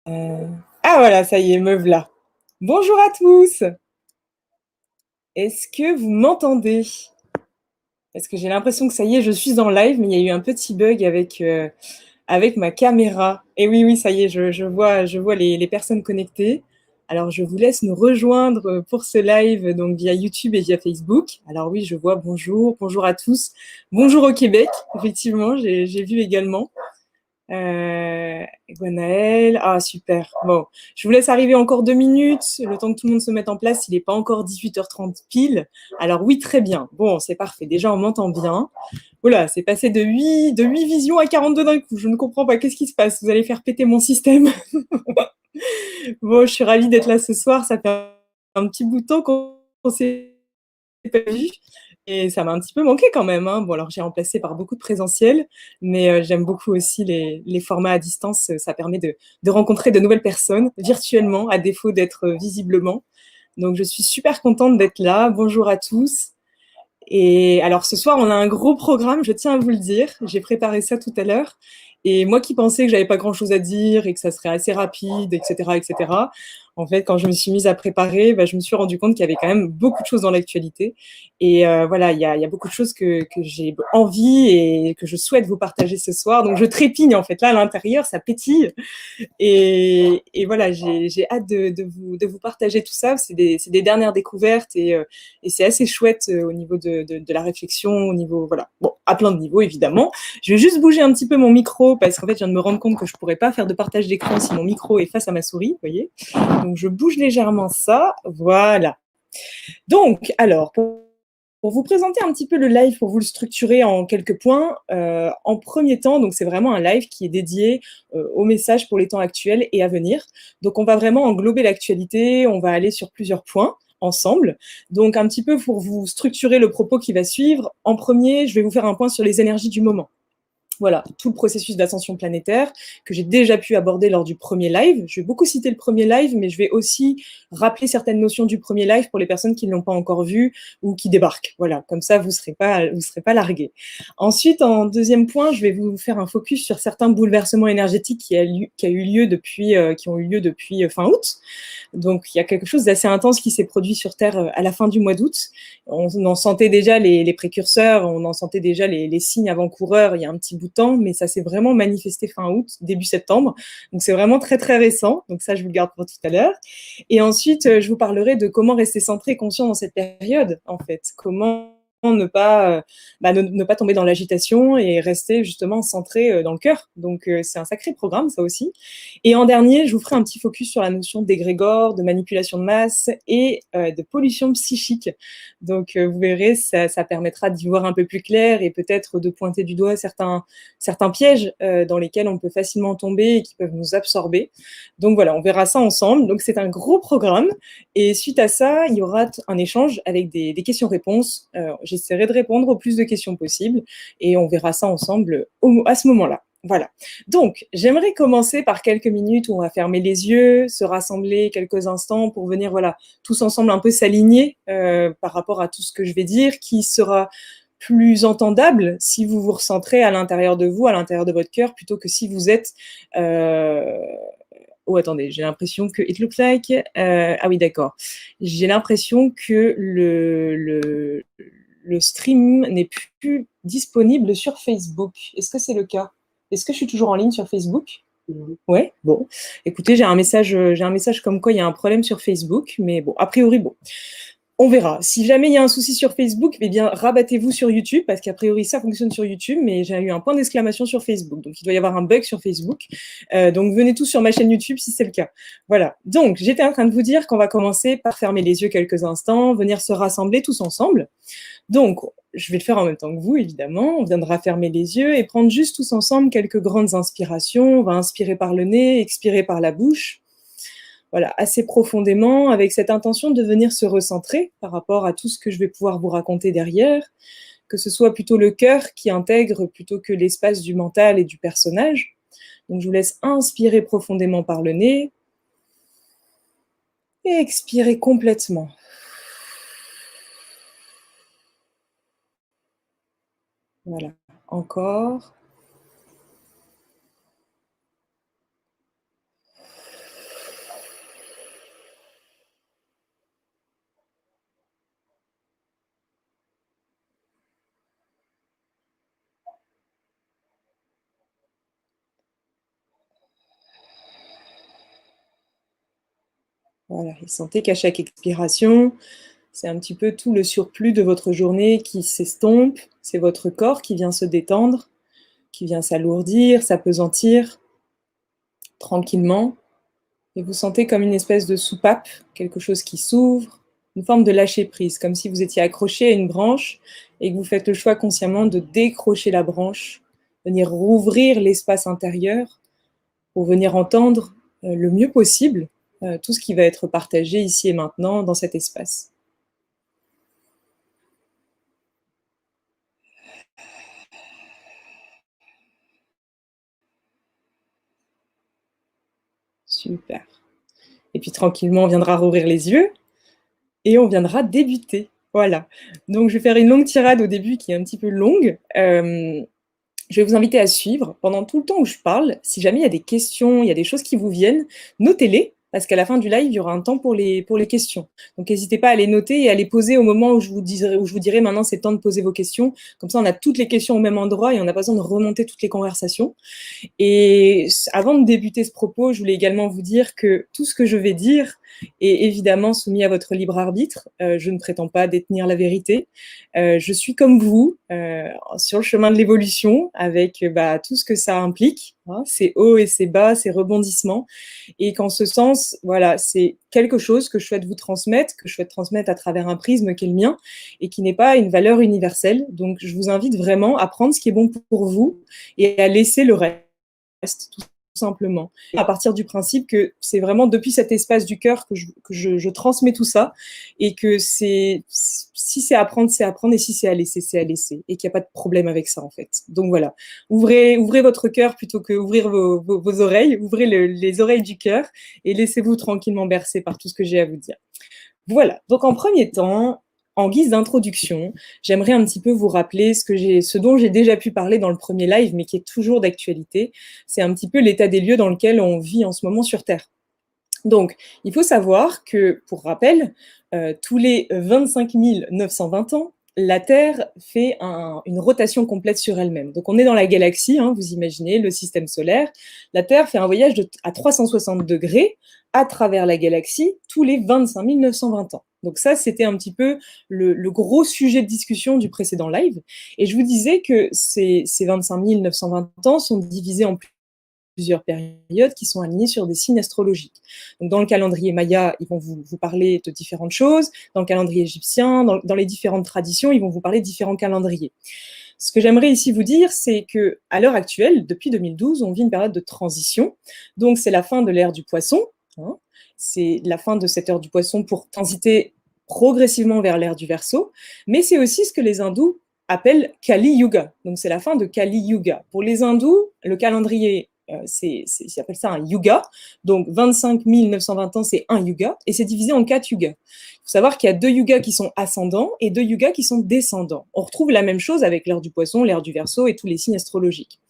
Ah voilà, ça y est, me v'là. Bonjour à tous. Est-ce que vous m'entendez? Parce que j'ai l'impression que ça y est, je suis en live, mais il y a eu un petit bug avec ma caméra. Et oui, oui, ça y est, je vois les personnes connectées. Alors, je vous laisse nous rejoindre pour ce live, donc via YouTube et via Facebook. Alors oui, je vois bonjour, bonjour à tous. Bonjour au Québec, effectivement, j'ai vu également. Gwenaël, ah super. Bon, je vous laisse arriver encore 2 minutes, le temps que tout le monde se mette en place. Il n'est pas encore 18h30 pile. Alors oui, très bien. Bon, c'est parfait. Déjà, on m'entend bien. Voilà, c'est passé de huit visions à 42 d'un coup. Je ne comprends pas. Qu'est-ce qui se passe? Vous allez faire péter mon système. Bon, je suis ravie d'être là ce soir. Ça fait un petit bout de temps qu'on ne s'est pas vu. Et ça m'a un petit peu manqué quand même, hein. Bon, alors j'ai remplacé par beaucoup de présentiel, mais j'aime beaucoup aussi les formats à distance. Ça permet de rencontrer de nouvelles personnes virtuellement, à défaut d'être visiblement. Donc je suis super contente d'être là. Bonjour à tous. Et alors ce soir, on a un gros programme, je tiens à vous le dire. J'ai préparé ça tout à l'heure. Et moi qui pensais que j'avais pas grand-chose à dire et que ça serait assez rapide, etc., etc., en fait, quand je me suis mise à préparer, bah, je me suis rendu compte qu'il y avait quand même beaucoup de choses dans l'actualité. Et voilà, il y a beaucoup de choses que j'ai envie et que je souhaite vous partager ce soir. Donc je trépigne en fait là à l'intérieur, ça pétille. Et voilà, j'ai hâte de vous partager tout ça. C'est des dernières découvertes et c'est assez chouette au niveau de la réflexion, au niveau, voilà, bon, à plein de niveaux évidemment. Je vais juste bouger un petit peu mon micro parce qu'en fait, je viens de me rendre compte que je pourrais pas faire de partage d'écran si mon micro est face à ma souris, vous voyez. Donc, je bouge légèrement ça, voilà. Donc, alors, pour vous présenter un petit peu le live, pour vous le structurer en quelques points, en premier temps, donc c'est vraiment un live qui est dédié aux messages pour les temps actuels et à venir. Donc on va vraiment englober l'actualité, on va aller sur plusieurs points ensemble. Donc un petit peu pour vous structurer le propos qui va suivre, en premier, je vais vous faire un point sur les énergies du moment. Voilà, tout le processus d'ascension planétaire que j'ai déjà pu aborder lors du premier live. Je vais beaucoup citer le premier live, mais je vais aussi rappeler certaines notions du premier live pour les personnes qui ne l'ont pas encore vu ou qui débarquent. Voilà, comme ça, vous serez pas largués. Ensuite, en deuxième point, je vais vous faire un focus sur certains bouleversements énergétiques qui ont eu lieu depuis fin août. Donc, il y a quelque chose d'assez intense qui s'est produit sur Terre à la fin du mois d'août. On en sentait déjà les précurseurs, on en sentait déjà les signes avant-coureurs il y a un petit bout de temps, mais ça s'est vraiment manifesté fin août, début septembre. Donc, c'est vraiment très, très récent. Donc, ça, je vous le garde pour tout à l'heure. Et ensuite, je vous parlerai de comment rester centré et conscient dans cette période, en fait. Comment ne pas tomber dans l'agitation et rester justement centré dans le cœur. Donc, c'est un sacré programme, ça aussi. Et en dernier, je vous ferai un petit focus sur la notion d'égrégore, de manipulation de masse et de pollution psychique. Donc, vous verrez, ça permettra d'y voir un peu plus clair et peut-être de pointer du doigt certains pièges dans lesquels on peut facilement tomber et qui peuvent nous absorber. Donc voilà, on verra ça ensemble. Donc c'est un gros programme. Et suite à ça, il y aura un échange avec des questions-réponses. J'essaierai de répondre au plus de questions possibles et on verra ça ensemble à ce moment-là. Voilà. Donc, j'aimerais commencer par quelques minutes où on va fermer les yeux, se rassembler quelques instants pour venir, voilà, tous ensemble un peu s'aligner par rapport à tout ce que je vais dire, qui sera plus entendable si vous vous recentrez à l'intérieur de vous, à l'intérieur de votre cœur, plutôt que si vous êtes... euh, Oh, attendez, j'ai l'impression que... It looks like... Ah oui, d'accord. J'ai l'impression que le stream n'est plus disponible sur Facebook. Est-ce que c'est le cas? Est-ce que je suis toujours en ligne sur Facebook? Ouais, bon. Écoutez, j'ai un message comme quoi il y a un problème sur Facebook, mais bon, a priori, bon. On verra. Si jamais il y a un souci sur Facebook, eh bien, rabattez-vous sur YouTube, parce qu'a priori, ça fonctionne sur YouTube, mais j'ai eu un point d'exclamation sur Facebook. Donc, il doit y avoir un bug sur Facebook. Donc, venez tous sur ma chaîne YouTube si c'est le cas. Voilà. Donc, j'étais en train de vous dire qu'on va commencer par fermer les yeux quelques instants, venir se rassembler tous ensemble. Donc, je vais le faire en même temps que vous, évidemment. On viendra fermer les yeux et prendre juste tous ensemble quelques grandes inspirations. On va inspirer par le nez, expirer par la bouche. Voilà, assez profondément, avec cette intention de venir se recentrer par rapport à tout ce que je vais pouvoir vous raconter derrière, que ce soit plutôt le cœur qui intègre plutôt que l'espace du mental et du personnage. Donc je vous laisse inspirer profondément par le nez et expirer complètement. Voilà, encore. Voilà, et sentez qu'à chaque expiration, c'est un petit peu tout le surplus de votre journée qui s'estompe, c'est votre corps qui vient se détendre, qui vient s'alourdir, s'apesantir tranquillement, et vous sentez comme une espèce de soupape, quelque chose qui s'ouvre, une forme de lâcher prise, comme si vous étiez accroché à une branche et que vous faites le choix consciemment de décrocher la branche, venir rouvrir l'espace intérieur pour venir entendre le mieux possible tout ce qui va être partagé ici et maintenant dans cet espace. Super. Et puis tranquillement, on viendra rouvrir les yeux et on viendra débuter. Voilà. Donc je vais faire une longue tirade au début qui est un petit peu longue. Je vais vous inviter à suivre pendant tout le temps où je parle. Si jamais il y a des questions, il y a des choses qui vous viennent, notez-les, parce qu'à la fin du live, il y aura un temps pour les questions. Donc n'hésitez pas à les noter et à les poser au moment où je vous dirai maintenant c'est le temps de poser vos questions. Comme ça, on a toutes les questions au même endroit et on n'a pas besoin de remonter toutes les conversations. Et avant de débuter ce propos, je voulais également vous dire que tout ce que je vais dire est évidemment soumis à votre libre arbitre. Je ne prétends pas détenir la vérité. Je suis comme vous, sur le chemin de l'évolution, avec tout ce que ça implique, hein, ces hauts et ces bas, ces rebondissements. Et qu'en ce sens, voilà, c'est quelque chose que je souhaite vous transmettre, que je souhaite transmettre à travers un prisme qui est le mien, et qui n'est pas une valeur universelle. Donc, je vous invite vraiment à prendre ce qui est bon pour vous et à laisser le reste, tout simplement. À partir du principe que c'est vraiment depuis cet espace du cœur que je transmets tout ça, et que si c'est à prendre, c'est à prendre, et si c'est à laisser, c'est à laisser, et qu'il n'y a pas de problème avec ça, en fait. Donc voilà, ouvrez votre cœur plutôt que ouvrir vos oreilles, ouvrez les oreilles du cœur, et laissez-vous tranquillement bercer par tout ce que j'ai à vous dire. Voilà, donc en premier temps, en guise d'introduction, j'aimerais un petit peu vous rappeler ce dont j'ai déjà pu parler dans le premier live, mais qui est toujours d'actualité. C'est un petit peu l'état des lieux dans lequel on vit en ce moment sur Terre. Donc, il faut savoir que, pour rappel, tous les 25 920 ans, la Terre fait une rotation complète sur elle-même. Donc, on est dans la galaxie, hein, vous imaginez, le système solaire. La Terre fait un voyage à 360 degrés à travers la galaxie tous les 25 920 ans. Donc ça, c'était un petit peu le gros sujet de discussion du précédent live. Et je vous disais que ces 25 920 ans sont divisés en plusieurs périodes qui sont alignées sur des signes astrologiques. Donc, dans le calendrier maya, ils vont vous parler de différentes choses. Dans le calendrier égyptien, dans les différentes traditions, ils vont vous parler de différents calendriers. Ce que j'aimerais ici vous dire, c'est que à l'heure actuelle, depuis 2012, on vit une période de transition. Donc, c'est la fin de l'ère du poisson. Hein, c'est la fin de cette ère du poisson pour transiter progressivement vers l'ère du Verseau. Mais c'est aussi ce que les hindous appellent Kali Yuga. Donc, c'est la fin de Kali Yuga. Pour les hindous, le calendrier ils appellent ça un yuga. Donc 25 920 ans, c'est un yuga, et c'est divisé en 4 yugas. Il faut savoir qu'il y a 2 yugas qui sont ascendants et 2 yugas qui sont descendants. On retrouve la même chose avec l'ère du poisson, l'ère du Verseau et tous les signes astrologiques.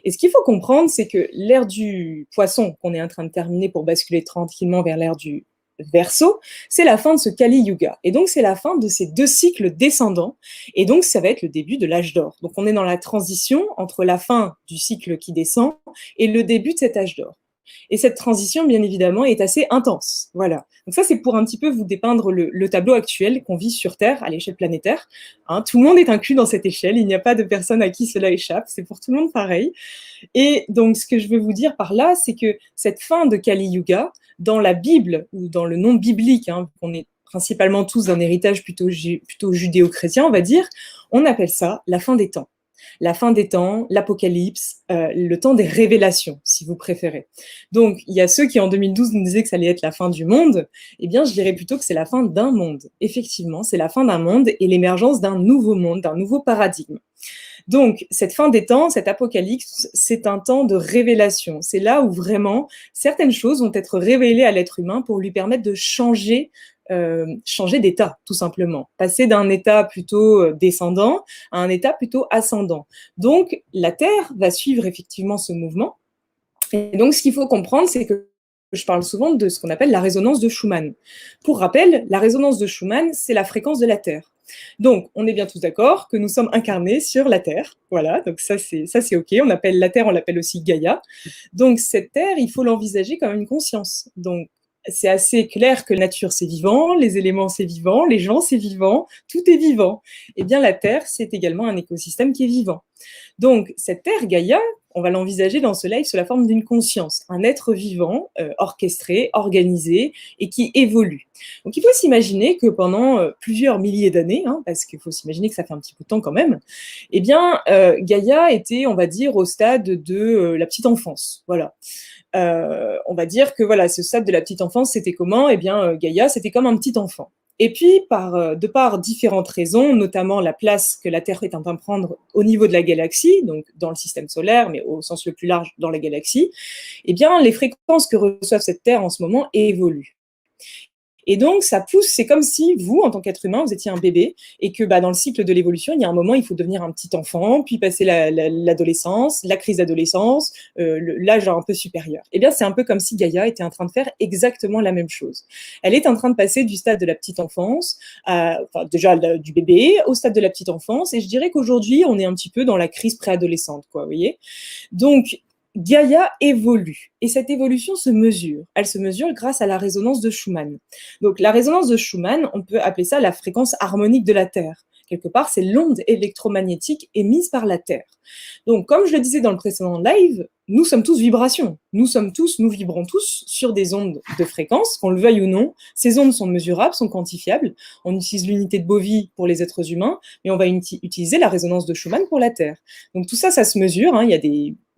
Et ce qu'il faut comprendre, c'est que l'ère du poisson, qu'on est en train de terminer pour basculer tranquillement vers l'ère du Verseau, c'est la fin de ce Kali Yuga. Et donc, c'est la fin de ces 2 cycles descendants. Et donc, ça va être le début de l'âge d'or. Donc, on est dans la transition entre la fin du cycle qui descend et le début de cet âge d'or. Et cette transition, bien évidemment, est assez intense. Voilà. Donc ça, c'est pour un petit peu vous dépeindre le tableau actuel qu'on vit sur Terre à l'échelle planétaire. Hein, tout le monde est inclus dans cette échelle. Il n'y a pas de personne à qui cela échappe. C'est pour tout le monde pareil. Et donc, ce que je veux vous dire par là, c'est que cette fin de Kali Yuga, dans la Bible ou dans le nom biblique, hein, on est principalement tous d'un héritage plutôt judéo-chrétien, on va dire, on appelle ça la fin des temps. La fin des temps, l'apocalypse, le temps des révélations, si vous préférez. Donc, il y a ceux qui, en 2012, nous disaient que ça allait être la fin du monde. Eh bien, je dirais plutôt que c'est la fin d'un monde. Effectivement, c'est la fin d'un monde et l'émergence d'un nouveau monde, d'un nouveau paradigme. Donc, cette fin des temps, cet apocalypse, c'est un temps de révélation. C'est là où vraiment certaines choses vont être révélées à l'être humain pour lui permettre de changer d'état, tout simplement. Passer d'un état plutôt descendant à un état plutôt ascendant. Donc, la Terre va suivre effectivement ce mouvement. Et donc, ce qu'il faut comprendre, c'est que je parle souvent de ce qu'on appelle la résonance de Schumann. Pour rappel, la résonance de Schumann, c'est la fréquence de la Terre. Donc, on est bien tous d'accord que nous sommes incarnés sur la Terre. Voilà, donc ça c'est OK. On appelle la Terre, on l'appelle aussi Gaïa. Donc, cette Terre, il faut l'envisager comme une conscience. Donc, c'est assez clair que la nature, c'est vivant, les éléments, c'est vivant, les gens, c'est vivant, tout est vivant. Eh bien, la Terre, c'est également un écosystème qui est vivant. Donc, cette Terre, Gaïa, on va l'envisager dans ce live sous la forme d'une conscience, un être vivant, orchestré, organisé et qui évolue. Donc, il faut s'imaginer que pendant plusieurs milliers d'années, hein, parce qu'il faut s'imaginer que ça fait un petit peu de temps quand même, eh bien, Gaïa était, on va dire, au stade de la petite enfance. Voilà. On va dire que voilà, ce stade de la petite enfance, c'était comment? Eh bien, Gaïa, c'était comme un petit enfant. Et puis, de par différentes raisons, notamment la place que la Terre est en train de prendre au niveau de la galaxie, donc dans le système solaire, mais au sens le plus large dans la galaxie, eh bien, les fréquences que reçoivent cette Terre en ce moment évoluent. Et donc, ça pousse, c'est comme si vous, en tant qu'être humain, vous étiez un bébé et que dans le cycle de l'évolution, il y a un moment, il faut devenir un petit enfant, puis passer l'adolescence, la crise d'adolescence, l'âge un peu supérieur. Eh bien, c'est un peu comme si Gaïa était en train de faire exactement la même chose. Elle est en train de passer du stade de la petite enfance, enfin, déjà du bébé, au stade de la petite enfance, et je dirais qu'aujourd'hui, on est un petit peu dans la crise préadolescente, quoi, vous voyez. Donc, Gaïa évolue et cette évolution se mesure. Elle se mesure grâce à la résonance de Schumann. Donc la résonance de Schumann, on peut appeler ça la fréquence harmonique de la Terre. Quelque part, c'est l'onde électromagnétique émise par la Terre. Donc, comme je le disais dans le précédent live, nous sommes tous vibrations. Nous vibrons tous sur des ondes de fréquence, qu'on le veuille ou non. Ces ondes sont mesurables, sont quantifiables. On utilise l'unité de Bovie pour les êtres humains, mais on va utiliser la résonance de Schumann pour la Terre. Donc tout ça, ça se mesure. Hein. Il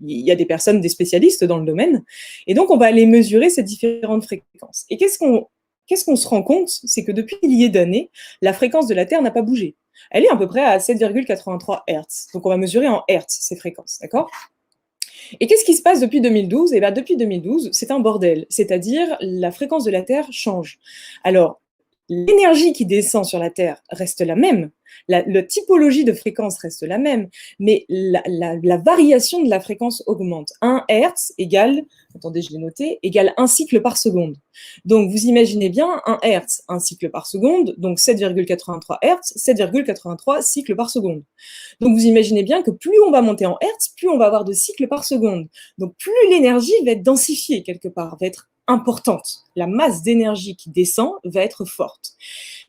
y a des personnes, des spécialistes dans le domaine. Et donc, on va aller mesurer ces différentes fréquences. Et qu'est-ce qu'on se rend compte? C'est que depuis des milliers d'années, la fréquence de la Terre n'a pas bougé. Elle est à peu près à 7,83 Hz. Donc, on va mesurer en Hz ces fréquences, d'accord? Et qu'est-ce qui se passe depuis 2012? Eh bien, depuis 2012, c'est un bordel. C'est-à-dire, la fréquence de la Terre change. Alors, l'énergie qui descend sur la Terre reste la même, la typologie de fréquence reste la même, mais la variation de la fréquence augmente. 1 Hertz égale, attendez, je l'ai noté, égale 1 cycle par seconde. Donc, vous imaginez bien 1 Hertz, 1 cycle par seconde, donc 7,83 Hertz, 7,83 cycles par seconde. Donc, vous imaginez bien que plus on va monter en Hertz, plus on va avoir de cycles par seconde. Donc, plus l'énergie va être densifiée quelque part, va être importante. La masse d'énergie qui descend va être forte.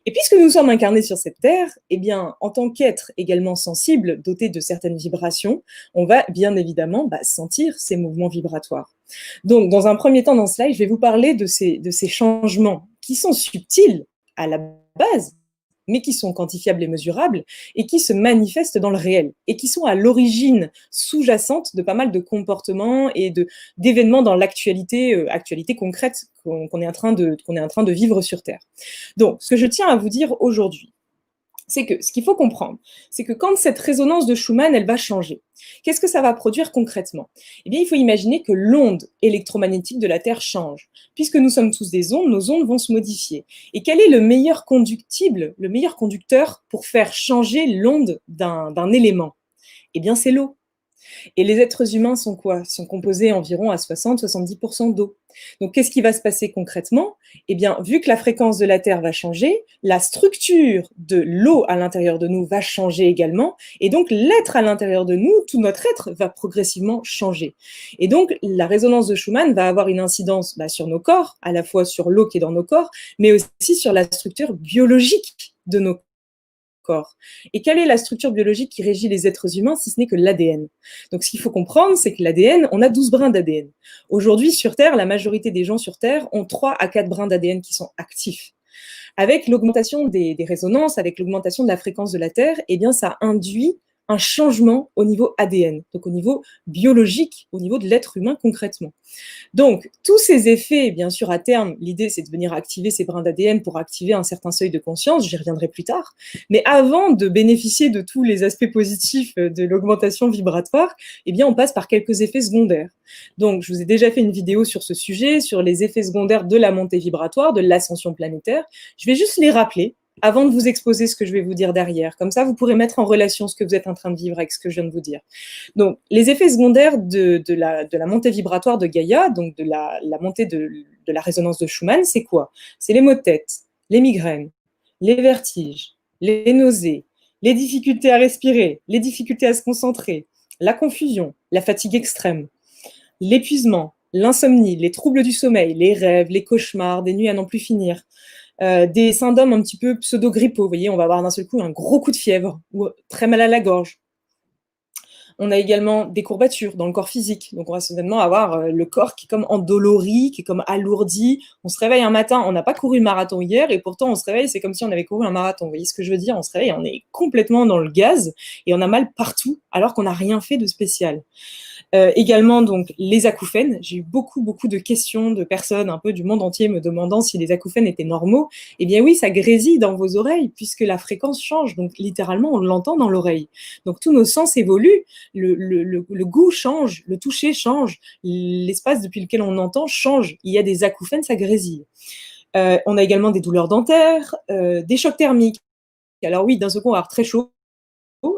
Et puisque nous sommes incarnés sur cette Terre, eh bien, en tant qu'être également sensible, doté de certaines vibrations, on va bien évidemment sentir ces mouvements vibratoires. Donc, dans un premier temps dans ce live, je vais vous parler de ces changements qui sont subtils à la base, mais qui sont quantifiables et mesurables, et qui se manifestent dans le réel, et qui sont à l'origine sous-jacente de pas mal de comportements et d'événements dans l'actualité actualité concrète qu'on est en train de vivre sur Terre. Donc, ce que je tiens à vous dire aujourd'hui, c'est que ce qu'il faut comprendre, c'est que quand cette résonance de Schumann, elle va changer, qu'est-ce que ça va produire concrètement? Eh bien, il faut imaginer que l'onde électromagnétique de la Terre change. Puisque nous sommes tous des ondes, nos ondes vont se modifier. Et quel est le meilleur conductible, le meilleur conducteur pour faire changer l'onde d'un élément? Eh bien, c'est l'eau. Et les êtres humains sont quoi? Sont composés environ à 60-70% d'eau. Donc, qu'est-ce qui va se passer concrètement? Eh bien, vu que la fréquence de la Terre va changer, la structure de l'eau à l'intérieur de nous va changer également. Et donc, l'être à l'intérieur de nous, tout notre être, va progressivement changer. Et donc, la résonance de Schumann va avoir une incidence sur nos corps, à la fois sur l'eau qui est dans nos corps, mais aussi sur la structure biologique de nos corps. Et quelle est la structure biologique qui régit les êtres humains si ce n'est que l'ADN? Donc ce qu'il faut comprendre, c'est que l'ADN, on a 12 brins d'ADN. Aujourd'hui, sur Terre, la majorité des gens sur Terre ont 3 à 4 brins d'ADN qui sont actifs. Avec l'augmentation des résonances, avec l'augmentation de la fréquence de la Terre, eh bien ça induit un changement au niveau ADN, donc au niveau biologique, au niveau de l'être humain concrètement. Donc, tous ces effets, bien sûr, à terme, l'idée, c'est de venir activer ces brins d'ADN pour activer un certain seuil de conscience, j'y reviendrai plus tard, mais avant de bénéficier de tous les aspects positifs de l'augmentation vibratoire, eh bien, on passe par quelques effets secondaires. Donc, je vous ai déjà fait une vidéo sur ce sujet, sur les effets secondaires de la montée vibratoire, de l'ascension planétaire. Je vais juste les rappeler avant de vous exposer ce que je vais vous dire derrière. Comme ça, vous pourrez mettre en relation ce que vous êtes en train de vivre avec ce que je viens de vous dire. Donc, les effets secondaires de la montée vibratoire de Gaïa, donc de la montée de la résonance de Schumann, c'est quoi? C'est les maux de tête, les migraines, les vertiges, les nausées, les difficultés à respirer, les difficultés à se concentrer, la confusion, la fatigue extrême, l'épuisement, l'insomnie, les troubles du sommeil, les rêves, les cauchemars, des nuits à n'en plus finir, des symptômes un petit peu pseudo-grippaux. Vous voyez, on va avoir d'un seul coup un gros coup de fièvre ou très mal à la gorge. On a également des courbatures dans le corps physique. Donc, on va soudainement avoir le corps qui est comme endolori, qui est comme alourdi. On se réveille un matin, on n'a pas couru le marathon hier, et pourtant, on se réveille, c'est comme si on avait couru un marathon. Vous voyez ce que je veux dire? On se réveille, on est complètement dans le gaz, et on a mal partout, alors qu'on n'a rien fait de spécial. Également, donc, les acouphènes. J'ai eu beaucoup de questions de personnes un peu du monde entier me demandant si les acouphènes étaient normaux. Eh bien oui, ça grésille dans vos oreilles puisque la fréquence change. Donc, littéralement, on l'entend dans l'oreille. Donc, tous nos sens évoluent. Le goût change, le toucher change, l'espace depuis lequel on entend change. Il y a des acouphènes, ça grésille. On a également des douleurs dentaires, des chocs thermiques. Alors oui, d'un seul coup, on va avoir très chaud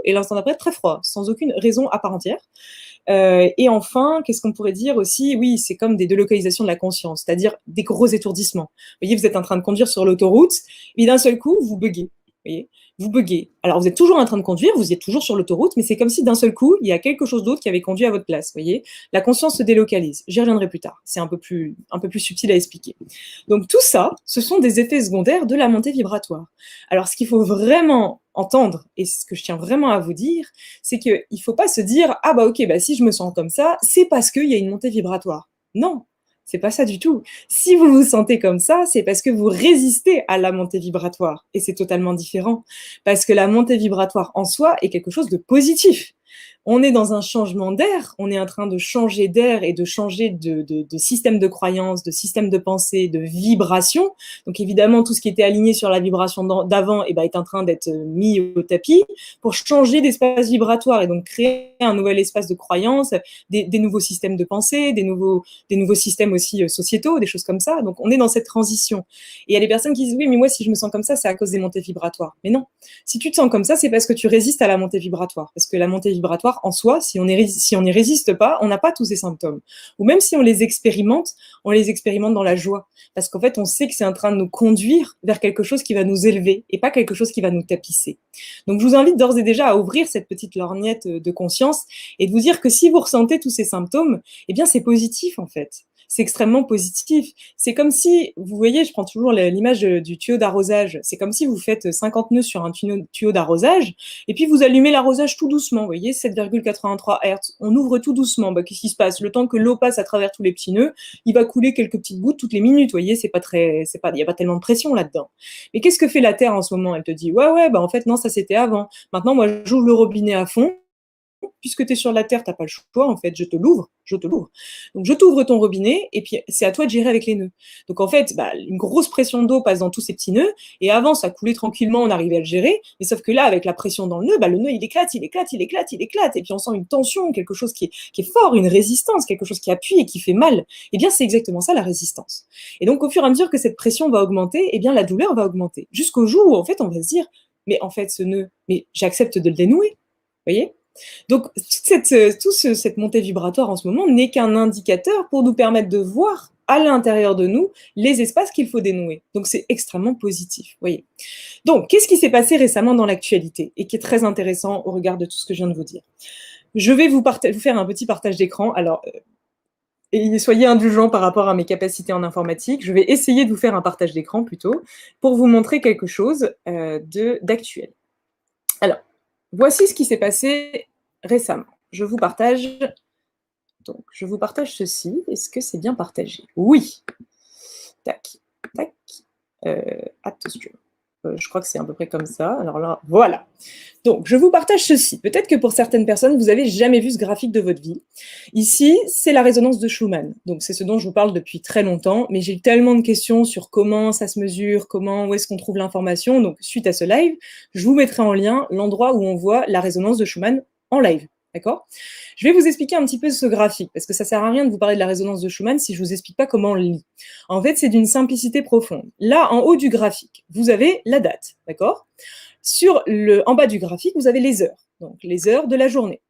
et l'instant d'après, très froid, sans aucune raison à part entière. Et enfin, qu'est-ce qu'on pourrait dire aussi? Oui, c'est comme des délocalisations de la conscience, c'est-à-dire des gros étourdissements. Vous voyez, vous êtes en train de conduire sur l'autoroute, et d'un seul coup, vous buguez. Vous voyez, vous buguez. Alors, vous êtes toujours en train de conduire, vous êtes toujours sur l'autoroute, mais c'est comme si d'un seul coup, il y a quelque chose d'autre qui avait conduit à votre place. Vous voyez, la conscience se délocalise. J'y reviendrai plus tard. C'est un peu plus subtil à expliquer. Donc, tout ça, ce sont des effets secondaires de la montée vibratoire. Alors, ce qu'il faut vraiment entendre, et ce que je tiens vraiment à vous dire, c'est qu'il ne faut pas se dire « Ah bah ok, bah si je me sens comme ça, c'est parce qu'il y a une montée vibratoire. » Non, c'est pas ça du tout. Si vous vous sentez comme ça, c'est parce que vous résistez à la montée vibratoire. Et c'est totalement différent. Parce que la montée vibratoire en soi est quelque chose de positif. On est dans un changement d'air, on est en train de changer d'air et de changer de système de croyance, de système de pensée, de vibration. Donc évidemment, tout ce qui était aligné sur la vibration d'avant est en train d'être mis au tapis pour changer d'espace vibratoire et donc créer un nouvel espace de croyance, des nouveaux systèmes de pensée, des nouveaux systèmes aussi sociétaux, des choses comme ça. Donc on est dans cette transition. Et il y a des personnes qui disent « Oui, mais moi, si je me sens comme ça, c'est à cause des montées vibratoires. » Mais non. Si tu te sens comme ça, c'est parce que tu résistes à la montée vibratoire. Parce que la montée vibratoire, en soi, si on n'y résiste pas, on n'a pas tous ces symptômes. Ou même si on les expérimente dans la joie. Parce qu'en fait, on sait que c'est en train de nous conduire vers quelque chose qui va nous élever et pas quelque chose qui va nous tapisser. Donc, je vous invite d'ores et déjà à ouvrir cette petite lorgnette de conscience et de vous dire que si vous ressentez tous ces symptômes, eh bien, c'est positif, en fait. C'est extrêmement positif. C'est comme si, vous voyez, je prends toujours l'image du tuyau d'arrosage. C'est comme si vous faites 50 nœuds sur un tuyau d'arrosage et puis vous allumez l'arrosage tout doucement. Vous voyez, 7,83 Hz. On ouvre tout doucement. Bah, qu'est-ce qui se passe? Le temps que l'eau passe à travers tous les petits nœuds, il va couler quelques petites gouttes toutes les minutes. Vous voyez, il n'y a pas tellement de pression là-dedans. Mais qu'est-ce que fait la Terre en ce moment? Elle te dit, ouais, bah en fait, non, ça c'était avant. Maintenant, moi, j'ouvre le robinet à fond. Puisque tu es sur la terre, tu n'as pas le choix, en fait, je te l'ouvre. Donc, je t'ouvre ton robinet, et puis c'est à toi de gérer avec les nœuds. Donc, en fait, une grosse pression d'eau passe dans tous ces petits nœuds, et avant, ça coulait tranquillement, on arrivait à le gérer, mais sauf que là, avec la pression dans le nœud, il éclate, et puis on sent une tension, quelque chose qui est fort, une résistance, quelque chose qui appuie et qui fait mal. Eh bien, c'est exactement ça, la résistance. Et donc, au fur et à mesure que cette pression va augmenter, eh bien, la douleur va augmenter. Jusqu'au jour où, en fait, on va se dire, mais en fait, ce nœud, mais j'accepte de le dénouer. Vous voyez? Donc, cette montée vibratoire en ce moment n'est qu'un indicateur pour nous permettre de voir à l'intérieur de nous les espaces qu'il faut dénouer. Donc, c'est extrêmement positif. Voyez. Donc, qu'est-ce qui s'est passé récemment dans l'actualité et qui est très intéressant au regard de tout ce que je viens de vous dire? Je vais vous faire un petit partage d'écran. Alors, et soyez indulgents par rapport à mes capacités en informatique. Je vais essayer de vous faire un partage d'écran plutôt pour vous montrer quelque chose d'actuel. Alors, voici ce qui s'est passé récemment. Je vous partage ceci. Est-ce que c'est bien partagé? Oui. Tac, tac. Attention. Je crois que c'est à peu près comme ça. Alors là, voilà. Donc, je vous partage ceci. Peut-être que pour certaines personnes, vous n'avez jamais vu ce graphique de votre vie. Ici, c'est la résonance de Schumann. Donc, c'est ce dont je vous parle depuis très longtemps, mais j'ai tellement de questions sur comment ça se mesure, où est-ce qu'on trouve l'information. Donc, suite à ce live, je vous mettrai en lien l'endroit où on voit la résonance de Schumann en live. D'accord? Je vais vous expliquer un petit peu ce graphique, parce que ça sert à rien de vous parler de la résonance de Schumann si je vous explique pas comment on le lit. En fait, c'est d'une simplicité profonde. Là, en haut du graphique, vous avez la date, d'accord? En bas du graphique, vous avez les heures, donc les heures de la journée.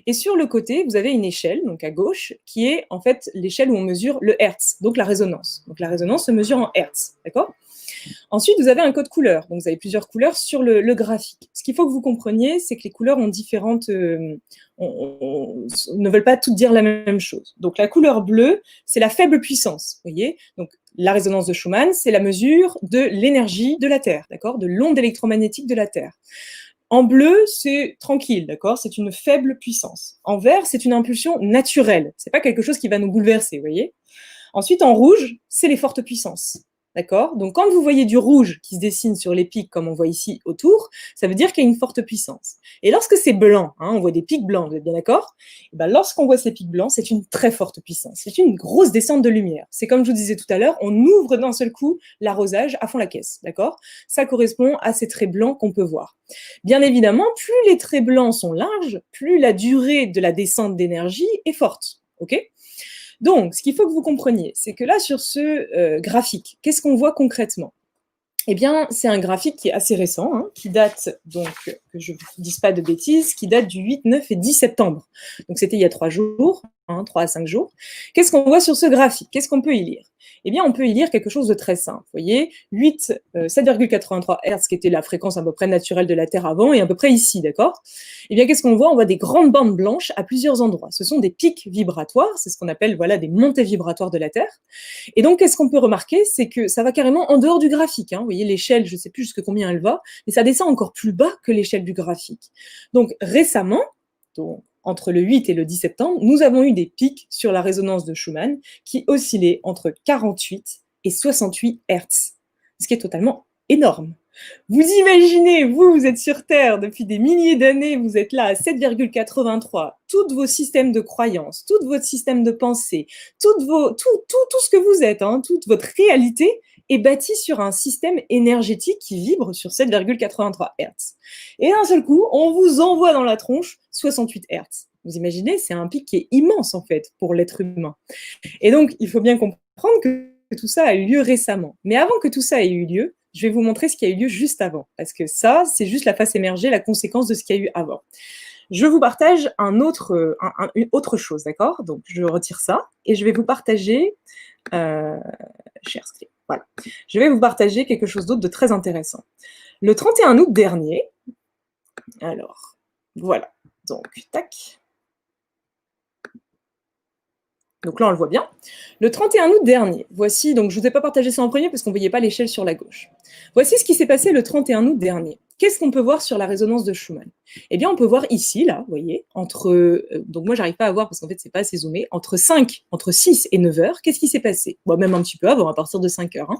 Et sur le côté, vous avez une échelle, donc à gauche, qui est en fait l'échelle où on mesure le Hertz, donc la résonance. Donc la résonance se mesure en Hertz, d'accord? Ensuite, vous avez un code couleur. Donc, vous avez plusieurs couleurs sur le graphique. Ce qu'il faut que vous compreniez, c'est que les couleurs ont différentes, ne veulent pas toutes dire la même chose. Donc, la couleur bleue, c'est la faible puissance. Vous voyez? Donc, la résonance de Schumann, c'est la mesure de l'énergie de la Terre, d'accord? De l'onde électromagnétique de la Terre. En bleu, c'est tranquille, d'accord? C'est une faible puissance. En vert, c'est une impulsion naturelle. C'est pas quelque chose qui va nous bouleverser, vous voyez? Ensuite, en rouge, c'est les fortes puissances. D'accord? Donc, quand vous voyez du rouge qui se dessine sur les pics, comme on voit ici autour, ça veut dire qu'il y a une forte puissance. Et lorsque c'est blanc, on voit des pics blancs, vous êtes bien d'accord? Et ben, lorsqu'on voit ces pics blancs, c'est une très forte puissance. C'est une grosse descente de lumière. C'est comme je vous disais tout à l'heure, on ouvre d'un seul coup l'arrosage à fond la caisse. D'accord? Ça correspond à ces traits blancs qu'on peut voir. Bien évidemment, plus les traits blancs sont larges, plus la durée de la descente d'énergie est forte. OK? Donc, ce qu'il faut que vous compreniez, c'est que là, sur ce graphique, qu'est-ce qu'on voit concrètement? Eh bien, c'est un graphique qui est assez récent, qui date, donc, que je ne vous dise pas de bêtises, qui date du 8, 9 et 10 septembre. Donc, c'était il y a 3 jours, 3 à 5 jours. Qu'est-ce qu'on voit sur ce graphique? Qu'est-ce qu'on peut y lire? Eh bien, on peut y lire quelque chose de très simple. Vous voyez, 7,83 Hz, qui était la fréquence à peu près naturelle de la Terre avant, et à peu près ici, d'accord? Eh bien, qu'est-ce qu'on voit? On voit des grandes bandes blanches à plusieurs endroits. Ce sont des pics vibratoires, c'est ce qu'on appelle, voilà, des montées vibratoires de la Terre. Et donc, qu'est-ce qu'on peut remarquer? C'est que ça va carrément en dehors du graphique. Vous voyez, l'échelle, je ne sais plus jusqu'à combien elle va, mais ça descend encore plus bas que l'échelle du graphique. Donc, récemment, entre le 8 et le 10 septembre, nous avons eu des pics sur la résonance de Schumann qui oscillaient entre 48 et 68 Hertz, ce qui est totalement énorme. Vous imaginez, vous êtes sur Terre depuis des milliers d'années, vous êtes là à 7,83, tous vos systèmes de croyances, tout votre système de pensée, tout ce que vous êtes, toute votre réalité est bâtie sur un système énergétique qui vibre sur 7,83 Hz. Et d'un seul coup, on vous envoie dans la tronche 68 Hz. Vous imaginez, c'est un pic qui est immense en fait pour l'être humain. Et donc, il faut bien comprendre que tout ça a eu lieu récemment. Mais avant que tout ça ait eu lieu, je vais vous montrer ce qui a eu lieu juste avant. Parce que ça, c'est juste la face émergée, la conséquence de ce qu'il y a eu avant. Je vous partage une autre chose, d'accord? Donc, je retire ça et je vais vous partager, share screen, voilà. Je vais vous partager quelque chose d'autre de très intéressant. Le 31 août dernier, alors, voilà, donc, tac. Donc là, on le voit bien. Le 31 août dernier, voici, donc je ne vous ai pas partagé ça en premier parce qu'on ne voyait pas l'échelle sur la gauche. Voici ce qui s'est passé le 31 août dernier. Qu'est-ce qu'on peut voir sur la résonance de Schumann? Eh bien, on peut voir ici, là, vous voyez, donc moi, j'arrive pas à voir parce qu'en fait, c'est pas assez zoomé, entre 6 et 9 heures, qu'est-ce qui s'est passé? Bon, même un petit peu avant, à partir de 5 heures.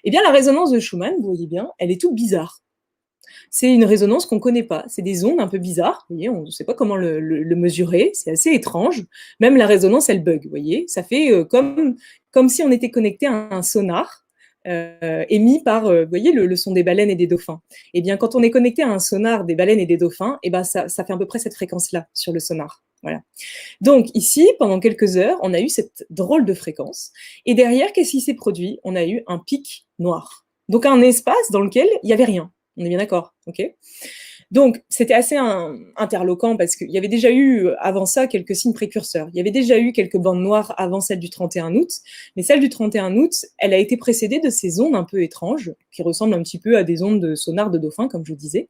Eh bien, la résonance de Schumann, vous voyez bien, elle est toute bizarre. C'est une résonance qu'on ne connaît pas. C'est des ondes un peu bizarres. Vous voyez, on ne sait pas comment le mesurer. C'est assez étrange. Même la résonance, elle bug. Vous voyez, ça fait comme si on était connecté à un sonar émis par, vous voyez, le son des baleines et des dauphins. Eh bien, quand on est connecté à un sonar des baleines et des dauphins, eh ben, ça fait à peu près cette fréquence-là sur le sonar. Voilà. Donc ici, pendant quelques heures, on a eu cette drôle de fréquence. Et derrière, qu'est-ce qui s'est produit? On a eu un pic noir. Donc un espace dans lequel il n'y avait rien. On est bien d'accord, ok? Donc, c'était assez interloquant parce qu'il y avait déjà eu, avant ça, quelques signes précurseurs. Il y avait déjà eu quelques bandes noires avant celle du 31 août, mais celle du 31 août, elle a été précédée de ces ondes un peu étranges, qui ressemblent un petit peu à des ondes de sonar de dauphin, comme je vous disais.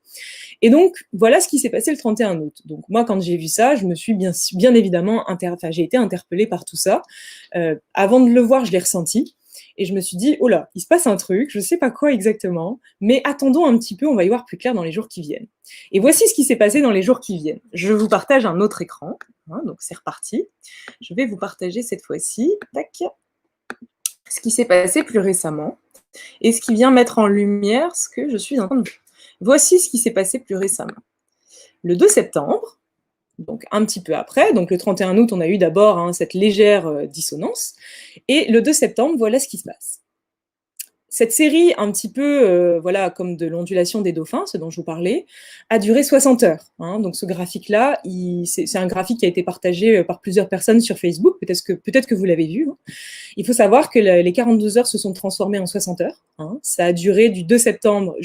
Et donc, voilà ce qui s'est passé le 31 août. Donc, moi, quand j'ai vu ça, je me suis bien évidemment, j'ai été interpellée par tout ça. Avant de le voir, je l'ai ressenti. Et je me suis dit, oh là, il se passe un truc, je ne sais pas quoi exactement, mais attendons un petit peu, on va y voir plus clair dans les jours qui viennent. Et voici ce qui s'est passé dans les jours qui viennent. Je vous partage un autre écran, donc c'est reparti. Je vais vous partager cette fois-ci, tac, ce qui s'est passé plus récemment, et ce qui vient mettre en lumière ce que je suis en train de faire. Voici ce qui s'est passé plus récemment. Le 2 septembre, donc un petit peu après, donc le 31 août, on a eu d'abord cette légère dissonance, et le 2 septembre, voilà ce qui se passe. Cette série, un petit peu, voilà, comme de l'ondulation des dauphins, ce dont je vous parlais, a duré 60 heures. Donc ce graphique-là, c'est un graphique qui a été partagé par plusieurs personnes sur Facebook, peut-être que vous l'avez vu. Il faut savoir que les 42 heures se sont transformées en 60 heures. Ça a duré du 2 septembre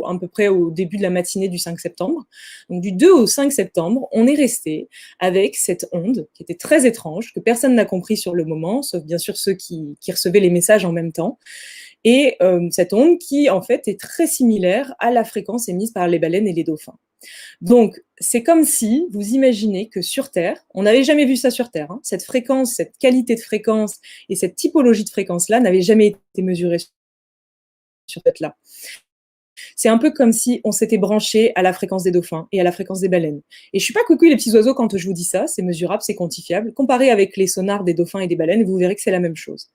à peu près au début de la matinée du 5 septembre. Donc du 2 au 5 septembre, on est resté avec cette onde qui était très étrange, que personne n'a compris sur le moment, sauf bien sûr ceux qui recevaient les messages en même temps. Et cette onde qui, en fait, est très similaire à la fréquence émise par les baleines et les dauphins. Donc, c'est comme si vous imaginez que sur Terre, on n'avait jamais vu ça sur Terre, hein, cette fréquence, cette qualité de fréquence et cette typologie de fréquence-là n'avait jamais été mesurée sur cette-là. C'est un peu comme si on s'était branché à la fréquence des dauphins et à la fréquence des baleines. Et je suis pas coucou les petits oiseaux quand je vous dis ça, c'est mesurable, c'est quantifiable. Comparé avec les sonars des dauphins et des baleines, vous verrez que c'est la même chose.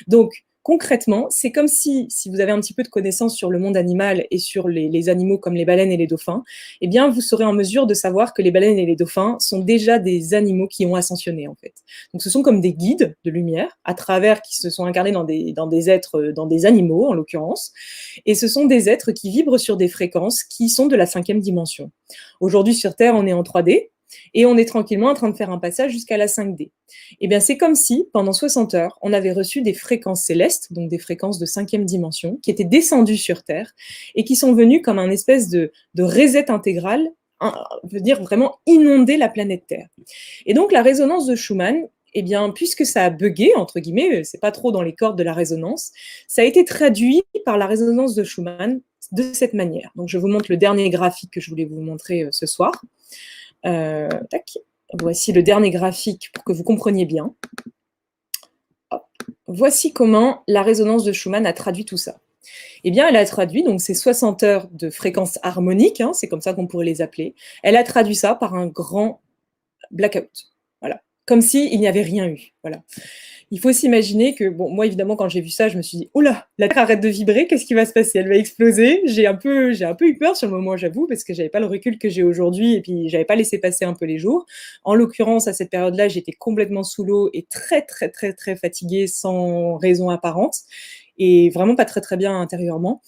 Donc, concrètement, c'est comme si vous avez un petit peu de connaissances sur le monde animal et sur les animaux comme les baleines et les dauphins, eh bien, vous serez en mesure de savoir que les baleines et les dauphins sont déjà des animaux qui ont ascensionné, en fait. Donc, ce sont comme des guides de lumière, à travers, qui se sont incarnés dans des êtres, dans des animaux, en l'occurrence, et ce sont des êtres qui vibrent sur des fréquences qui sont de la 5e dimension. Aujourd'hui, sur Terre, on est en 3D, et on est tranquillement en train de faire un passage jusqu'à la 5D. Eh bien, c'est comme si, pendant 60 heures, on avait reçu des fréquences célestes, donc des fréquences de 5e dimension, qui étaient descendues sur Terre, et qui sont venues comme un espèce de reset intégral, veut dire vraiment inonder la planète Terre. Et donc, la résonance de Schumann, eh bien, puisque ça a bugué, entre guillemets, c'est pas trop dans les cordes de la résonance, ça a été traduit par la résonance de Schumann de cette manière. Donc, je vous montre le dernier graphique que je voulais vous montrer ce soir. Tac. Voici le dernier graphique pour que vous compreniez bien. Hop. Voici comment la résonance de Schumann a traduit tout ça. Eh bien, elle a traduit, donc ces 60 heures de fréquences harmoniques, hein, c'est comme ça qu'on pourrait les appeler, elle a traduit ça par un grand blackout. Voilà. Comme s'il n'y avait rien eu. Voilà. Il faut s'imaginer que, bon, moi, évidemment, quand j'ai vu ça, je me suis dit, oh là, la Terre arrête de vibrer, qu'est-ce qui va se passer? Elle va exploser. J'ai un peu eu peur sur le moment, j'avoue, parce que j'avais pas le recul que j'ai aujourd'hui et puis j'avais pas laissé passer un peu les jours. En l'occurrence, à cette période-là, j'étais complètement sous l'eau et très, très, très, très fatiguée sans raison apparente et vraiment pas très, très bien intérieurement.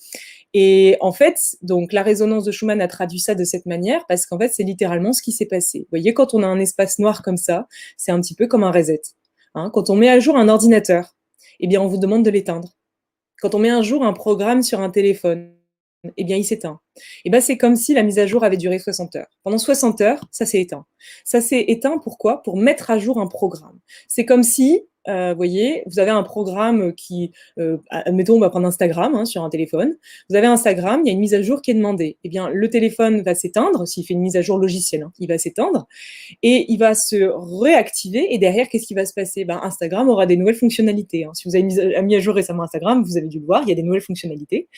Et en fait, donc la résonance de Schumann a traduit ça de cette manière parce qu'en fait, c'est littéralement ce qui s'est passé. Vous voyez, quand on a un espace noir comme ça, c'est un petit peu comme un reset. Hein, quand on met à jour un ordinateur, eh bien, on vous demande de l'éteindre. Quand on met un jour un programme sur un téléphone, eh bien, il s'éteint. Et ben, c'est comme si la mise à jour avait duré 60 heures. Pendant 60 heures, ça s'est éteint. Ça s'est éteint, pourquoi? Pour mettre à jour un programme. C'est comme si, vous voyez, vous avez un programme qui, admettons, on va prendre Instagram hein, sur un téléphone. Vous avez Instagram, il y a une mise à jour qui est demandée. Eh bien, le téléphone va s'éteindre, s'il fait une mise à jour logicielle, hein, il va s'éteindre, et il va se réactiver, et derrière, qu'est-ce qui va se passer? Ben, Instagram aura des nouvelles fonctionnalités. Hein. Si vous avez mis à jour récemment Instagram, vous avez dû le voir, il y a des nouvelles fonctionnalités.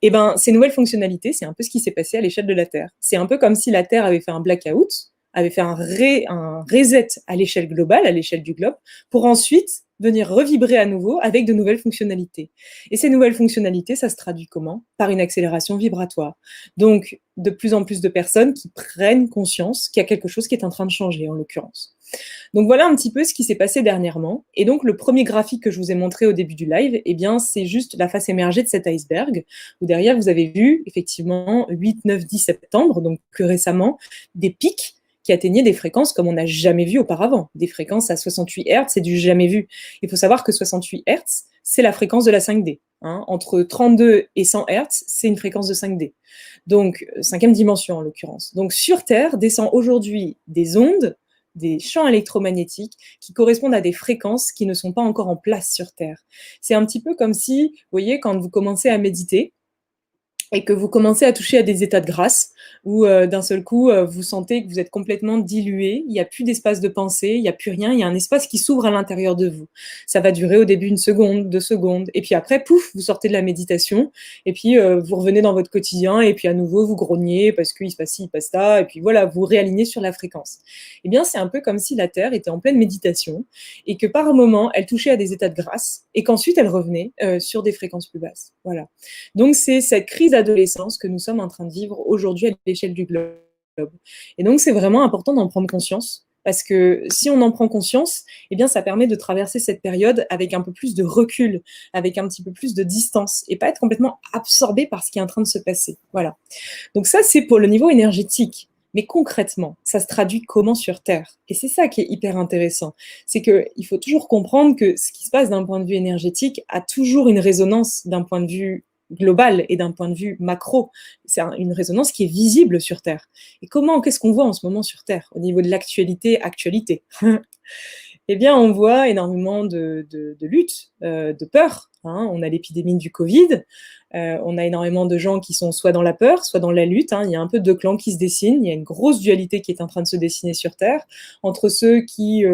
Et ben, ces nouvelles fonctionnalités, c'est un peu ce qui s'est passé à l'échelle de la Terre. C'est un peu comme si la Terre avait fait un blackout, avait fait un reset à l'échelle globale, à l'échelle du globe, pour ensuite venir revibrer à nouveau avec de nouvelles fonctionnalités. Et ces nouvelles fonctionnalités, ça se traduit comment? Par une accélération vibratoire. Donc, de plus en plus de personnes qui prennent conscience qu'il y a quelque chose qui est en train de changer, en l'occurrence. Donc voilà un petit peu ce qui s'est passé dernièrement. Et donc le premier graphique que je vous ai montré au début du live, eh bien c'est juste la face émergée de cet iceberg, où derrière vous avez vu effectivement 8, 9, 10 septembre, donc plus récemment, des pics qui atteignaient des fréquences comme on n'a jamais vu auparavant. Des fréquences à 68 Hz, c'est du jamais vu. Il faut savoir que 68 Hz, c'est la fréquence de la 5D. Hein. Entre 32 et 100 Hz, c'est une fréquence de 5D. Donc, 5e dimension en l'occurrence. Donc sur Terre descend aujourd'hui des ondes, des champs électromagnétiques qui correspondent à des fréquences qui ne sont pas encore en place sur Terre. C'est un petit peu comme si, vous voyez, quand vous commencez à méditer, et que vous commencez à toucher à des états de grâce, où d'un seul coup, vous sentez que vous êtes complètement dilué, il n'y a plus d'espace de pensée, il n'y a plus rien, il y a un espace qui s'ouvre à l'intérieur de vous. Ça va durer au début 1 seconde, 2 secondes, et puis après, pouf, vous sortez de la méditation, et puis vous revenez dans votre quotidien, et puis à nouveau, vous grognez, parce qu'il se passe ci, il passe ça, et puis voilà, vous réalignez sur la fréquence. Eh bien, c'est un peu comme si la Terre était en pleine méditation, et que par moment, elle touchait à des états de grâce, et qu'ensuite, elle revenait sur des fréquences plus basses. Voilà. Donc, c'est cette crise d'adolescence que nous sommes en train de vivre aujourd'hui à l'échelle du globe. Et donc, c'est vraiment important d'en prendre conscience, parce que si on en prend conscience, eh bien, ça permet de traverser cette période avec un peu plus de recul, avec un petit peu plus de distance, et pas être complètement absorbé par ce qui est en train de se passer. Voilà. Donc ça, c'est pour le niveau énergétique. Mais concrètement, ça se traduit comment sur Terre? Et c'est ça qui est hyper intéressant. C'est qu'il faut toujours comprendre que ce qui se passe d'un point de vue énergétique a toujours une résonance d'un point de vue global et d'un point de vue macro. C'est une résonance qui est visible sur Terre. Et qu'est-ce qu'on voit en ce moment sur Terre au niveau de l'actualité? eh bien, on voit énormément de luttes, de peur, hein. On a l'épidémie du Covid, on a énormément de gens qui sont soit dans la peur, soit dans la lutte, hein. Il y a un peu 2 clans qui se dessinent. Il y a une grosse dualité qui est en train de se dessiner sur terre, entre ceux qui,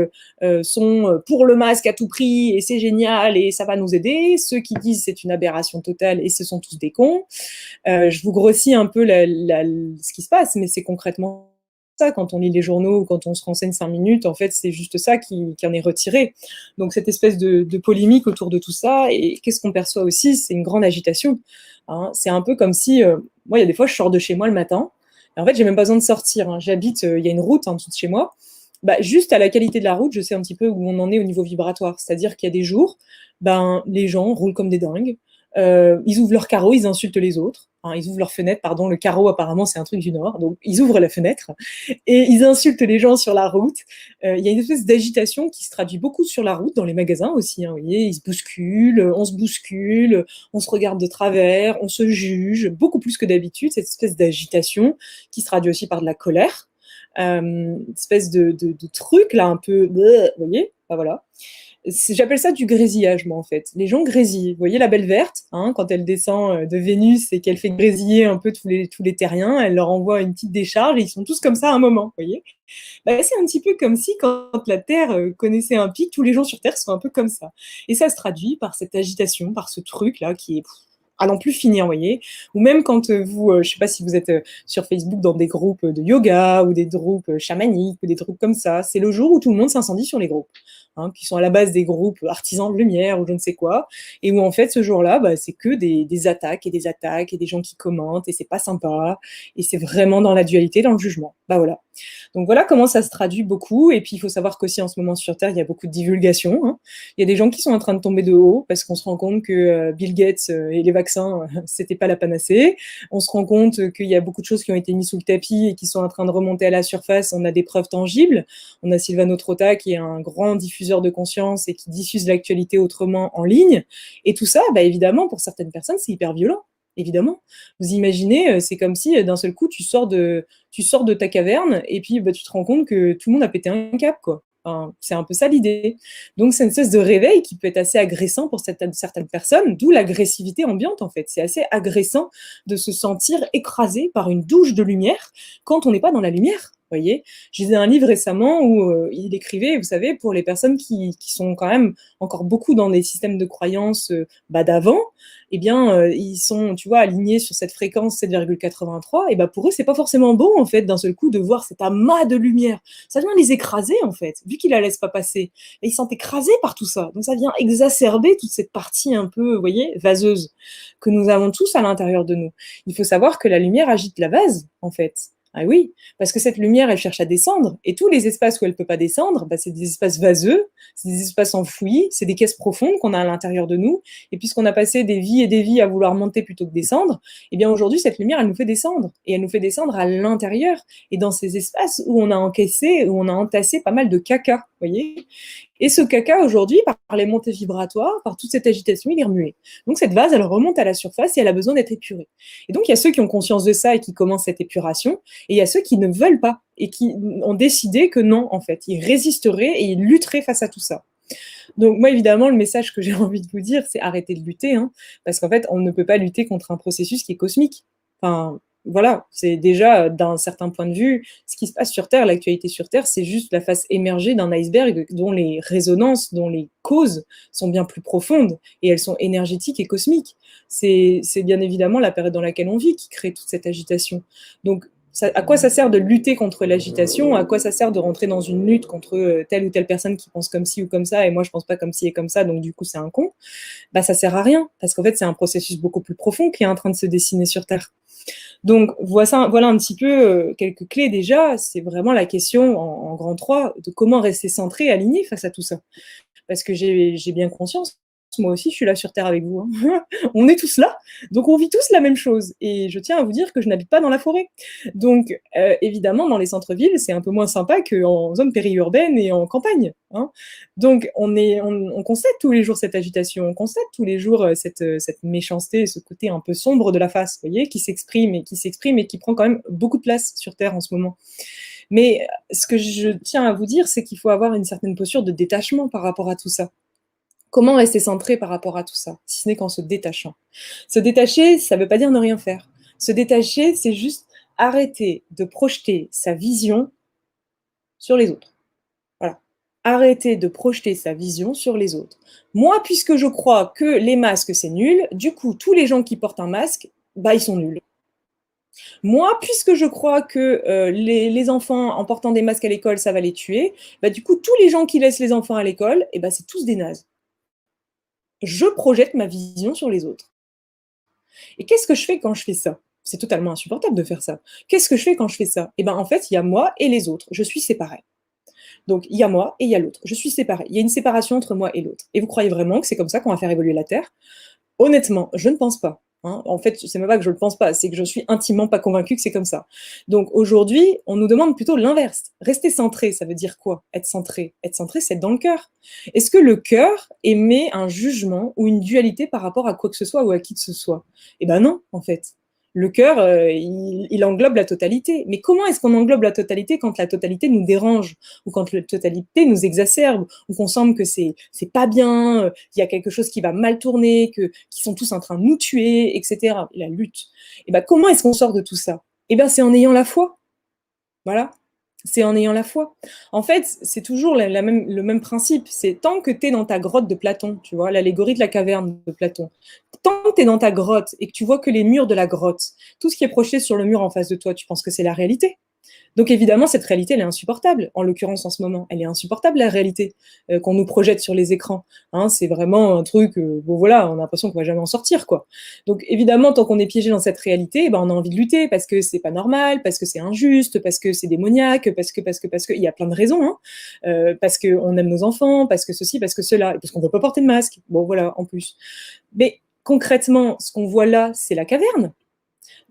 sont, pour le masque à tout prix et c'est génial et ça va nous aider, ceux qui disent: «C'est une aberration totale et ce sont tous des cons». Je vous grossis un peu ce qui se passe, mais c'est concrètement ça quand on lit les journaux ou quand on se renseigne 5 minutes, en fait, c'est juste ça qui en est retiré. Donc cette espèce de polémique autour de tout ça et qu'est-ce qu'on perçoit aussi? C'est une grande agitation, hein. C'est un peu comme si, moi, il y a des fois, je sors de chez moi le matin et en fait, j'ai même pas besoin de sortir, hein. J'habite, il y a une route en dessous de chez moi. Bah, juste à la qualité de la route, je sais un petit peu où on en est au niveau vibratoire. C'est-à-dire qu'il y a des jours, ben, les gens roulent comme des dingues. Ils ouvrent leurs carreaux, ils insultent les autres. Hein, ils ouvrent leurs fenêtres, pardon, le carreau apparemment c'est un truc du Nord, donc ils ouvrent la fenêtre et ils insultent les gens sur la route. Il y a une espèce d'agitation qui se traduit beaucoup sur la route, dans les magasins aussi, hein, vous voyez, ils se bousculent, on se bouscule, on se regarde de travers, on se juge, beaucoup plus que d'habitude, cette espèce d'agitation qui se traduit aussi par de la colère, espèce de truc là un peu, vous voyez, enfin, voilà. J'appelle ça du grésillage, moi, en fait. Les gens grésillent. Vous voyez la belle verte, hein, quand elle descend de Vénus et qu'elle fait grésiller un peu tous les terriens, elle leur envoie une petite décharge et ils sont tous comme ça à un moment, vous voyez. Bah, c'est un petit peu comme si quand la Terre connaissait un pic, tous les gens sur Terre sont un peu comme ça. Et ça se traduit par cette agitation, par ce truc-là qui est à n'en plus finir, vous voyez. Ou même quand vous, je sais pas si vous êtes sur Facebook dans des groupes de yoga ou des groupes chamaniques ou des trucs comme ça, c'est le jour où tout le monde s'incendie sur les groupes, hein, qui sont à la base des groupes artisans de lumière ou je ne sais quoi, et où en fait ce jour-là, bah, c'est que des attaques et des attaques et des gens qui commentent et c'est pas sympa et c'est vraiment dans la dualité, dans le jugement. Bah voilà. Donc voilà comment ça se traduit beaucoup. Et puis il faut savoir qu'aussi en ce moment sur Terre, il y a beaucoup de divulgation, hein. Il y a des gens qui sont en train de tomber de haut parce qu'on se rend compte que Bill Gates et les vaccins, c'était pas la panacée. On se rend compte qu'il y a beaucoup de choses qui ont été mises sous le tapis et qui sont en train de remonter à la surface. On a des preuves tangibles. On a Silvano Trotta qui est un grand diffuseur de conscience et qui diffuse l'actualité autrement en ligne. Et tout ça, bah, évidemment, pour certaines personnes, c'est hyper violent. Évidemment. Vous imaginez, c'est comme si d'un seul coup tu sors de ta caverne et puis bah, tu te rends compte que tout le monde a pété un câble, quoi. Enfin, c'est un peu ça l'idée. Donc c'est une espèce de réveil qui peut être assez agressant pour certaines personnes, d'où l'agressivité ambiante en fait. C'est assez agressant de se sentir écrasé par une douche de lumière quand on n'est pas dans la lumière. Voyez, je lisais un livre récemment où il écrivait, vous savez, pour les personnes qui sont quand même encore beaucoup dans des systèmes de croyances bah, d'avant, eh bien, ils sont, tu vois, alignés sur cette fréquence 7,83, et bah pour eux, c'est pas forcément beau, en fait, d'un seul coup, de voir cet amas de lumière. Ça vient les écraser, en fait, vu qu'ils la laissent pas passer. Et ils sont écrasés par tout ça. Donc ça vient exacerber toute cette partie un peu, vous voyez, vaseuse, que nous avons tous à l'intérieur de nous. Il faut savoir que la lumière agite la vase, en fait. Ah oui, parce que cette lumière, elle cherche à descendre, et tous les espaces où elle peut pas descendre, bah, c'est des espaces vaseux, c'est des espaces enfouis, c'est des caisses profondes qu'on a à l'intérieur de nous, et puisqu'on a passé des vies et des vies à vouloir monter plutôt que descendre, eh bien aujourd'hui, cette lumière, elle nous fait descendre, et elle nous fait descendre à l'intérieur, et dans ces espaces où on a encaissé, où on a entassé pas mal de caca, vous voyez. Et ce caca, aujourd'hui, par les montées vibratoires, par toute cette agitation, il est remué. Donc cette vase, elle remonte à la surface et elle a besoin d'être épurée. Et donc il y a ceux qui ont conscience de ça et qui commencent cette épuration, et il y a ceux qui ne veulent pas et qui ont décidé que non, en fait, ils résisteraient et ils lutteraient face à tout ça. Donc moi, évidemment, le message que j'ai envie de vous dire, c'est arrêtez de lutter, hein, parce qu'en fait, on ne peut pas lutter contre un processus qui est cosmique. Enfin, voilà, c'est déjà, d'un certain point de vue, ce qui se passe sur Terre, l'actualité sur Terre, c'est juste la face émergée d'un iceberg dont les résonances, dont les causes sont bien plus profondes et elles sont énergétiques et cosmiques. C'est bien évidemment la période dans laquelle on vit qui crée toute cette agitation. Donc, à quoi ça sert de lutter contre l'agitation? À quoi ça sert de rentrer dans une lutte contre telle ou telle personne qui pense comme ci ou comme ça, et moi je pense pas comme ci et comme ça, donc du coup c'est un con? Bah ça sert à rien, parce qu'en fait c'est un processus beaucoup plus profond qui est en train de se dessiner sur Terre. Donc voilà un petit peu quelques clés déjà. C'est vraiment la question en grand 3 de comment rester centré, aligné face à tout ça. Parce que j'ai bien conscience, moi aussi je suis là sur Terre avec vous, hein. On est tous là, donc on vit tous la même chose. Et je tiens à vous dire que je n'habite pas dans la forêt. Donc évidemment, dans les centres-villes, c'est un peu moins sympa qu'en zone périurbaine et en campagne, hein. Donc on constate tous les jours cette agitation, on constate tous les jours cette méchanceté, ce côté un peu sombre de la face, vous voyez, qui s'exprime et qui prend quand même beaucoup de place sur Terre en ce moment. Mais ce que je tiens à vous dire, c'est qu'il faut avoir une certaine posture de détachement par rapport à tout ça. Comment rester centré par rapport à tout ça, si ce n'est qu'en se détachant? Se détacher, ça ne veut pas dire ne rien faire. Se détacher, c'est juste arrêter de projeter sa vision sur les autres. Voilà. Arrêter de projeter sa vision sur les autres. Moi, puisque je crois que les masques, c'est nul, du coup, tous les gens qui portent un masque, bah, ils sont nuls. Moi, puisque je crois que les enfants, en portant des masques à l'école, ça va les tuer, bah, du coup, tous les gens qui laissent les enfants à l'école, eh ben, c'est tous des nazes. Je projette ma vision sur les autres. Et qu'est-ce que je fais quand je fais ça? C'est totalement insupportable de faire ça. Qu'est-ce que je fais quand je fais ça? Eh ben, en fait, il y a moi et les autres. Je suis séparée. Donc, il y a moi et il y a l'autre. Je suis séparée. Il y a une séparation entre moi et l'autre. Et vous croyez vraiment que c'est comme ça qu'on va faire évoluer la Terre? Honnêtement, je ne pense pas. Hein. En fait, c'est même pas que je ne le pense pas, c'est que je suis intimement pas convaincue que c'est comme ça. Donc aujourd'hui, on nous demande plutôt l'inverse. Rester centré, ça veut dire quoi? Être centré. Être centré, c'est être dans le cœur. Est-ce que le cœur émet un jugement ou une dualité par rapport à quoi que ce soit ou à qui que ce soit? Eh ben non, en fait. Le cœur, il englobe la totalité. Mais comment est-ce qu'on englobe la totalité quand la totalité nous dérange ou quand la totalité nous exacerbe ou qu'on semble que c'est pas bien, il y a quelque chose qui va mal tourner, qu'ils sont tous en train de nous tuer, etc. La lutte. Et ben comment est-ce qu'on sort de tout ça? Eh ben c'est en ayant la foi. Voilà. C'est en ayant la foi. En fait, c'est toujours le même principe. C'est tant que tu es dans ta grotte de Platon, tu vois, l'allégorie de la caverne de Platon. Tant que tu es dans ta grotte et que tu vois que les murs de la grotte, tout ce qui est projeté sur le mur en face de toi, tu penses que c'est la réalité. Donc évidemment, cette réalité, elle est insupportable. En l'occurrence, en ce moment, elle est insupportable, la réalité qu'on nous projette sur les écrans. Hein, c'est vraiment un truc, bon voilà, on a l'impression qu'on va jamais en sortir, quoi. Donc évidemment, tant qu'on est piégé dans cette réalité, ben, on a envie de lutter parce que c'est pas normal, parce que c'est injuste, parce que c'est démoniaque, parce que, il y a plein de raisons, hein. Parce qu'on aime nos enfants, parce que ceci, parce que cela, et parce qu'on veut pas porter de masque. Bon voilà, en plus. Mais concrètement, ce qu'on voit là, c'est la caverne.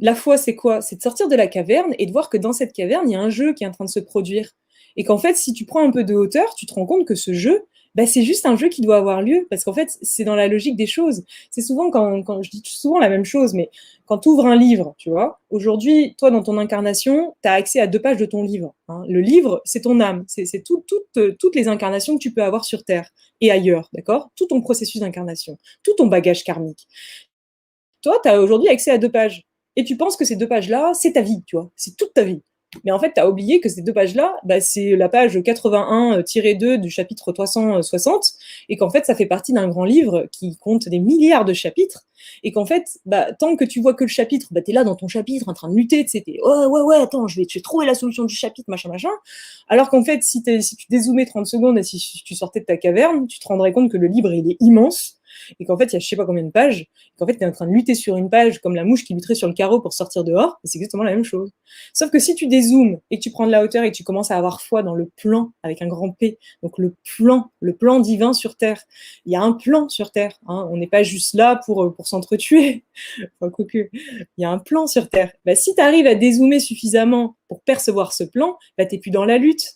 La foi, c'est quoi? C'est de sortir de la caverne et de voir que dans cette caverne, il y a un jeu qui est en train de se produire. Et qu'en fait, si tu prends un peu de hauteur, tu te rends compte que ce jeu, bah, c'est juste un jeu qui doit avoir lieu. Parce qu'en fait, c'est dans la logique des choses. C'est souvent quand je dis souvent la même chose, mais quand tu ouvres un livre, tu vois, aujourd'hui, toi, dans ton incarnation, tu as accès à 2 pages de ton livre. Hein. Le livre, c'est ton âme. C'est toutes les incarnations que tu peux avoir sur Terre et ailleurs, d'accord? Tout ton processus d'incarnation, tout ton bagage karmique. Toi, tu as aujourd'hui accès à 2 pages. Et tu penses que ces 2 pages-là, c'est ta vie, tu vois, c'est toute ta vie. Mais en fait, tu as oublié que ces 2 pages-là, bah, c'est la page 81-2 du chapitre 360, et qu'en fait, ça fait partie d'un grand livre qui compte des milliards de chapitres, et qu'en fait, bah, tant que tu vois que le chapitre, bah, tu es là dans ton chapitre en train de lutter, tu sais, ouais, attends, je vais trouver la solution du chapitre, machin, machin. Alors qu'en fait, si tu dézoomais 30 secondes et si tu sortais de ta caverne, tu te rendrais compte que le livre, il est immense, et qu'en fait, il y a je sais pas combien de pages, qu'en fait, tu es en train de lutter sur une page comme la mouche qui lutterait sur le carreau pour sortir dehors, et c'est exactement la même chose. Sauf que si tu dézoomes et que tu prends de la hauteur et que tu commences à avoir foi dans le plan avec un grand P, donc le plan divin sur Terre, il y a un plan sur Terre. Hein, on n'est pas juste là pour s'entretuer. Enfin, quoique, il y a un plan sur Terre. Bah, si tu arrives à dézoomer suffisamment pour percevoir ce plan, bah, tu n'es plus dans la lutte.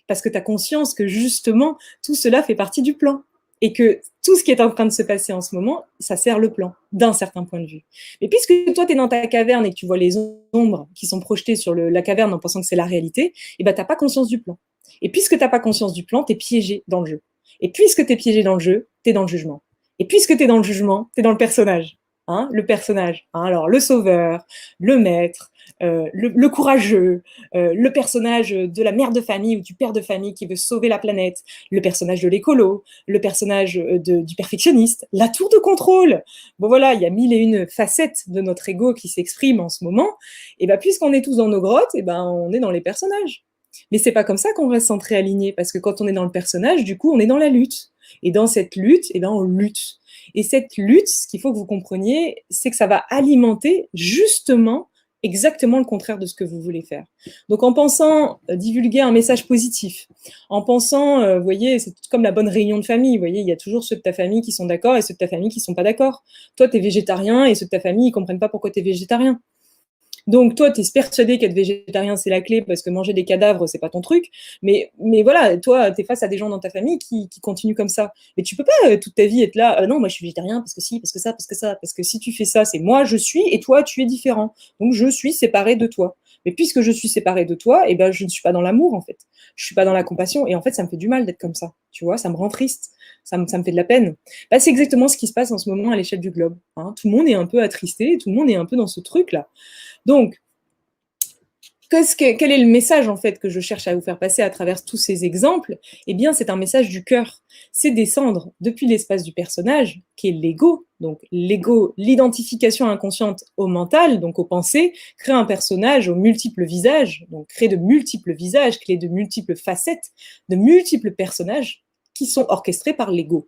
Parce que tu as conscience que justement, tout cela fait partie du plan et que tout ce qui est en train de se passer en ce moment, ça sert le plan, d'un certain point de vue. Mais puisque toi, tu es dans ta caverne et que tu vois les ombres qui sont projetées sur la caverne en pensant que c'est la réalité, et ben, tu n'as pas conscience du plan. Et puisque tu n'as pas conscience du plan, tu es piégé dans le jeu. Et puisque tu es piégé dans le jeu, tu es dans le jugement. Et puisque tu es dans le jugement, tu es dans le personnage. Hein, le personnage. Hein, alors, le sauveur, le maître, le courageux, le personnage de la mère de famille ou du père de famille qui veut sauver la planète, le personnage de l'écolo, le personnage du perfectionniste, la tour de contrôle. Bon voilà, il y a 1001 facettes de notre ego qui s'expriment en ce moment. Et ben puisqu'on est tous dans nos grottes, et ben on est dans les personnages. Mais c'est pas comme ça qu'on reste centré aligné, parce que quand on est dans le personnage, du coup, on est dans la lutte. Et dans cette lutte, et ben on lutte. Et cette lutte, ce qu'il faut que vous compreniez, c'est que ça va alimenter justement exactement le contraire de ce que vous voulez faire. Donc en pensant divulguer un message positif, en pensant, vous voyez, c'est comme la bonne réunion de famille, vous voyez, il y a toujours ceux de ta famille qui sont d'accord et ceux de ta famille qui sont pas d'accord. Toi, tu es végétarien et ceux de ta famille, ils comprennent pas pourquoi tu es végétarien. Donc toi, tu es persuadé qu'être végétarien, c'est la clé parce que manger des cadavres, c'est pas ton truc. Mais voilà, toi, tu es face à des gens dans ta famille qui continuent comme ça. Mais tu peux pas toute ta vie être là, non, moi je suis végétarien parce que si, parce que ça, parce que ça. Parce que si tu fais ça, c'est moi, je suis, et toi, tu es différent. Donc je suis séparé de toi. Mais puisque je suis séparée de toi, eh ben, je ne suis pas dans l'amour, en fait. Je suis pas dans la compassion. Et en fait, ça me fait du mal d'être comme ça. Tu vois, ça me rend triste. Ça me fait de la peine. Bah, c'est exactement ce qui se passe en ce moment à l'échelle du globe. Hein. Tout le monde est un peu attristé. Tout le monde est un peu dans ce truc-là. Donc, quel est le message en fait que je cherche à vous faire passer à travers tous ces exemples? Eh bien, c'est un message du cœur. C'est descendre depuis l'espace du personnage, qui est l'ego, donc l'ego, l'identification inconsciente au mental, donc aux pensées, créer un personnage aux multiples visages, donc créer de multiples visages, créer de multiples facettes, de multiples personnages qui sont orchestrés par l'ego.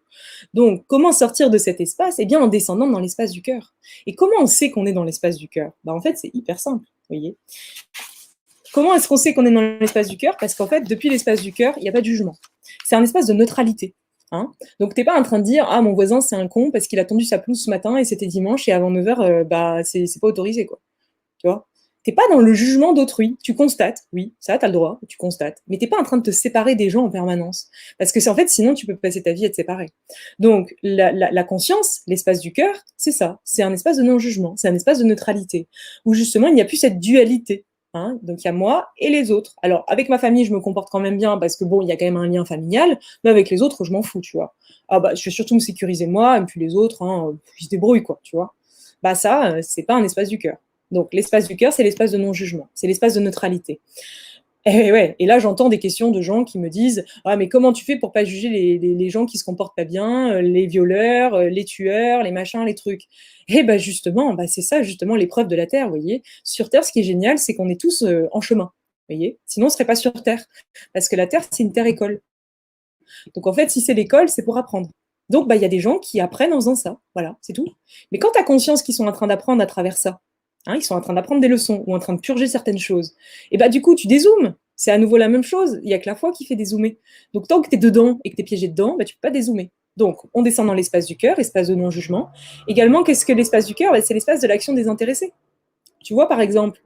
Donc, comment sortir de cet espace? Eh bien, en descendant dans l'espace du cœur. Et comment on sait qu'on est dans l'espace du cœur? Bah, en fait, c'est hyper simple, vous voyez. Comment est-ce qu'on sait qu'on est dans l'espace du cœur? Parce qu'en fait, depuis l'espace du cœur, il n'y a pas de jugement. C'est un espace de neutralité. Hein. Donc, tu n'es pas en train de dire « Ah, mon voisin, c'est un con parce qu'il a tendu sa pelouse ce matin et c'était dimanche et avant 9h, bah, c'est pas autorisé. » quoi. Tu vois? Tu n'es pas dans le jugement d'autrui. Tu constates, oui, ça, tu as le droit, tu constates. Mais tu n'es pas en train de te séparer des gens en permanence. Parce que c'est en fait, sinon, tu peux passer ta vie à te séparer. Donc, la conscience, l'espace du cœur, c'est ça. C'est un espace de non-jugement. C'est un espace de neutralité. Où justement, il n'y a plus cette dualité. Hein, donc il y a moi et les autres. Alors avec ma famille, je me comporte quand même bien parce que bon, il y a quand même un lien familial, mais avec les autres, je m'en fous, tu vois. Ah bah, je vais surtout me sécuriser moi, et puis les autres, hein, ils se débrouillent, quoi, tu vois. Bah ça, c'est pas un espace du cœur. Donc l'espace du cœur, c'est l'espace de non-jugement, c'est l'espace de neutralité. Et ouais, et là j'entends des questions de gens qui me disent ah mais comment tu fais pour pas juger les gens qui se comportent pas bien, les violeurs, les tueurs, les machins, les trucs. Et bah justement, bah c'est ça justement l'épreuve de la Terre, vous voyez. Sur Terre, ce qui est génial, c'est qu'on est tous en chemin, vous voyez. Sinon on serait pas sur Terre, parce que la Terre c'est une terre école. Donc en fait, si c'est l'école, c'est pour apprendre. Donc bah il y a des gens qui apprennent en faisant ça, voilà, c'est tout. Mais quand tu as conscience qu'ils sont en train d'apprendre à travers ça, hein, ils sont en train d'apprendre des leçons ou en train de purger certaines choses. Et bah du coup, tu dézoomes. C'est à nouveau la même chose. Il n'y a que la foi qui fait dézoomer. Donc tant que tu es dedans et que tu es piégé dedans, bah, tu ne peux pas dézoomer. Donc on descend dans l'espace du cœur, espace de non-jugement. Également, qu'est-ce que l'espace du cœur? Bah, c'est l'espace de l'action désintéressée. Tu vois, par exemple,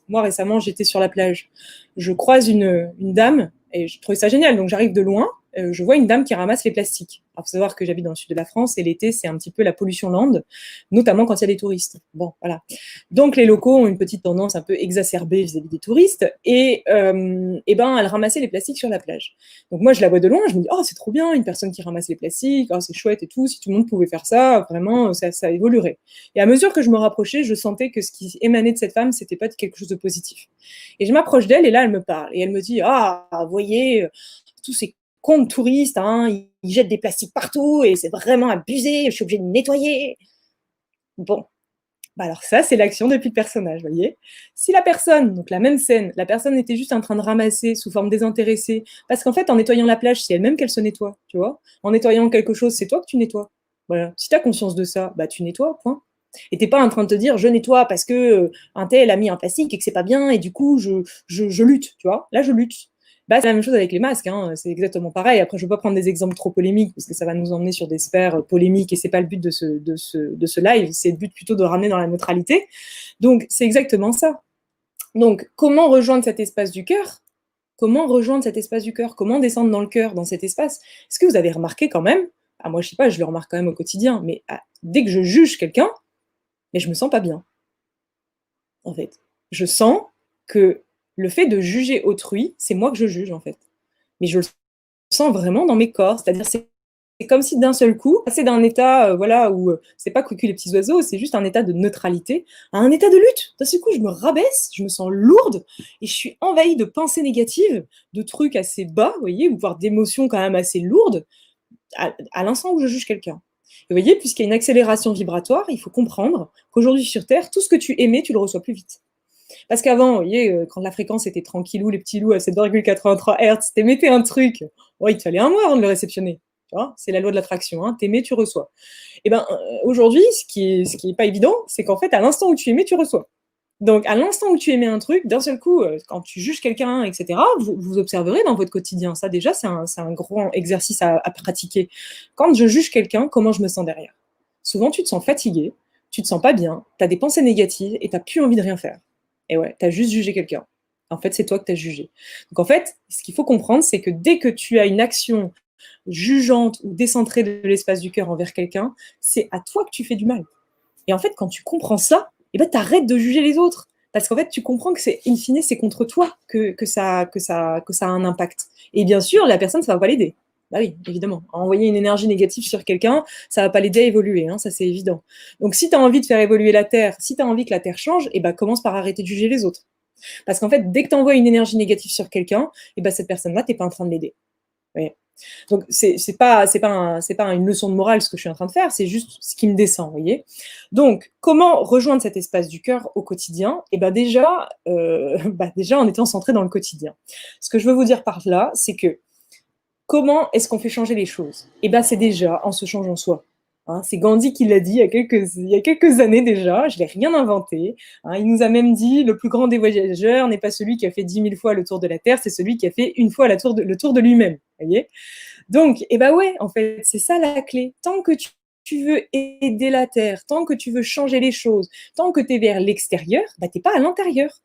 moi récemment, j'étais sur la plage. Je croise une dame et je trouvais ça génial. Donc j'arrive de loin, je vois une dame qui ramasse les plastiques. Il faut savoir que j'habite dans le sud de la France et l'été, c'est un petit peu la pollution land, notamment quand il y a des touristes. Bon, voilà. Donc les locaux ont une petite tendance un peu exacerbée vis-à-vis des touristes et ben elle ramassait les plastiques sur la plage. Donc moi je la vois de loin, je me dis oh c'est trop bien une personne qui ramasse les plastiques, oh, c'est chouette et tout. Si tout le monde pouvait faire ça, vraiment ça évoluerait. Et à mesure que je me rapprochais, je sentais que ce qui émanait de cette femme, c'était pas quelque chose de positif. Et je m'approche d'elle et là elle me parle et elle me dit ah vous voyez tous ces cons de touristes, hein, ils jettent des plastiques partout et c'est vraiment abusé, je suis obligée de nettoyer. Bon, bah alors ça, c'est l'action depuis le personnage, vous voyez. Si la personne, donc la même scène, la personne était juste en train de ramasser sous forme désintéressée, parce qu'en fait, en nettoyant la plage, c'est elle-même qu'elle se nettoie, tu vois. En nettoyant quelque chose, c'est toi que tu nettoies. Voilà. Si tu as conscience de ça, bah tu nettoies, point. Et t'es pas en train de te dire je nettoie parce que un tel a mis un plastique et que c'est pas bien et du coup je lutte, tu vois. Là je lutte. Bah, c'est la même chose avec les masques, hein. C'est exactement pareil. Après, je ne veux pas prendre des exemples trop polémiques parce que ça va nous emmener sur des sphères polémiques et c'est pas le but de ce live. C'est le but plutôt de ramener dans la neutralité. Donc, c'est exactement ça. Donc, comment rejoindre cet espace du cœur? Comment rejoindre cet espace du cœur? Comment descendre dans le cœur, dans cet espace? Est-ce que vous avez remarqué quand même, ah, moi je sais pas, je le remarque quand même au quotidien, mais dès que je juge quelqu'un, mais je me sens pas bien, en fait. Je sens que le fait de juger autrui, c'est moi que je juge, en fait. Mais je le sens vraiment dans mes corps, c'est-à-dire c'est comme si d'un seul coup, passer d'un état voilà, où c'est pas coucou les petits oiseaux, c'est juste un état de neutralité, à un état de lutte. D'un seul coup, je me rabaisse, je me sens lourde et je suis envahie de pensées négatives, de trucs assez bas, vous voyez, ou voire d'émotions quand même assez lourdes, à l'instant où je juge quelqu'un. Vous voyez, puisqu'il y a une accélération vibratoire, il faut comprendre qu'aujourd'hui sur Terre, tout ce que tu émets, tu le reçois plus vite. Parce qu'avant, vous voyez, quand la fréquence était tranquillou, les petits loups à 7,83 Hz, t'émettais un truc, oh, il te fallait un mois avant de le réceptionner. C'est la loi de l'attraction, hein, t'émets, tu reçois. Et ben aujourd'hui, ce qui est pas évident, c'est qu'en fait, à l'instant où tu émets, tu reçois. Donc, à l'instant où tu émets un truc, d'un seul coup, quand tu juges quelqu'un, etc., vous observerez dans votre quotidien. Ça, déjà, c'est un grand exercice à pratiquer. Quand je juge quelqu'un, comment je me sens derrière? Souvent, tu te sens fatigué, tu te sens pas bien, tu as des pensées négatives et tu n'as plus envie de rien faire. Et ouais, tu as juste jugé quelqu'un. En fait, c'est toi que tu as jugé. Donc, en fait, ce qu'il faut comprendre, c'est que dès que tu as une action jugeante ou décentrée de l'espace du cœur envers quelqu'un, c'est à toi que tu fais du mal. Et en fait, quand tu comprends ça, eh ben, tu arrêtes de juger les autres. Parce qu'en fait, tu comprends que c'est, in fine, c'est contre toi que ça a un impact. Et bien sûr, la personne, ça va pas l'aider. Bah oui, évidemment. Envoyer une énergie négative sur quelqu'un, ça va pas l'aider à évoluer, hein, ça c'est évident. Donc si tu as envie de faire évoluer la Terre, si tu as envie que la Terre change, eh ben, commence par arrêter de juger les autres. Parce qu'en fait, dès que tu envoies une énergie négative sur quelqu'un, eh ben, cette personne-là, tu n'es pas en train de l'aider. Oui. Donc, c'est pas une leçon de morale ce que je suis en train de faire, c'est juste ce qui me descend, vous voyez. Donc, comment rejoindre cet espace du cœur au quotidien? Et ben déjà, déjà en étant centré dans le quotidien. Ce que je veux vous dire par là, c'est que comment est-ce qu'on fait changer les choses? Et ben c'est déjà en se changeant soi. Hein, c'est Gandhi qui l'a dit il y a quelques années déjà, je n'ai rien inventé. Hein, il nous a même dit, le plus grand des voyageurs n'est pas celui qui a fait 10 000 fois le tour de la Terre, c'est celui qui a fait une fois le tour de lui-même. Voyez. Donc, et ben ouais, en fait, c'est ça la clé. Tant que tu veux aider la Terre, tant que tu veux changer les choses, tant que tu es vers l'extérieur, bah, tu n'es pas à l'intérieur.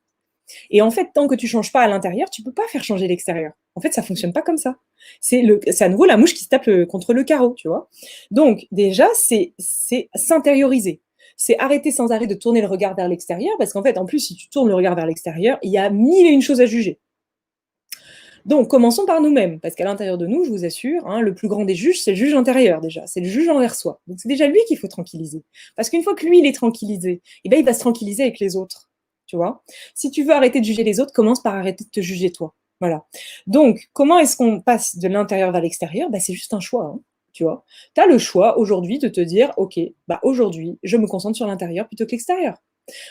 Et en fait, tant que tu ne changes pas à l'intérieur, tu ne peux pas faire changer l'extérieur. En fait, ça ne fonctionne pas comme ça. C'est à nouveau la mouche qui se tape contre le carreau, tu vois. Donc, déjà, c'est s'intérioriser. C'est arrêter sans arrêt de tourner le regard vers l'extérieur, parce qu'en fait, en plus, si tu tournes le regard vers l'extérieur, il y a mille et une choses à juger. Donc, commençons par nous-mêmes, parce qu'à l'intérieur de nous, je vous assure, hein, le plus grand des juges, c'est le juge intérieur déjà, c'est le juge envers soi. Donc, c'est déjà lui qu'il faut tranquilliser. Parce qu'une fois que lui, il est tranquillisé, eh ben, il va se tranquilliser avec les autres. Tu vois. Si tu veux arrêter de juger les autres, commence par arrêter de te juger toi. Voilà. Donc, comment est-ce qu'on passe de l'intérieur vers l'extérieur? C'est juste un choix. Hein, tu vois. Tu as le choix aujourd'hui de te dire, OK, aujourd'hui, je me concentre sur l'intérieur plutôt que l'extérieur.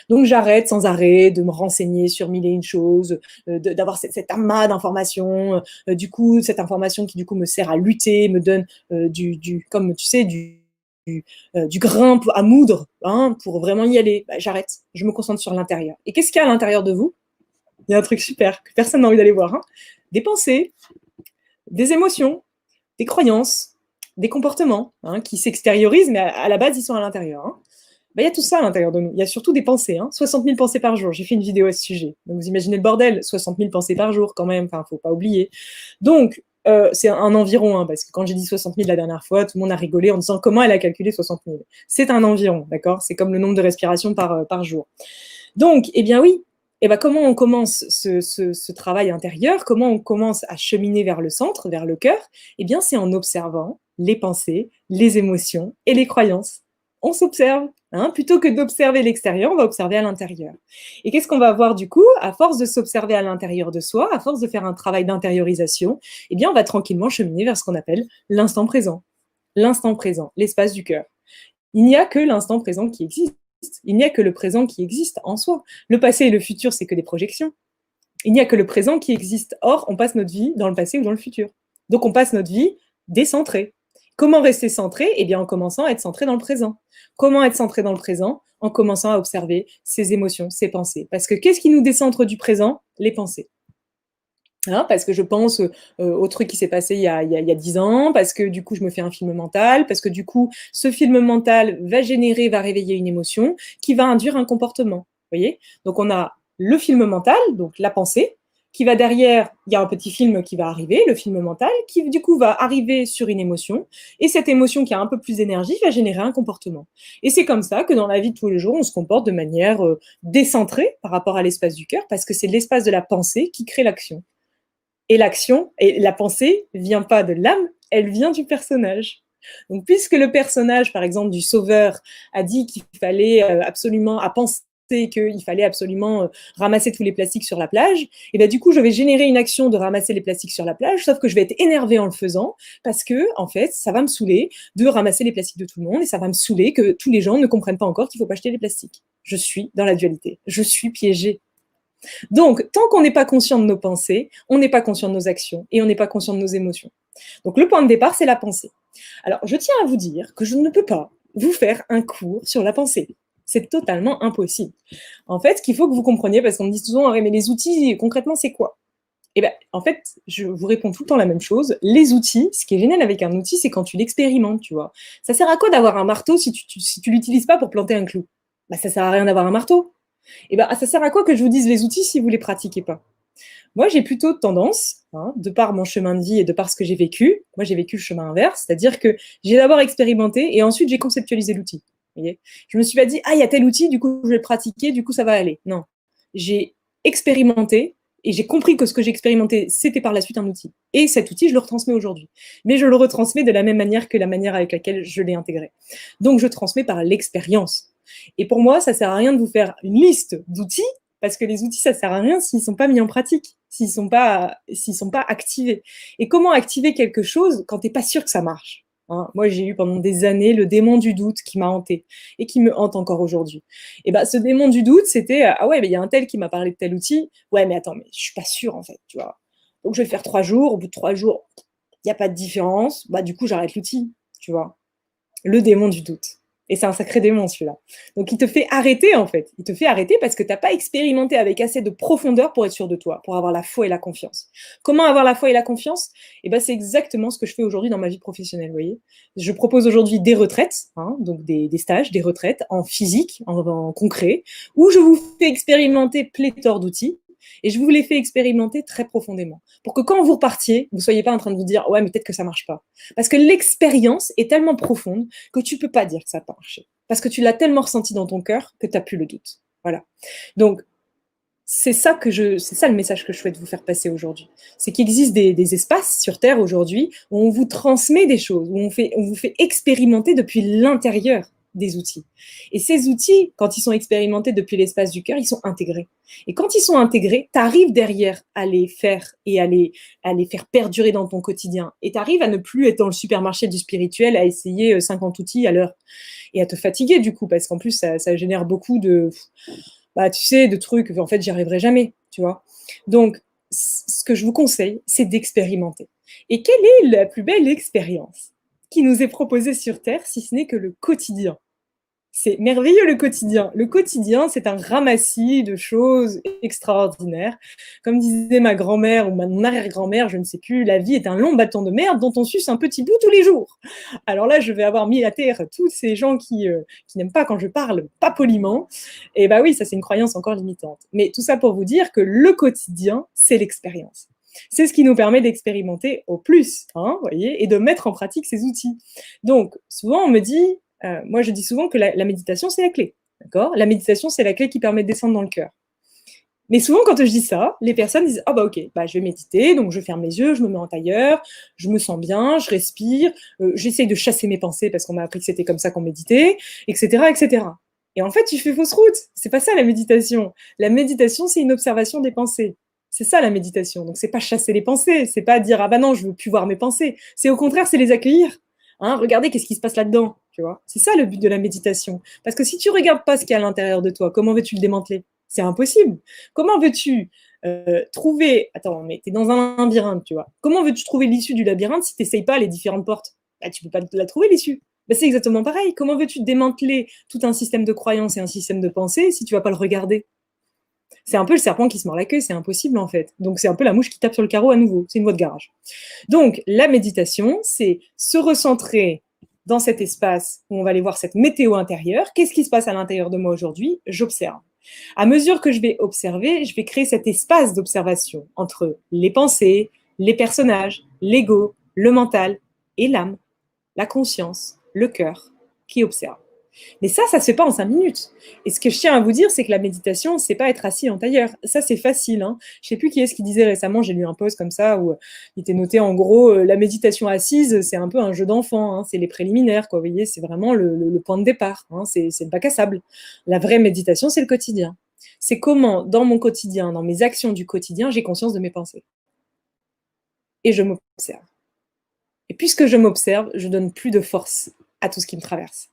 Donc, j'arrête sans arrêt de me renseigner sur mille et une choses, d'avoir cet amas d'informations. Du coup, cette information qui, du coup, me sert à lutter, me donne comme tu sais, du grain à moudre, hein, pour vraiment y aller. J'arrête, je me concentre sur l'intérieur. Et qu'est-ce qu'il y a à l'intérieur de vous? Il y a un truc super que personne n'a envie d'aller voir. Hein. Des pensées, des émotions, des croyances, des comportements hein, qui s'extériorisent, mais à la base, ils sont à l'intérieur. Hein. Il y a tout ça à l'intérieur de nous. Il y a surtout des pensées. Hein. 60 000 pensées par jour. J'ai fait une vidéo à ce sujet. Donc, vous imaginez le bordel. 60 000 pensées par jour, quand même. Enfin, faut pas oublier. Donc, c'est un environ, hein, parce que quand j'ai dit 60 000 la dernière fois, tout le monde a rigolé en disant comment elle a calculé 60 000. C'est un environ, d'accord? C'est comme le nombre de respirations par jour. Donc, eh bien oui, comment on commence ce travail intérieur? Comment on commence à cheminer vers le centre, vers le cœur? Eh bien, c'est en observant les pensées, les émotions et les croyances. On s'observe. Hein, plutôt que d'observer l'extérieur, on va observer à l'intérieur. Et qu'est-ce qu'on va voir du coup? À force de s'observer à l'intérieur de soi, à force de faire un travail d'intériorisation, eh bien, on va tranquillement cheminer vers ce qu'on appelle l'instant présent. L'instant présent, l'espace du cœur. Il n'y a que l'instant présent qui existe. Il n'y a que le présent qui existe en soi. Le passé et le futur, c'est que des projections. Il n'y a que le présent qui existe. Or, on passe notre vie dans le passé ou dans le futur. Donc, on passe notre vie décentrée. Comment rester centré? Eh bien, en commençant à être centré dans le présent. Comment être centré dans le présent? En commençant à observer ses émotions, ses pensées. Parce que qu'est-ce qui nous décentre du présent? Les pensées. Hein, parce que je pense au truc qui s'est passé il y a 10 ans, parce que du coup, je me fais un film mental, parce que du coup, ce film mental va réveiller une émotion qui va induire un comportement. Vous voyez? Donc, on a le film mental, donc la pensée, qui va derrière, il y a un petit film qui va arriver, le film mental, qui du coup va arriver sur une émotion, et cette émotion qui a un peu plus d'énergie va générer un comportement. Et c'est comme ça que dans la vie de tous les jours, on se comporte de manière décentrée par rapport à l'espace du cœur, parce que c'est l'espace de la pensée qui crée l'action. Et l'action, et la pensée, vient pas de l'âme, elle vient du personnage. Donc, puisque le personnage, par exemple, du sauveur, a dit qu'il fallait absolument, a pensé qu'il fallait absolument ramasser tous les plastiques sur la plage, et ben du coup, je vais générer une action de ramasser les plastiques sur la plage, sauf que je vais être énervée en le faisant, parce que, en fait, ça va me saouler de ramasser les plastiques de tout le monde, et ça va me saouler que tous les gens ne comprennent pas encore qu'il faut pas jeter les plastiques. Je suis dans la dualité. Je suis piégée. Donc, tant qu'on n'est pas conscient de nos pensées, on n'est pas conscient de nos actions et on n'est pas conscient de nos émotions. Donc, le point de départ, c'est la pensée. Alors, je tiens à vous dire que je ne peux pas vous faire un cours sur la pensée. C'est totalement impossible. En fait, ce qu'il faut que vous compreniez, parce qu'on me dit souvent, mais les outils, concrètement, c'est quoi? Eh bien, en fait, je vous réponds tout le temps la même chose. Les outils, ce qui est génial avec un outil, c'est quand tu l'expérimentes, tu vois. Ça sert à quoi d'avoir un marteau si tu l'utilises pas pour planter un clou? Ça sert à rien d'avoir un marteau. Et ça sert à quoi que je vous dise les outils si vous ne les pratiquez pas? Moi, j'ai plutôt tendance, hein, de par mon chemin de vie et de par ce que j'ai vécu, moi j'ai vécu le chemin inverse, c'est-à-dire que j'ai d'abord expérimenté et ensuite j'ai conceptualisé l'outil. Vous voyez, je me suis pas dit, il y a tel outil, du coup je vais le pratiquer, du coup ça va aller. Non. j'ai expérimenté et j'ai compris que ce que j'ai expérimenté, c'était par la suite un outil. Et cet outil, je le retransmets aujourd'hui. Mais je le retransmets de la même manière que la manière avec laquelle je l'ai intégré. Donc, je transmets par l'expérience. Et pour moi, ça sert à rien de vous faire une liste d'outils, parce que les outils, ça sert à rien s'ils sont pas mis en pratique, s'ils sont pas activés. Et comment activer quelque chose quand t'es pas sûr que ça marche? Hein, moi, j'ai eu pendant des années le démon du doute qui m'a hanté et qui me hante encore aujourd'hui. Et ben, ce démon du doute, c'était ah ouais, mais il y a un tel qui m'a parlé de tel outil. Ouais, mais attends, mais je suis pas sûre en fait, tu vois. Donc je vais faire 3 jours. Au bout de 3 jours, il n'y a pas de différence. Bah du coup, j'arrête l'outil, tu vois. Le démon du doute. Et c'est un sacré démon, celui-là. Donc, il te fait arrêter, en fait. Il te fait arrêter parce que tu n'as pas expérimenté avec assez de profondeur pour être sûr de toi, pour avoir la foi et la confiance. Comment avoir la foi et la confiance? Eh ben, c'est exactement ce que je fais aujourd'hui dans ma vie professionnelle, vous voyez. Je propose aujourd'hui des retraites, hein, donc des stages, des retraites en physique, en concret, où je vous fais expérimenter pléthore d'outils et je vous les fais expérimenter très profondément. Pour que quand vous repartiez, vous ne soyez pas en train de vous dire « ouais, mais peut-être que ça ne marche pas ». Parce que l'expérience est tellement profonde que tu ne peux pas dire que ça n'a pas marché. Parce que tu l'as tellement ressenti dans ton cœur que tu n'as plus le doute. Voilà. Donc, c'est ça le message que je souhaite vous faire passer aujourd'hui. C'est qu'il existe des espaces sur Terre aujourd'hui où on vous transmet des choses, où on vous fait expérimenter depuis l'intérieur des outils. Et ces outils, quand ils sont expérimentés depuis l'espace du cœur, ils sont intégrés. Et quand ils sont intégrés, tu arrives derrière à les faire et à les faire perdurer dans ton quotidien. Et tu arrives à ne plus être dans le supermarché du spirituel à essayer 50 outils à l'heure et à te fatiguer du coup, parce qu'en plus, ça génère beaucoup de bah, tu sais, de trucs, en fait, j'y arriverai jamais, tu vois. Donc, ce que je vous conseille, c'est d'expérimenter. Et quelle est la plus belle expérience qui nous est proposée sur Terre, si ce n'est que le quotidien? C'est merveilleux le quotidien. Le quotidien, c'est un ramassis de choses extraordinaires. Comme disait ma grand-mère ou mon arrière-grand-mère, je ne sais plus, la vie est un long bâton de merde dont on suce un petit bout tous les jours. Alors là, je vais avoir mis à terre tous ces gens qui n'aiment pas quand je parle pas poliment. Et bah oui, ça c'est une croyance encore limitante. Mais tout ça pour vous dire que le quotidien, c'est l'expérience. C'est ce qui nous permet d'expérimenter au plus, hein, voyez, et de mettre en pratique ces outils. Donc, souvent, on me dit, moi, je dis souvent que la méditation, c'est la clé. D'accord? La méditation, c'est la clé qui permet de descendre dans le cœur. Mais souvent, quand je dis ça, les personnes disent ah bah ok, bah je vais méditer, donc je ferme mes yeux, je me mets en tailleur, je me sens bien, je respire, j'essaye de chasser mes pensées parce qu'on m'a appris que c'était comme ça qu'on méditait, etc., etc. Et en fait, tu fais fausse route. C'est pas ça la méditation. La méditation, c'est une observation des pensées. C'est ça la méditation. Donc c'est pas chasser les pensées, c'est pas dire ah bah non, je veux plus voir mes pensées. C'est au contraire, c'est les accueillir. Hein, regardez qu'est-ce qui se passe là-dedans, tu vois. C'est ça le but de la méditation. Parce que si tu regardes pas ce qu'il y a à l'intérieur de toi, comment veux-tu le démanteler? C'est impossible. Comment veux-tu trouver... Attends, mais tu es dans un labyrinthe, tu vois. Comment veux-tu trouver l'issue du labyrinthe si tu n'essayes pas les différentes portes? Bah, tu ne peux pas la trouver, l'issue. Bah, c'est exactement pareil. Comment veux-tu démanteler tout un système de croyances et un système de pensée si tu ne vas pas le regarder? C'est un peu le serpent qui se mord la queue, c'est impossible en fait. Donc c'est un peu la mouche qui tape sur le carreau à nouveau, c'est une voie de garage. Donc la méditation, c'est se recentrer dans cet espace où on va aller voir cette météo intérieure. Qu'est-ce qui se passe à l'intérieur de moi aujourd'hui? J'observe. À mesure que je vais observer, je vais créer cet espace d'observation entre les pensées, les personnages, l'ego, le mental et l'âme, la conscience, le cœur qui observe. Mais ça se fait pas en 5 minutes. Et ce que je tiens à vous dire, c'est que la méditation, c'est pas être assis en tailleur. Ça, c'est facile. Hein. Je sais plus qui est-ce qui disait récemment, j'ai lu un post comme ça où il était noté en gros, la méditation assise, c'est un peu un jeu d'enfant. Hein. C'est les préliminaires, quoi. Vous voyez, c'est vraiment le point de départ. Hein. C'est le bac à sable. La vraie méditation, c'est le quotidien. C'est comment, dans mon quotidien, dans mes actions du quotidien, j'ai conscience de mes pensées. Et je m'observe. Et puisque je m'observe, je donne plus de force à tout ce qui me traverse.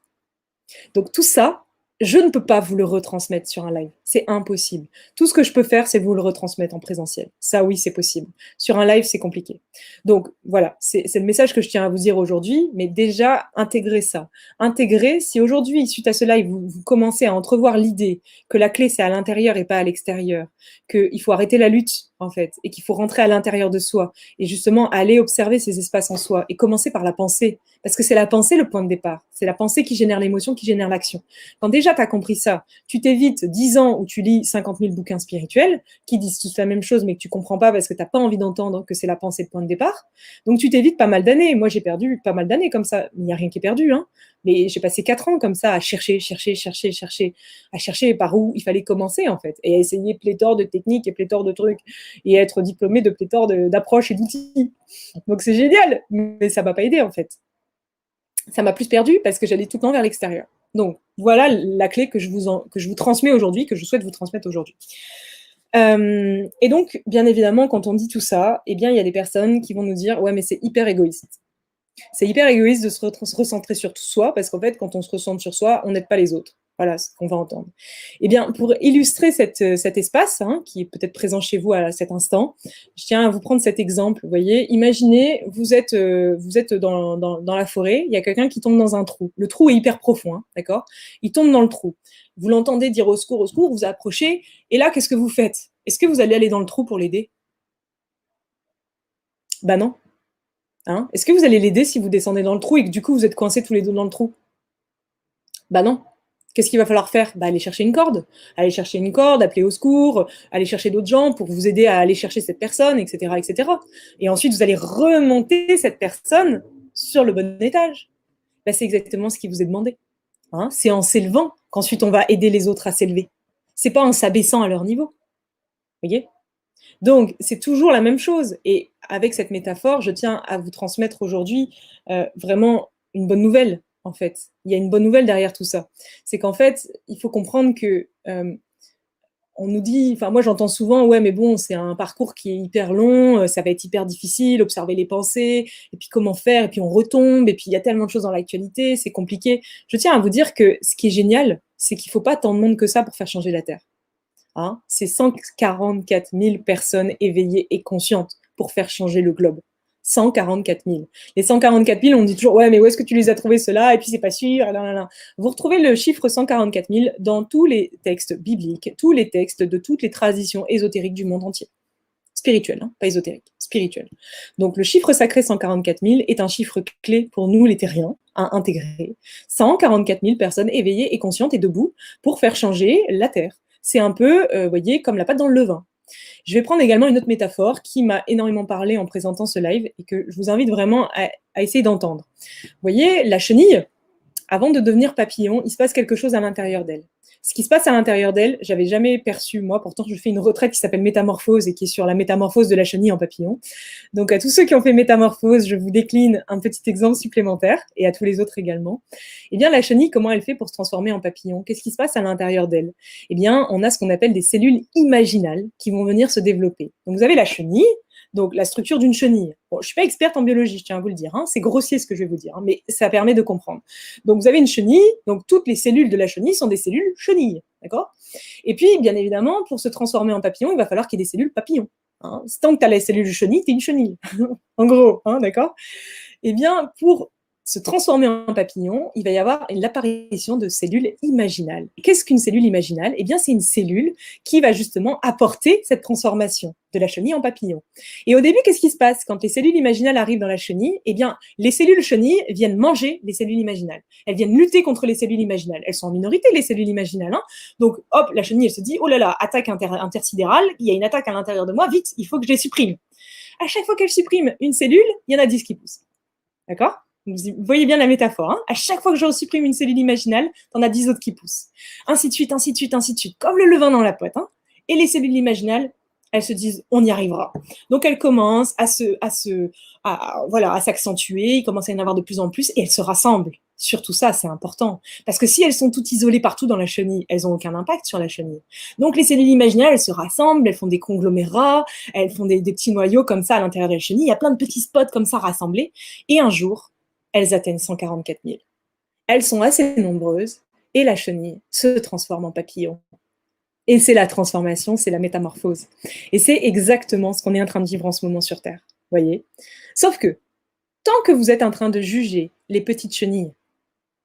Donc tout ça, je ne peux pas vous le retransmettre sur un live. C'est impossible. Tout ce que je peux faire, c'est vous le retransmettre en présentiel. Ça, oui, c'est possible. Sur un live, c'est compliqué. Donc voilà, c'est le message que je tiens à vous dire aujourd'hui, mais déjà, intégrez ça. Intégrez, si aujourd'hui, suite à ce live, vous commencez à entrevoir l'idée que la clé, c'est à l'intérieur et pas à l'extérieur, qu'il faut arrêter la lutte, en fait, et qu'il faut rentrer à l'intérieur de soi, et justement aller observer ces espaces en soi, et commencer par la pensée, parce que c'est la pensée le point de départ. C'est la pensée qui génère l'émotion, qui génère l'action. Quand déjà tu as compris ça, tu t'évites 10 ans où tu lis 50 000 bouquins spirituels qui disent tous la même chose mais que tu comprends pas parce que tu n'as pas envie d'entendre que c'est la pensée de point de départ. Donc tu t'évites pas mal d'années. Moi, j'ai perdu pas mal d'années comme ça. Il n'y a rien qui est perdu. Hein. Mais j'ai passé 4 ans comme ça à chercher, à chercher par où il fallait commencer, en fait, et à essayer pléthore de techniques et pléthore de trucs, et à être diplômée de pléthore d'approches et d'outils. Donc c'est génial, mais ça m'a pas aidé, en fait. Ça m'a plus perdu parce que j'allais tout le temps vers l'extérieur. Donc voilà la clé que je vous transmets aujourd'hui, que je souhaite vous transmettre aujourd'hui. Et donc, bien évidemment, quand on dit tout ça, eh bien, il y a des personnes qui vont nous dire « Ouais, mais c'est hyper égoïste ». C'est hyper égoïste de se recentrer sur soi, parce qu'en fait, quand on se recentre sur soi, on n'aide pas les autres. Voilà ce qu'on va entendre. Eh bien, pour illustrer cet espace, hein, qui est peut-être présent chez vous à cet instant, je tiens à vous prendre cet exemple. Vous voyez, imaginez, vous êtes dans la forêt, il y a quelqu'un qui tombe dans un trou. Le trou est hyper profond, hein, d'accord? Il tombe dans le trou. Vous l'entendez dire au secours, vous approchez, et là, qu'est-ce que vous faites? Est-ce que vous allez aller dans le trou pour l'aider? Bah non. Hein? Est-ce que vous allez l'aider si vous descendez dans le trou et que du coup vous êtes coincés tous les deux dans le trou? Bah non. Qu'est-ce qu'il va falloir faire? Bah aller chercher une corde. Aller chercher une corde, appeler au secours, aller chercher d'autres gens pour vous aider à aller chercher cette personne, etc., etc. Et ensuite, vous allez remonter cette personne sur le bon étage. Bah, c'est exactement ce qui vous est demandé. Hein? C'est en s'élevant qu'ensuite on va aider les autres à s'élever. C'est pas en s'abaissant à leur niveau. Vous voyez? Donc, c'est toujours la même chose. Et avec cette métaphore, je tiens à vous transmettre aujourd'hui vraiment une bonne nouvelle, en fait. Il y a une bonne nouvelle derrière tout ça. C'est qu'en fait, il faut comprendre que on nous dit, enfin moi j'entends souvent, ouais mais bon, c'est un parcours qui est hyper long, ça va être hyper difficile, observer les pensées, et puis comment faire, et puis on retombe, et puis il y a tellement de choses dans l'actualité, c'est compliqué. Je tiens à vous dire que ce qui est génial, c'est qu'il ne faut pas tant de monde que ça pour faire changer la Terre. Hein, c'est 144 000 personnes éveillées et conscientes pour faire changer le globe. 144 000. Les 144 000, on dit toujours, ouais, mais où est-ce que tu les as trouvés ceux-là? Et puis c'est pas sûr. Là. Vous retrouvez le chiffre 144 000 dans tous les textes bibliques, tous les textes de toutes les traditions ésotériques du monde entier. Spirituel, hein, pas ésotérique, spirituel. Donc le chiffre sacré 144 000 est un chiffre clé pour nous les terriens à intégrer. 144 000 personnes éveillées et conscientes et debout pour faire changer la Terre. C'est un peu, vous voyez, comme la pâte dans le levain. Je vais prendre également une autre métaphore qui m'a énormément parlé en présentant ce live et que je vous invite vraiment à essayer d'entendre. Vous voyez, la chenille, avant de devenir papillon, il se passe quelque chose à l'intérieur d'elle. Ce qui se passe à l'intérieur d'elle, j'avais jamais perçu, moi, pourtant je fais une retraite qui s'appelle Métamorphose et qui est sur la métamorphose de la chenille en papillon. Donc à tous ceux qui ont fait Métamorphose, je vous décline un petit exemple supplémentaire, et à tous les autres également. Eh bien, la chenille, comment elle fait pour se transformer en papillon? Qu'est-ce qui se passe à l'intérieur d'elle? Eh bien, on a ce qu'on appelle des cellules imaginales qui vont venir se développer. Donc vous avez la chenille, donc la structure d'une chenille. Bon, je ne suis pas experte en biologie, je tiens à vous le dire, hein. C'est grossier ce que je vais vous dire, hein, mais ça permet de comprendre. Donc vous avez une chenille, donc toutes les cellules de la chenille sont des cellules chenilles, d'accord? Et puis, bien évidemment, pour se transformer en papillon, il va falloir qu'il y ait des cellules papillons. Hein. Tant que tu as les cellules chenilles, tu es une chenille, en gros, hein, d'accord? Eh bien, pour se transformer en papillon, il va y avoir l'apparition de cellules imaginales. Qu'est-ce qu'une cellule imaginale? Eh bien, c'est une cellule qui va justement apporter cette transformation de la chenille en papillon. Et au début, qu'est-ce qui se passe? Quand les cellules imaginales arrivent dans la chenille, eh bien, les cellules chenilles viennent manger les cellules imaginales. Elles viennent lutter contre les cellules imaginales. Elles sont en minorité, les cellules imaginales. Hein. Donc, hop, la chenille, elle se dit, oh là là, attaque intersidérale, il y a une attaque à l'intérieur de moi, vite, il faut que je les supprime. À chaque fois qu'elle supprime une cellule, il y en a 10 qui poussent. D'accord? Vous voyez bien la métaphore. Hein, à chaque fois que je supprime une cellule imaginale, t'en as 10 autres qui poussent. Ainsi de suite, ainsi de suite, ainsi de suite. Comme le levain dans la pote. Hein. Et les cellules imaginales, elles se disent, on y arrivera. Donc, elles commencent à s'accentuer, il commence à y en avoir de plus en plus, et elles se rassemblent. Surtout ça, c'est important. Parce que si elles sont toutes isolées partout dans la chenille, elles n'ont aucun impact sur la chenille. Donc, les cellules imaginales, elles se rassemblent, elles font des conglomérats, elles font des petits noyaux comme ça à l'intérieur de la chenille. Il y a plein de petits spots comme ça rassemblés. Et un jour, elles atteignent 144 000. Elles sont assez nombreuses et la chenille se transforme en papillon. Et c'est la transformation, c'est la métamorphose. Et c'est exactement ce qu'on est en train de vivre en ce moment sur Terre. Voyez ? Sauf que, tant que vous êtes en train de juger les petites chenilles,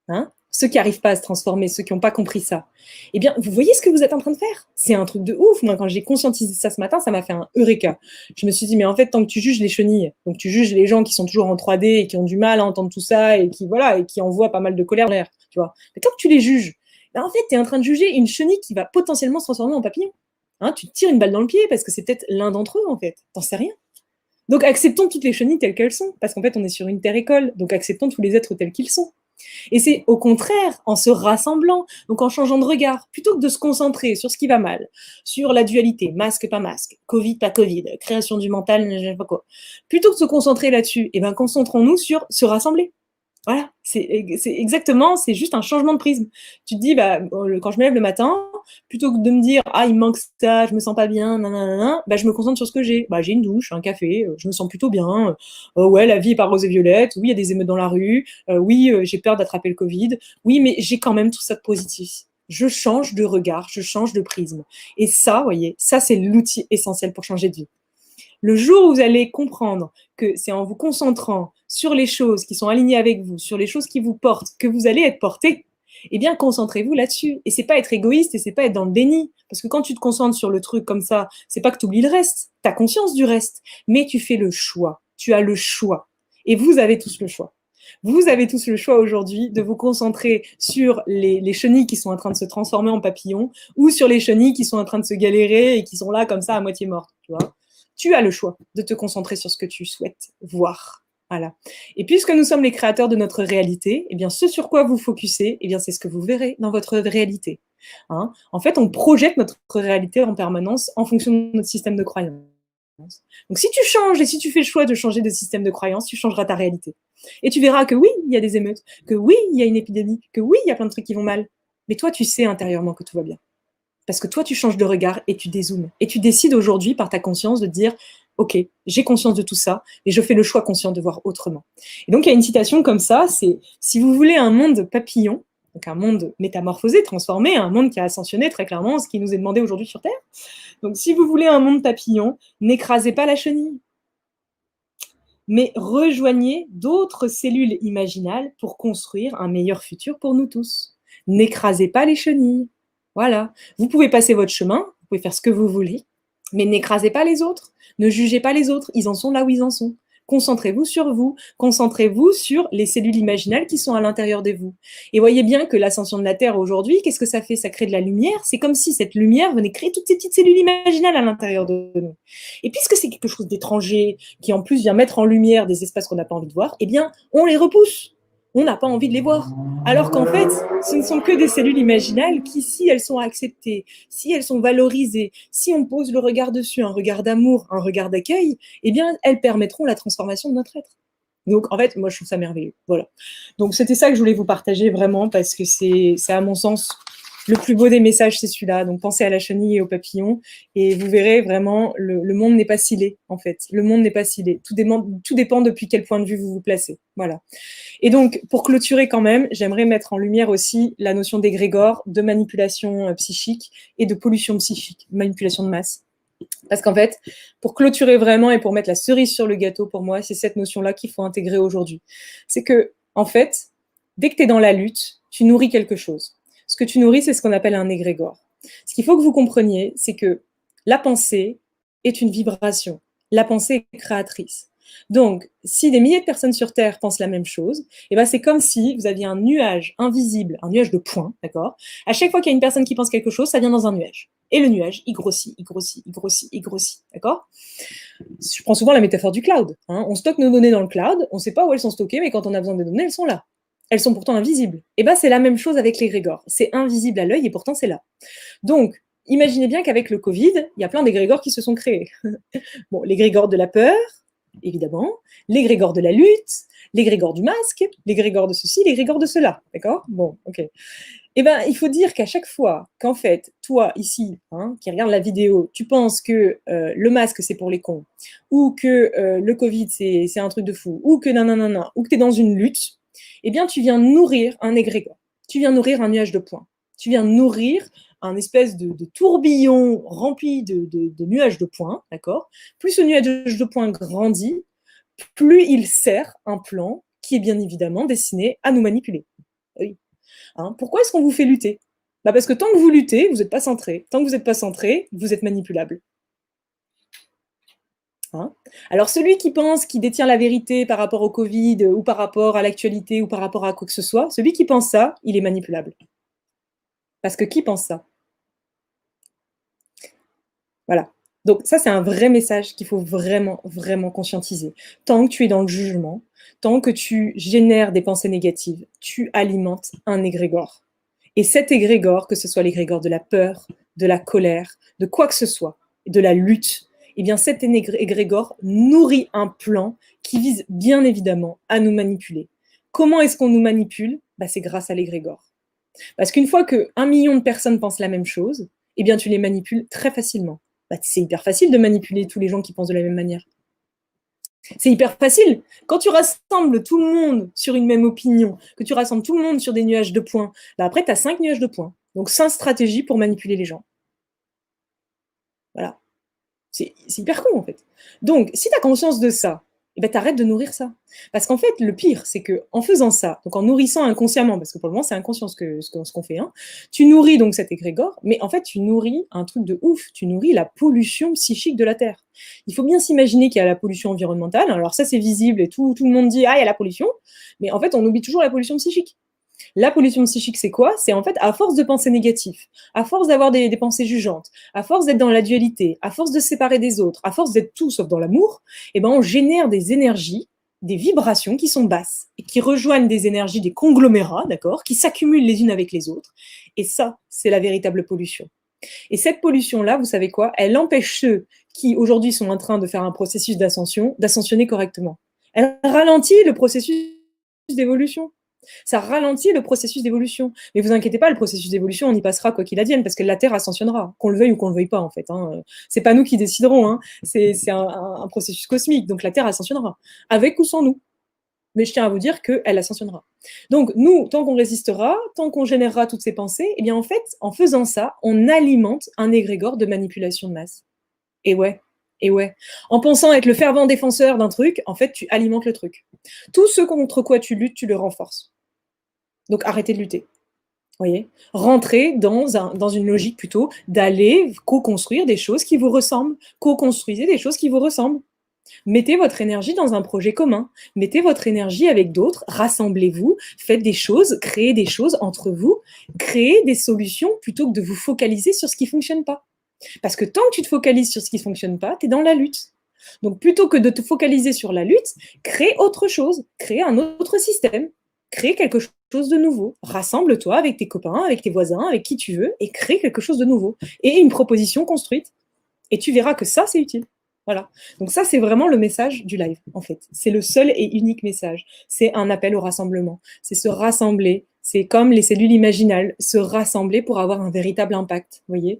hein, ceux qui n'arrivent pas à se transformer, ceux qui n'ont pas compris ça, eh bien, vous voyez ce que vous êtes en train de faire? C'est un truc de ouf. Moi, quand j'ai conscientisé ça ce matin, ça m'a fait un eureka. Je me suis dit, mais en fait, tant que tu juges les chenilles, donc tu juges les gens qui sont toujours en 3D et qui ont du mal à entendre tout ça et qui, voilà, et qui envoient pas mal de colère en l'air, tu vois. Mais tant que tu les juges, ben, en fait, tu es en train de juger une chenille qui va potentiellement se transformer en papillon. Hein, tu te tires une balle dans le pied parce que c'est peut-être l'un d'entre eux, en fait. T'en sais rien. Donc, acceptons toutes les chenilles telles qu'elles sont, parce qu'en fait, on est sur une terre-école, donc acceptons tous les êtres tels qu'ils sont. Et c'est au contraire en se rassemblant, donc en changeant de regard, plutôt que de se concentrer sur ce qui va mal, sur la dualité, masque, pas masque, Covid, pas Covid, création du mental, je sais pas quoi. Plutôt que de se concentrer là-dessus, eh ben, concentrons-nous sur se rassembler. Voilà, c'est exactement, c'est juste un changement de prisme. Tu te dis, bah, quand je me lève le matin, plutôt que de me dire, ah, il me manque ça, je me sens pas bien, nanana, bah, je me concentre sur ce que j'ai. Bah, j'ai une douche, un café, je me sens plutôt bien. Ouais, la vie est pas rose et violette. Oui, il y a des émeutes dans la rue. Oui, j'ai peur d'attraper le Covid. Oui, mais j'ai quand même tout ça de positif. Je change de regard, je change de prisme. Et ça, vous voyez, ça, c'est l'outil essentiel pour changer de vie. Le jour où vous allez comprendre que c'est en vous concentrant sur les choses qui sont alignées avec vous, sur les choses qui vous portent, que vous allez être porté, eh bien, concentrez-vous là-dessus. Et c'est pas être égoïste et c'est pas être dans le déni. Parce que quand tu te concentres sur le truc comme ça, c'est pas que tu oublies le reste. Tu as conscience du reste. Mais tu fais le choix. Tu as le choix. Et vous avez tous le choix. Vous avez tous le choix aujourd'hui de vous concentrer sur les chenilles qui sont en train de se transformer en papillons ou sur les chenilles qui sont en train de se galérer et qui sont là comme ça à moitié mortes. Tu vois, tu as le choix de te concentrer sur ce que tu souhaites voir. Voilà. Et puisque nous sommes les créateurs de notre réalité, eh bien, ce sur quoi vous focussez, eh bien, c'est ce que vous verrez dans votre réalité. Hein, en fait, on projette notre réalité en permanence en fonction de notre système de croyance. Donc, si tu changes et si tu fais le choix de changer de système de croyance, tu changeras ta réalité. Et tu verras que oui, il y a des émeutes, que oui, il y a une épidémie, que oui, il y a plein de trucs qui vont mal. Mais toi, tu sais intérieurement que tout va bien. Parce que toi, tu changes de regard et tu dézoomes. Et tu décides aujourd'hui, par ta conscience, de dire, OK, j'ai conscience de tout ça, et je fais le choix conscient de voir autrement. Et donc, il y a une citation comme ça, c'est, si vous voulez un monde papillon, donc un monde métamorphosé, transformé, un monde qui a ascensionné très clairement, ce qui nous est demandé aujourd'hui sur Terre. Donc, si vous voulez un monde papillon, n'écrasez pas la chenille, mais rejoignez d'autres cellules imaginales pour construire un meilleur futur pour nous tous. N'écrasez pas les chenilles. Voilà. Vous pouvez passer votre chemin, vous pouvez faire ce que vous voulez, mais n'écrasez pas les autres. Ne jugez pas les autres. Ils en sont là où ils en sont. Concentrez-vous sur vous. Concentrez-vous sur les cellules imaginales qui sont à l'intérieur de vous. Et voyez bien que l'ascension de la Terre aujourd'hui, qu'est-ce que ça fait? Ça crée de la lumière. C'est comme si cette lumière venait créer toutes ces petites cellules imaginales à l'intérieur de nous. Et puisque c'est quelque chose d'étranger, qui en plus vient mettre en lumière des espaces qu'on n'a pas envie de voir, eh bien, on les repousse. On n'a pas envie de les voir. Alors qu'en fait, ce ne sont que des cellules imaginales qui, si elles sont acceptées, si elles sont valorisées, si on pose le regard dessus, un regard d'amour, un regard d'accueil, eh bien, elles permettront la transformation de notre être. Donc, en fait, moi, je trouve ça merveilleux. Voilà. Donc, c'était ça que je voulais vous partager vraiment parce que c'est à mon sens, le plus beau des messages, c'est celui-là. Donc, pensez à la chenille et au papillon et vous verrez vraiment, le monde n'est pas scellé, en fait. Le monde n'est pas scellé. Tout dépend depuis quel point de vue vous vous placez. Voilà. Et donc, pour clôturer quand même, j'aimerais mettre en lumière aussi la notion d'égrégore, de manipulation psychique et de pollution psychique, manipulation de masse. Parce qu'en fait, pour clôturer vraiment et pour mettre la cerise sur le gâteau, pour moi, c'est cette notion-là qu'il faut intégrer aujourd'hui. C'est que, en fait, dès que tu es dans la lutte, tu nourris quelque chose. Ce que tu nourris, c'est ce qu'on appelle un égrégore. Ce qu'il faut que vous compreniez, c'est que la pensée est une vibration. La pensée est créatrice. Donc, si des milliers de personnes sur Terre pensent la même chose, eh ben c'est comme si vous aviez un nuage invisible, un nuage de points, d'accord? À chaque fois qu'il y a une personne qui pense quelque chose, ça vient dans un nuage. Et le nuage, il grossit, il grossit, il grossit, il grossit, d'accord? Je prends souvent la métaphore du cloud. Hein. On stocke nos données dans le cloud, on ne sait pas où elles sont stockées, mais quand on a besoin des données, elles sont là. Elles sont pourtant invisibles. Et ben c'est la même chose avec l'égrégore. C'est invisible à l'œil et pourtant c'est là. Donc, imaginez bien qu'avec le Covid, il y a plein d'égrégores qui se sont créés. Bon, l'égrégore de la peur, évidemment, l'égrégore de la lutte, l'égrégore du masque, l'égrégore de ceci, l'égrégore de cela. D'accord? Bon, ok. Eh ben, il faut dire qu'à chaque fois qu'en fait, toi, ici, hein, qui regarde la vidéo, tu penses que le masque, c'est pour les cons, ou que le Covid, c'est un truc de fou, ou que nanana, ou que tu es dans une lutte, eh bien, tu viens nourrir un égrégore. Tu viens nourrir un nuage de points. Tu viens nourrir un espèce de tourbillon rempli de nuages de points, d'accord? Plus ce nuage de points grandit, plus il sert un plan qui est bien évidemment destiné à nous manipuler. Oui. Hein, pourquoi est-ce qu'on vous fait lutter? Bah parce que tant que vous luttez, vous n'êtes pas centré. Tant que vous n'êtes pas centré, vous êtes manipulable. Hein, alors celui qui pense qu'il détient la vérité par rapport au Covid ou par rapport à l'actualité ou par rapport à quoi que ce soit, celui qui pense ça, il est manipulable. Parce que qui pense ça? Voilà. Donc ça, c'est un vrai message qu'il faut vraiment, vraiment conscientiser. Tant que tu es dans le jugement, tant que tu génères des pensées négatives, tu alimentes un égrégore. Et cet égrégore, que ce soit l'égrégore de la peur, de la colère, de quoi que ce soit, de la lutte, eh bien cet égrégore nourrit un plan qui vise bien évidemment à nous manipuler. Comment est-ce qu'on nous manipule? C'est grâce à l'égrégore. Parce qu'une fois que 1 million de personnes pensent la même chose, eh bien tu les manipules très facilement. C'est hyper facile de manipuler tous les gens qui pensent de la même manière. C'est hyper facile. Quand tu rassembles tout le monde sur une même opinion, que tu rassembles tout le monde sur des nuages de points, après, tu as 5 nuages de points. Donc, 5 stratégies pour manipuler les gens. Voilà. C'est hyper con, en fait. Donc, si tu as conscience de ça, tu arrêtes de nourrir ça. Parce qu'en fait, le pire, c'est qu'en faisant ça, donc en nourrissant inconsciemment, parce que pour le moment, c'est inconscient ce qu'on fait, hein, tu nourris donc cet égrégore, mais en fait, tu nourris un truc de ouf, tu nourris la pollution psychique de la Terre. Il faut bien s'imaginer qu'il y a la pollution environnementale, alors ça, c'est visible et tout le monde dit « Ah, il y a la pollution », mais en fait, on oublie toujours la pollution psychique. La pollution psychique, c'est quoi? C'est en fait, à force de penser négatif, à force d'avoir des pensées jugeantes, à force d'être dans la dualité, à force de se séparer des autres, à force d'être tout sauf dans l'amour, on génère des énergies, des vibrations qui sont basses et qui rejoignent des énergies, des conglomérats, d'accord, qui s'accumulent les unes avec les autres. Et ça, c'est la véritable pollution. Et cette pollution-là, vous savez quoi? Elle empêche ceux qui, aujourd'hui, sont en train de faire un processus d'ascension, d'ascensionner correctement. Elle ralentit le processus d'évolution. Ça ralentit le processus d'évolution. Mais vous inquiétez pas, le processus d'évolution, on y passera quoi qu'il advienne, parce que la Terre ascensionnera, qu'on le veuille ou qu'on le veuille pas, en fait. C'est pas nous qui déciderons, hein. C'est un processus cosmique, donc la Terre ascensionnera, avec ou sans nous. Mais je tiens à vous dire qu'elle ascensionnera. Donc, nous, tant qu'on résistera, tant qu'on générera toutes ces pensées, en fait, en faisant ça, on alimente un égrégore de manipulation de masse. Et ouais, et ouais. En pensant être le fervent défenseur d'un truc, en fait, tu alimentes le truc. Tout ce contre quoi tu luttes, tu le renforces. Donc, arrêtez de lutter. Voyez, rentrez dans une logique plutôt d'aller co-construire des choses qui vous ressemblent. Co-construisez des choses qui vous ressemblent. Mettez votre énergie dans un projet commun. Mettez votre énergie avec d'autres. Rassemblez-vous. Faites des choses. Créez des choses entre vous. Créez des solutions plutôt que de vous focaliser sur ce qui ne fonctionne pas. Parce que tant que tu te focalises sur ce qui ne fonctionne pas, tu es dans la lutte. Donc, plutôt que de te focaliser sur la lutte, crée autre chose. Crée un autre système. Crée quelque chose de nouveau. Rassemble-toi avec tes copains, avec tes voisins, avec qui tu veux, et crée quelque chose de nouveau. Et une proposition construite. Et tu verras que ça, c'est utile. Voilà. Donc ça, c'est vraiment le message du live, en fait. C'est le seul et unique message. C'est un appel au rassemblement. C'est se rassembler. C'est comme les cellules imaginales, se rassembler pour avoir un véritable impact, vous voyez.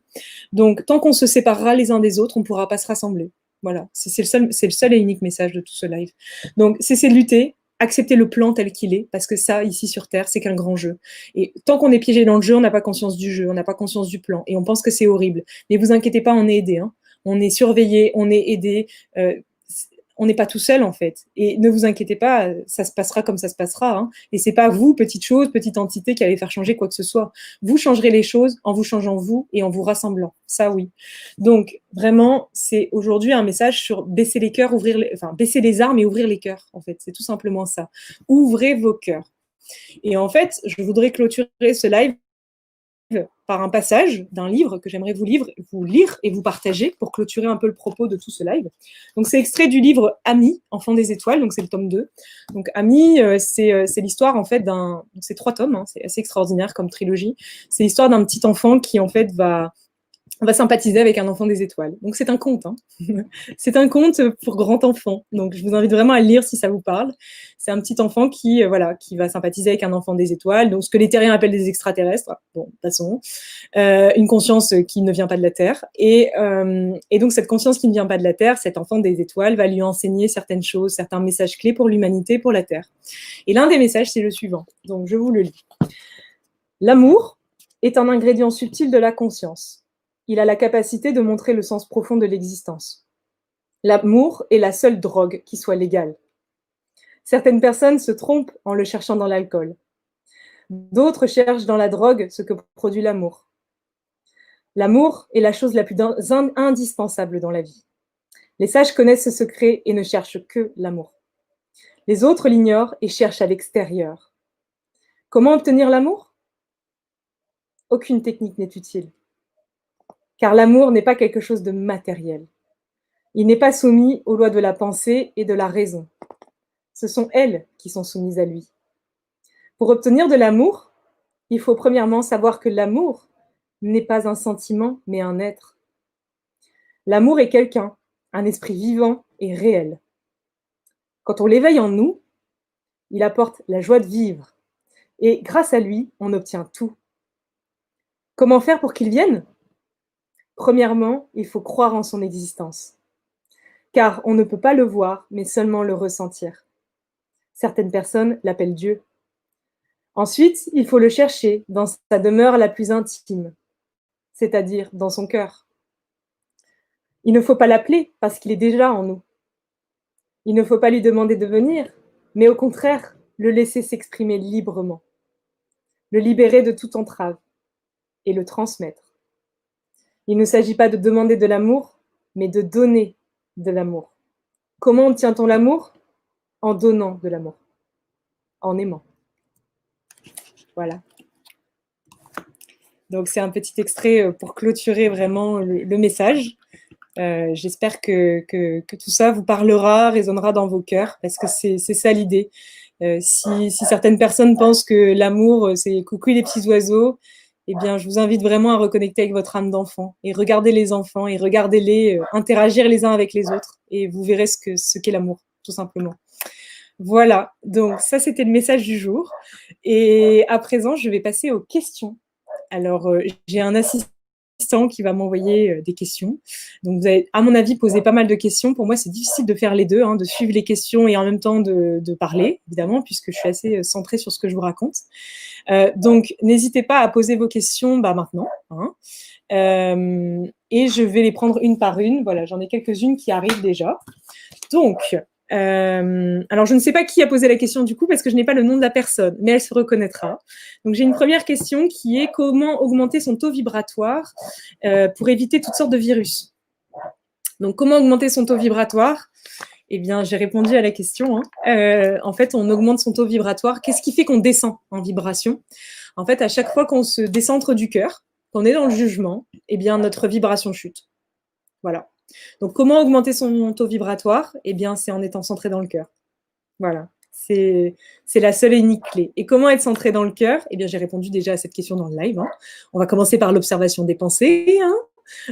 Donc, tant qu'on se séparera les uns des autres, on ne pourra pas se rassembler. Voilà. C'est le seul et unique message de tout ce live. Donc, cessez de lutter. Accepter le plan tel qu'il est, parce que ça, ici sur Terre, c'est qu'un grand jeu. Et tant qu'on est piégé dans le jeu, on n'a pas conscience du jeu, on n'a pas conscience du plan, et on pense que c'est horrible. Mais vous inquiétez pas, on est aidé, hein. On est surveillé, on est aidé, on n'est pas tout seul en fait. Et ne vous inquiétez pas, ça se passera comme ça se passera. Hein. Et c'est pas vous, petite chose, petite entité, qui allez faire changer quoi que ce soit. Vous changerez les choses en vous changeant vous et en vous rassemblant. Ça, oui. Donc vraiment, c'est aujourd'hui un message sur baisser les cœurs, baisser les armes et ouvrir les cœurs. En fait, c'est tout simplement ça. Ouvrez vos cœurs. Et en fait, je voudrais clôturer ce live par un passage d'un livre que j'aimerais vous lire et vous partager pour clôturer un peu le propos de tout ce live. Donc, c'est extrait du livre Ami, Enfant des étoiles, donc c'est le tome 2. Donc, Ami, c'est l'histoire, en fait, c'est 3 tomes, hein, c'est assez extraordinaire comme trilogie. C'est l'histoire d'un petit enfant qui, en fait, on va sympathiser avec un enfant des étoiles. Donc, c'est un conte. Hein. C'est un conte pour grand enfant. Donc, je vous invite vraiment à le lire si ça vous parle. C'est un petit enfant qui va sympathiser avec un enfant des étoiles. Donc, ce que les terriens appellent des extraterrestres. Bon, passons. Une conscience qui ne vient pas de la Terre. Et donc, cette conscience qui ne vient pas de la Terre, cet enfant des étoiles va lui enseigner certaines choses, certains messages clés pour l'humanité, pour la Terre. Et l'un des messages, c'est le suivant. Donc, je vous le lis. L'amour est un ingrédient subtil de la conscience. Il a la capacité de montrer le sens profond de l'existence. L'amour est la seule drogue qui soit légale. Certaines personnes se trompent en le cherchant dans l'alcool. D'autres cherchent dans la drogue ce que produit l'amour. L'amour est la chose la plus indispensable dans la vie. Les sages connaissent ce secret et ne cherchent que l'amour. Les autres l'ignorent et cherchent à l'extérieur. Comment obtenir l'amour ? Aucune technique n'est utile. Car l'amour n'est pas quelque chose de matériel. Il n'est pas soumis aux lois de la pensée et de la raison. Ce sont elles qui sont soumises à lui. Pour obtenir de l'amour, il faut premièrement savoir que l'amour n'est pas un sentiment, mais un être. L'amour est quelqu'un, un esprit vivant et réel. Quand on l'éveille en nous, il apporte la joie de vivre. Et grâce à lui, on obtient tout. Comment faire pour qu'il vienne? Premièrement, il faut croire en son existence. Car on ne peut pas le voir, mais seulement le ressentir. Certaines personnes l'appellent Dieu. Ensuite, il faut le chercher dans sa demeure la plus intime, c'est-à-dire dans son cœur. Il ne faut pas l'appeler parce qu'il est déjà en nous. Il ne faut pas lui demander de venir, mais au contraire, le laisser s'exprimer librement, le libérer de toute entrave et le transmettre. Il ne s'agit pas de demander de l'amour, mais de donner de l'amour. Comment obtient-on l'amour? En donnant de l'amour, en aimant. Voilà. Donc c'est un petit extrait pour clôturer vraiment le message. J'espère que tout ça vous parlera, résonnera dans vos cœurs, parce que c'est ça l'idée. Si certaines personnes pensent que l'amour, c'est coucou les petits oiseaux, eh bien, je vous invite vraiment à reconnecter avec votre âme d'enfant et regardez les enfants et regardez-les interagir les uns avec les autres et vous verrez ce qu'est l'amour, tout simplement. Voilà, donc ça, c'était le message du jour. Et à présent, je vais passer aux questions. Alors, j'ai un assistant qui va m'envoyer des questions. Donc, vous avez, à mon avis, posé pas mal de questions. Pour moi, c'est difficile de faire les deux, de suivre les questions et en même temps de parler, évidemment, puisque je suis assez centrée sur ce que je vous raconte. Donc, n'hésitez pas à poser vos questions maintenant. Et je vais les prendre une par une. Voilà, j'en ai quelques-unes qui arrivent déjà. Donc, alors, je ne sais pas qui a posé la question du coup parce que je n'ai pas le nom de la personne, mais elle se reconnaîtra. Donc, j'ai une première question qui est comment augmenter son taux vibratoire pour éviter toutes sortes de virus. Donc, comment augmenter son taux vibratoire? Eh bien, j'ai répondu à la question. En fait, on augmente son taux vibratoire. Qu'est-ce qui fait qu'on descend en vibration? En fait, à chaque fois qu'on se décentre du cœur, qu'on est dans le jugement, eh bien, notre vibration chute. Voilà. Donc, comment augmenter son taux vibratoire? Eh bien, c'est en étant centré dans le cœur. Voilà. C'est la seule et unique clé. Et comment être centré dans le cœur? Eh bien, j'ai répondu déjà à cette question dans le live. On va commencer par l'observation des pensées.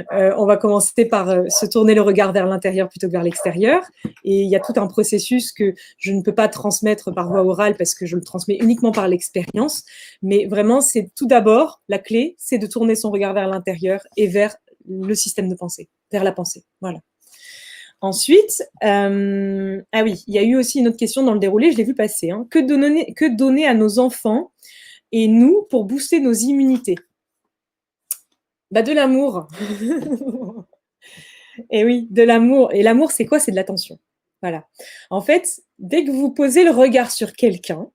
On va commencer par se tourner le regard vers l'intérieur plutôt que vers l'extérieur. Et il y a tout un processus que je ne peux pas transmettre par voie orale parce que je le transmets uniquement par l'expérience. Mais vraiment, c'est tout d'abord, la clé, c'est de tourner son regard vers l'intérieur et vers le système de pensée, vers la pensée. Voilà. Ensuite, ah oui, il y a eu aussi une autre question dans le déroulé, je l'ai vu passer. Que donner à nos enfants et nous pour booster nos immunités? De l'amour. Et oui, de l'amour. Et l'amour, c'est quoi? C'est de l'attention. Voilà. En fait, dès que vous posez le regard sur quelqu'un,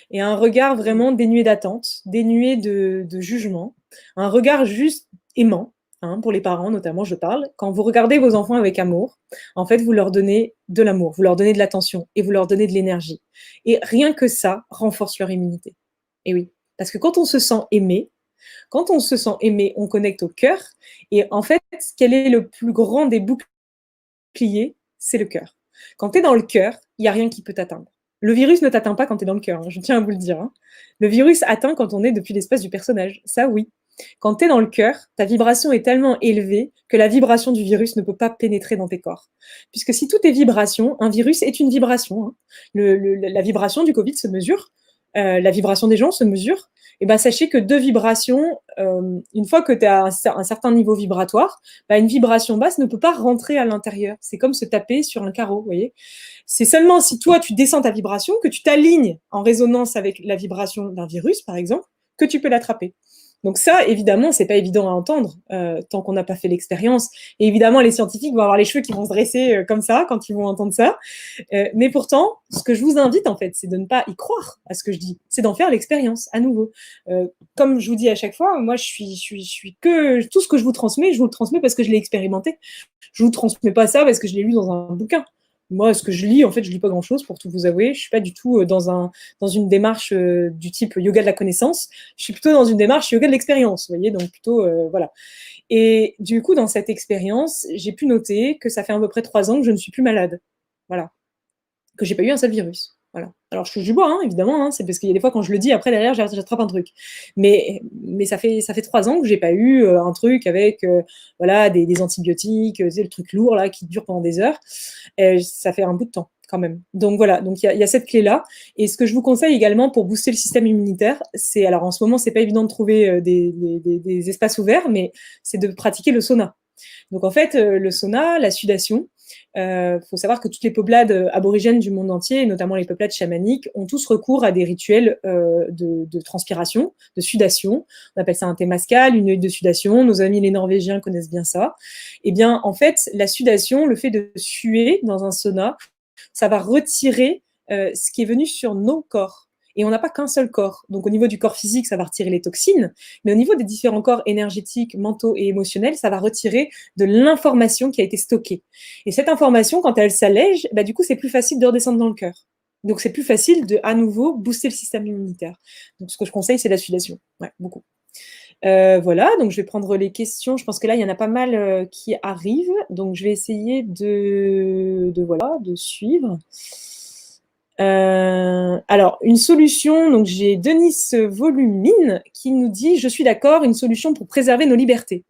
et un regard vraiment dénué d'attente, dénué de jugement, un regard juste aimant, pour les parents notamment, je parle. Quand vous regardez vos enfants avec amour, en fait, vous leur donnez de l'amour, vous leur donnez de l'attention et vous leur donnez de l'énergie. Et rien que ça renforce leur immunité. Et oui, parce que quand on se sent aimé, on connecte au cœur. Et en fait, quel est le plus grand des boucliers? C'est le cœur. Quand tu es dans le cœur, il n'y a rien qui peut t'atteindre. Le virus ne t'atteint pas quand tu es dans le cœur, je tiens à vous le dire. Le virus atteint quand on est depuis l'espace du personnage, ça oui. Quand tu es dans le cœur, ta vibration est tellement élevée que la vibration du virus ne peut pas pénétrer dans tes corps. Puisque si tout est vibration, un virus est une vibration. La vibration du Covid se mesure, la vibration des gens se mesure. Et sachez que deux vibrations, une fois que tu as un certain niveau vibratoire, une vibration basse ne peut pas rentrer à l'intérieur. C'est comme se taper sur un carreau, vous voyez. C'est seulement si toi, tu descends ta vibration, que tu t'alignes en résonance avec la vibration d'un virus, par exemple, que tu peux l'attraper. Donc ça, évidemment, c'est pas évident à entendre tant qu'on n'a pas fait l'expérience. Et évidemment, les scientifiques vont avoir les cheveux qui vont se dresser comme ça quand ils vont entendre ça. Mais pourtant, ce que je vous invite, en fait, c'est de ne pas y croire à ce que je dis. C'est d'en faire l'expérience à nouveau. Comme je vous dis à chaque fois, moi, je suis que tout ce que je vous le transmets parce que je l'ai expérimenté. Je vous transmets pas ça parce que je l'ai lu dans un bouquin. Moi, ce que je lis, en fait, je lis pas grand-chose, pour tout vous avouer. Je suis pas du tout dans une démarche du type yoga de la connaissance. Je suis plutôt dans une démarche yoga de l'expérience, vous voyez, donc plutôt, voilà. Et du coup, dans cette expérience, j'ai pu noter que ça fait à peu près 3 ans que je ne suis plus malade. Voilà. Que j'ai pas eu un seul virus. Voilà. Alors je touche du bois, hein, évidemment, hein, c'est parce qu'il y a des fois quand je le dis, après derrière j'attrape un truc. Mais ça fait 3 ans que j'ai pas eu un truc avec voilà des antibiotiques, tu sais, le truc lourd là qui dure pendant des heures. Ça fait un bout de temps quand même. Donc voilà, donc il y a cette clé là. Et ce que je vous conseille également pour booster le système immunitaire, c'est alors en ce moment c'est pas évident de trouver des espaces ouverts, mais c'est de pratiquer le sauna. Donc en fait, le sauna, la sudation, faut savoir que toutes les peuplades aborigènes du monde entier, notamment les peuplades chamaniques, ont tous recours à des rituels de transpiration, de sudation. On appelle ça un témascal, une huile de sudation. Nos amis les Norvégiens connaissent bien ça. Eh bien, en fait, la sudation, le fait de suer dans un sauna, ça va retirer ce qui est venu sur nos corps. Et on n'a pas qu'un seul corps. Donc au niveau du corps physique, ça va retirer les toxines, mais au niveau des différents corps énergétiques, mentaux et émotionnels, ça va retirer de l'information qui a été stockée. Et cette information, quand elle s'allège, bah, du coup, c'est plus facile de redescendre dans le cœur. Donc c'est plus facile de, à nouveau, booster le système immunitaire. Donc ce que je conseille, c'est la sudation. Ouais, beaucoup. Voilà, donc je vais prendre les questions. Je pense que là, il y en a pas mal qui arrivent. Donc je vais essayer de suivre. Alors, une solution, donc j'ai Denis Volumine qui nous dit « Je suis d'accord, une solution pour préserver nos libertés ».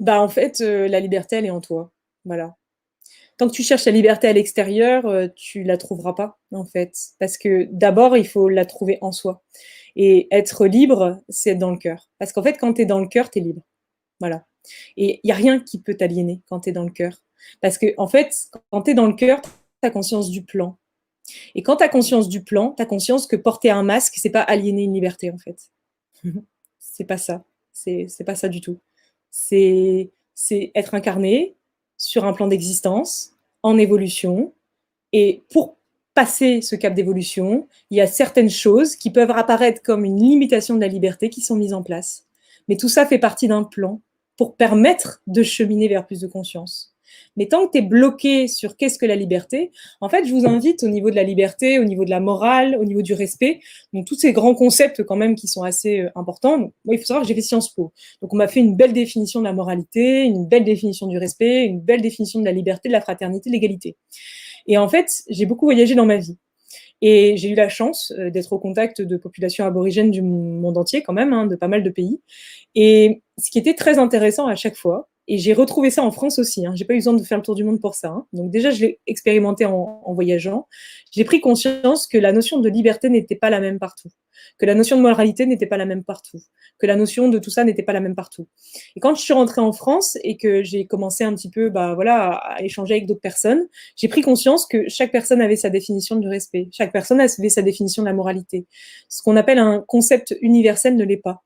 Bah, en fait, la liberté, elle est en toi. Voilà. Tant que tu cherches la liberté à l'extérieur, tu la trouveras pas, en fait. Parce que d'abord, il faut la trouver en soi. Et être libre, c'est être dans le cœur. Parce qu'en fait, quand tu es dans le cœur, tu es libre. Voilà. Et il y a rien qui peut t'aliéner quand tu es dans le cœur. Parce que, en fait, quand tu es dans le cœur, tu as conscience du plan. Et quand tu as conscience du plan, tu as conscience que porter un masque, c'est pas aliéner une liberté, en fait. C'est pas ça. C'est pas ça du tout. C'est être incarné sur un plan d'existence, en évolution. Et pour passer ce cap d'évolution, il y a certaines choses qui peuvent apparaître comme une limitation de la liberté qui sont mises en place. Mais tout ça fait partie d'un plan pour permettre de cheminer vers plus de conscience. Mais tant que tu es bloqué sur qu'est-ce que la liberté, en fait, je vous invite au niveau de la liberté, au niveau de la morale, au niveau du respect, donc tous ces grands concepts quand même qui sont assez importants. Donc, moi, il faut savoir que j'ai fait Sciences Po. Donc, on m'a fait une belle définition de la moralité, une belle définition du respect, une belle définition de la liberté, de la fraternité, de l'égalité. Et en fait, j'ai beaucoup voyagé dans ma vie. Et j'ai eu la chance d'être au contact de populations aborigènes du monde entier quand même, hein, de pas mal de pays. Et ce qui était très intéressant à chaque fois, et j'ai retrouvé ça en France aussi, hein, j'ai pas eu besoin de faire le tour du monde pour ça. Hein. Donc déjà, je l'ai expérimenté en voyageant. J'ai pris conscience que la notion de liberté n'était pas la même partout, que la notion de moralité n'était pas la même partout, que la notion de tout ça n'était pas la même partout. Et quand je suis rentrée en France et que j'ai commencé un petit peu, bah voilà, à échanger avec d'autres personnes, j'ai pris conscience que chaque personne avait sa définition du respect, chaque personne avait sa définition de la moralité. Ce qu'on appelle un concept universel ne l'est pas.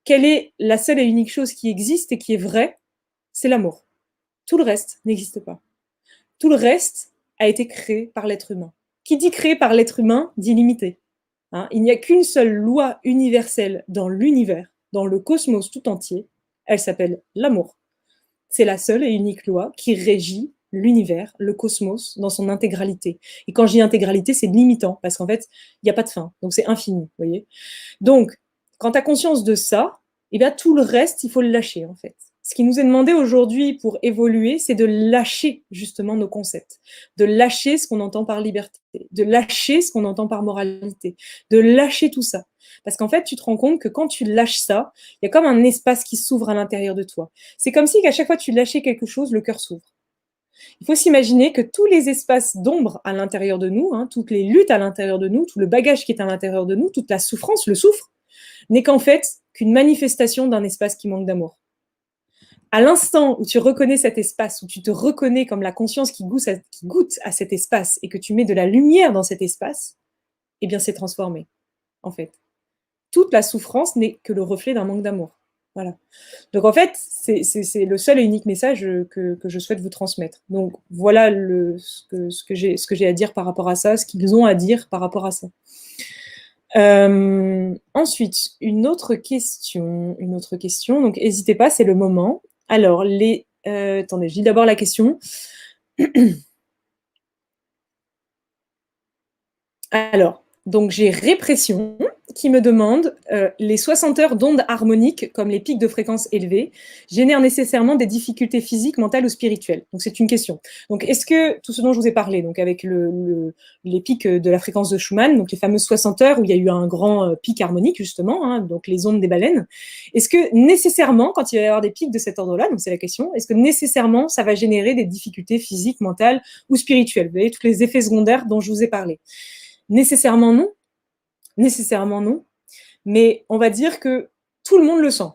Quelle est la seule et unique chose qui existe et qui est vraie? C'est l'amour. Tout le reste n'existe pas. Tout le reste a été créé par l'être humain. Qui dit créé par l'être humain dit limité. Hein, il n'y a qu'une seule loi universelle dans l'univers, dans le cosmos tout entier. Elle s'appelle l'amour. C'est la seule et unique loi qui régit l'univers, le cosmos, dans son intégralité. Et quand je dis intégralité, c'est limitant, parce qu'en fait, il n'y a pas de fin. Donc c'est infini, vous voyez. Donc, quand tu as conscience de ça, eh bien, tout le reste, il faut le lâcher, en fait. Ce qui nous est demandé aujourd'hui pour évoluer, c'est de lâcher justement nos concepts, de lâcher ce qu'on entend par liberté, de lâcher ce qu'on entend par moralité, de lâcher tout ça. Parce qu'en fait, tu te rends compte que quand tu lâches ça, il y a comme un espace qui s'ouvre à l'intérieur de toi. C'est comme si qu'à chaque fois que tu lâchais quelque chose, le cœur s'ouvre. Il faut s'imaginer que tous les espaces d'ombre à l'intérieur de nous, hein, toutes les luttes à l'intérieur de nous, tout le bagage qui est à l'intérieur de nous, toute la souffrance, le souffre, n'est qu'en fait qu'une manifestation d'un espace qui manque d'amour. À l'instant où tu reconnais cet espace, où tu te reconnais comme la conscience qui goûte à cet espace et que tu mets de la lumière dans cet espace, eh bien c'est transformé, en fait. Toute la souffrance n'est que le reflet d'un manque d'amour. Voilà. Donc en fait, c'est le seul et unique message que je souhaite vous transmettre. Donc voilà ce que j'ai à dire par rapport à ça, ce qu'ils ont à dire par rapport à ça. Ensuite, une autre question. Donc n'hésitez pas, c'est le moment. Alors, attendez, je lis d'abord la question. Alors, donc j'ai répression qui me demande les 60 heures d'ondes harmoniques, comme les pics de fréquence élevés, génèrent nécessairement des difficultés physiques, mentales ou spirituelles. Donc c'est une question. Donc est-ce que tout ce dont je vous ai parlé, donc avec les pics de la fréquence de Schumann, donc les fameuses 60 heures où il y a eu un grand pic harmonique justement, hein, donc les ondes des baleines, est-ce que nécessairement, quand il va y avoir des pics de cet ordre-là, donc c'est la question, est-ce que nécessairement ça va générer des difficultés physiques, mentales ou spirituelles? Vous voyez, tous les effets secondaires dont je vous ai parlé. Nécessairement non. Nécessairement non, mais on va dire que tout le monde le sent.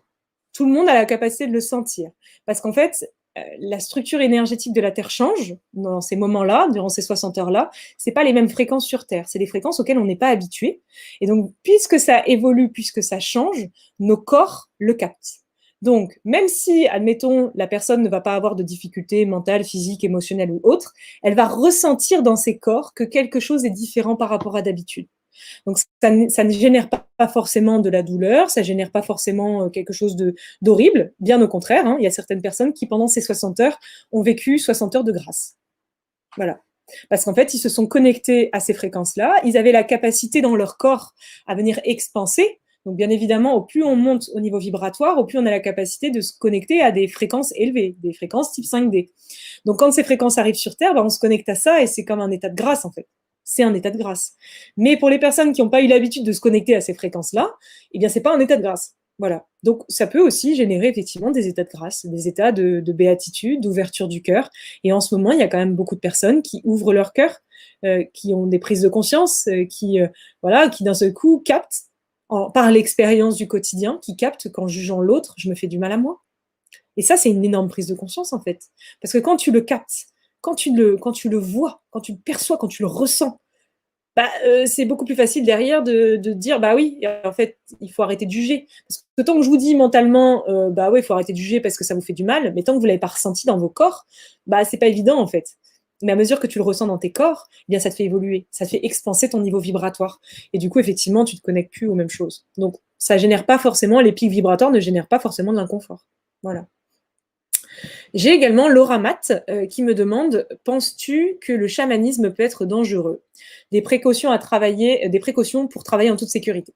Tout le monde a la capacité de le sentir. Parce qu'en fait, la structure énergétique de la Terre change dans ces moments-là, durant ces 60 heures-là. C'est pas les mêmes fréquences sur Terre. C'est des fréquences auxquelles on n'est pas habitué. Et donc, puisque ça évolue, puisque ça change, nos corps le captent. Donc, même si, admettons, la personne ne va pas avoir de difficultés mentales, physiques, émotionnelles ou autres, elle va ressentir dans ses corps que quelque chose est différent par rapport à d'habitude. Donc, ça ne génère pas forcément de la douleur, ça ne génère pas forcément quelque chose d'horrible, bien au contraire. Hein, il y a certaines personnes qui, pendant ces 60 heures, ont vécu 60 heures de grâce. Voilà. Parce qu'en fait, ils se sont connectés à ces fréquences-là, ils avaient la capacité dans leur corps à venir expanser. Donc, bien évidemment, au plus on monte au niveau vibratoire, au plus on a la capacité de se connecter à des fréquences élevées, des fréquences type 5D. Donc, quand ces fréquences arrivent sur Terre, on se connecte à ça et c'est comme un état de grâce, en fait. C'est un état de grâce. Mais pour les personnes qui n'ont pas eu l'habitude de se connecter à ces fréquences-là, eh bien, c'est pas un état de grâce. Voilà. Donc, ça peut aussi générer effectivement des états de grâce, des états de béatitude, d'ouverture du cœur. Et en ce moment, il y a quand même beaucoup de personnes qui ouvrent leur cœur, qui ont des prises de conscience, qui d'un seul coup captent, par l'expérience du quotidien, qui captent qu'en jugeant l'autre, je me fais du mal à moi. Et ça, c'est une énorme prise de conscience, en fait. Parce que quand tu le captes, quand tu le vois, quand tu le perçois, quand tu le ressens, c'est beaucoup plus facile derrière de dire bah oui, en fait, il faut arrêter de juger. Parce que tant que je vous dis mentalement, bah oui, il faut arrêter de juger parce que ça vous fait du mal, mais tant que vous l'avez pas ressenti dans vos corps, c'est pas évident en fait. Mais à mesure que tu le ressens dans tes corps, eh bien ça te fait évoluer, ça te fait expanser ton niveau vibratoire. Et du coup, effectivement, tu te connectes plus aux mêmes choses. Donc, ça génère pas forcément, les pics vibratoires ne génèrent pas forcément de l'inconfort. Voilà. J'ai également Laura Matt qui me demande « Penses-tu que le chamanisme peut être dangereux ? Des précautions pour travailler en toute sécurité. »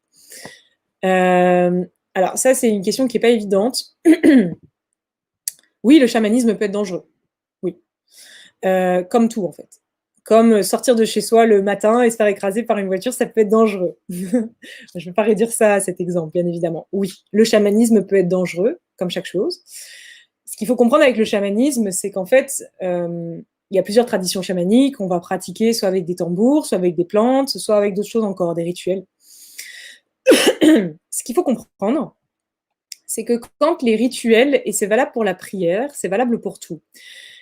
Alors ça, c'est une question qui n'est pas évidente. Oui, le chamanisme peut être dangereux. Oui. Comme tout, en fait. Comme sortir de chez soi le matin et se faire écraser par une voiture, ça peut être dangereux. Je ne vais pas réduire ça à cet exemple, bien évidemment. Oui, le chamanisme peut être dangereux, comme chaque chose. Ce qu'il faut comprendre avec le chamanisme, c'est qu'en fait, il y a plusieurs traditions chamaniques. On va pratiquer soit avec des tambours, soit avec des plantes, soit avec d'autres choses encore, des rituels. Ce qu'il faut comprendre, c'est que quand les rituels, et c'est valable pour la prière, c'est valable pour tout.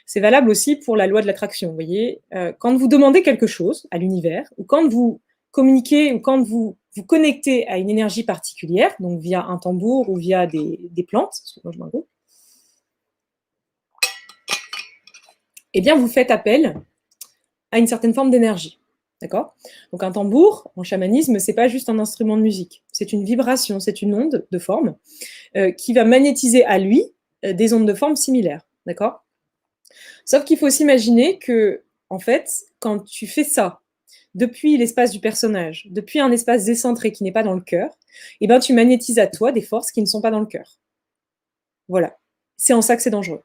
C'est valable aussi pour la loi de l'attraction, vous voyez. Quand vous demandez quelque chose à l'univers, ou quand vous communiquez, ou quand vous vous connectez à une énergie particulière, donc via un tambour ou via des plantes, moi je m'en vais, eh bien, vous faites appel à une certaine forme d'énergie. D'accord ? Donc, un tambour, en chamanisme, c'est pas juste un instrument de musique. C'est une vibration, c'est une onde de forme qui va magnétiser à lui des ondes de forme similaires. D'accord ? Sauf qu'il faut s'imaginer que, en fait, quand tu fais ça depuis l'espace du personnage, depuis un espace décentré qui n'est pas dans le cœur, eh ben, tu magnétises à toi des forces qui ne sont pas dans le cœur. Voilà. C'est en ça que c'est dangereux.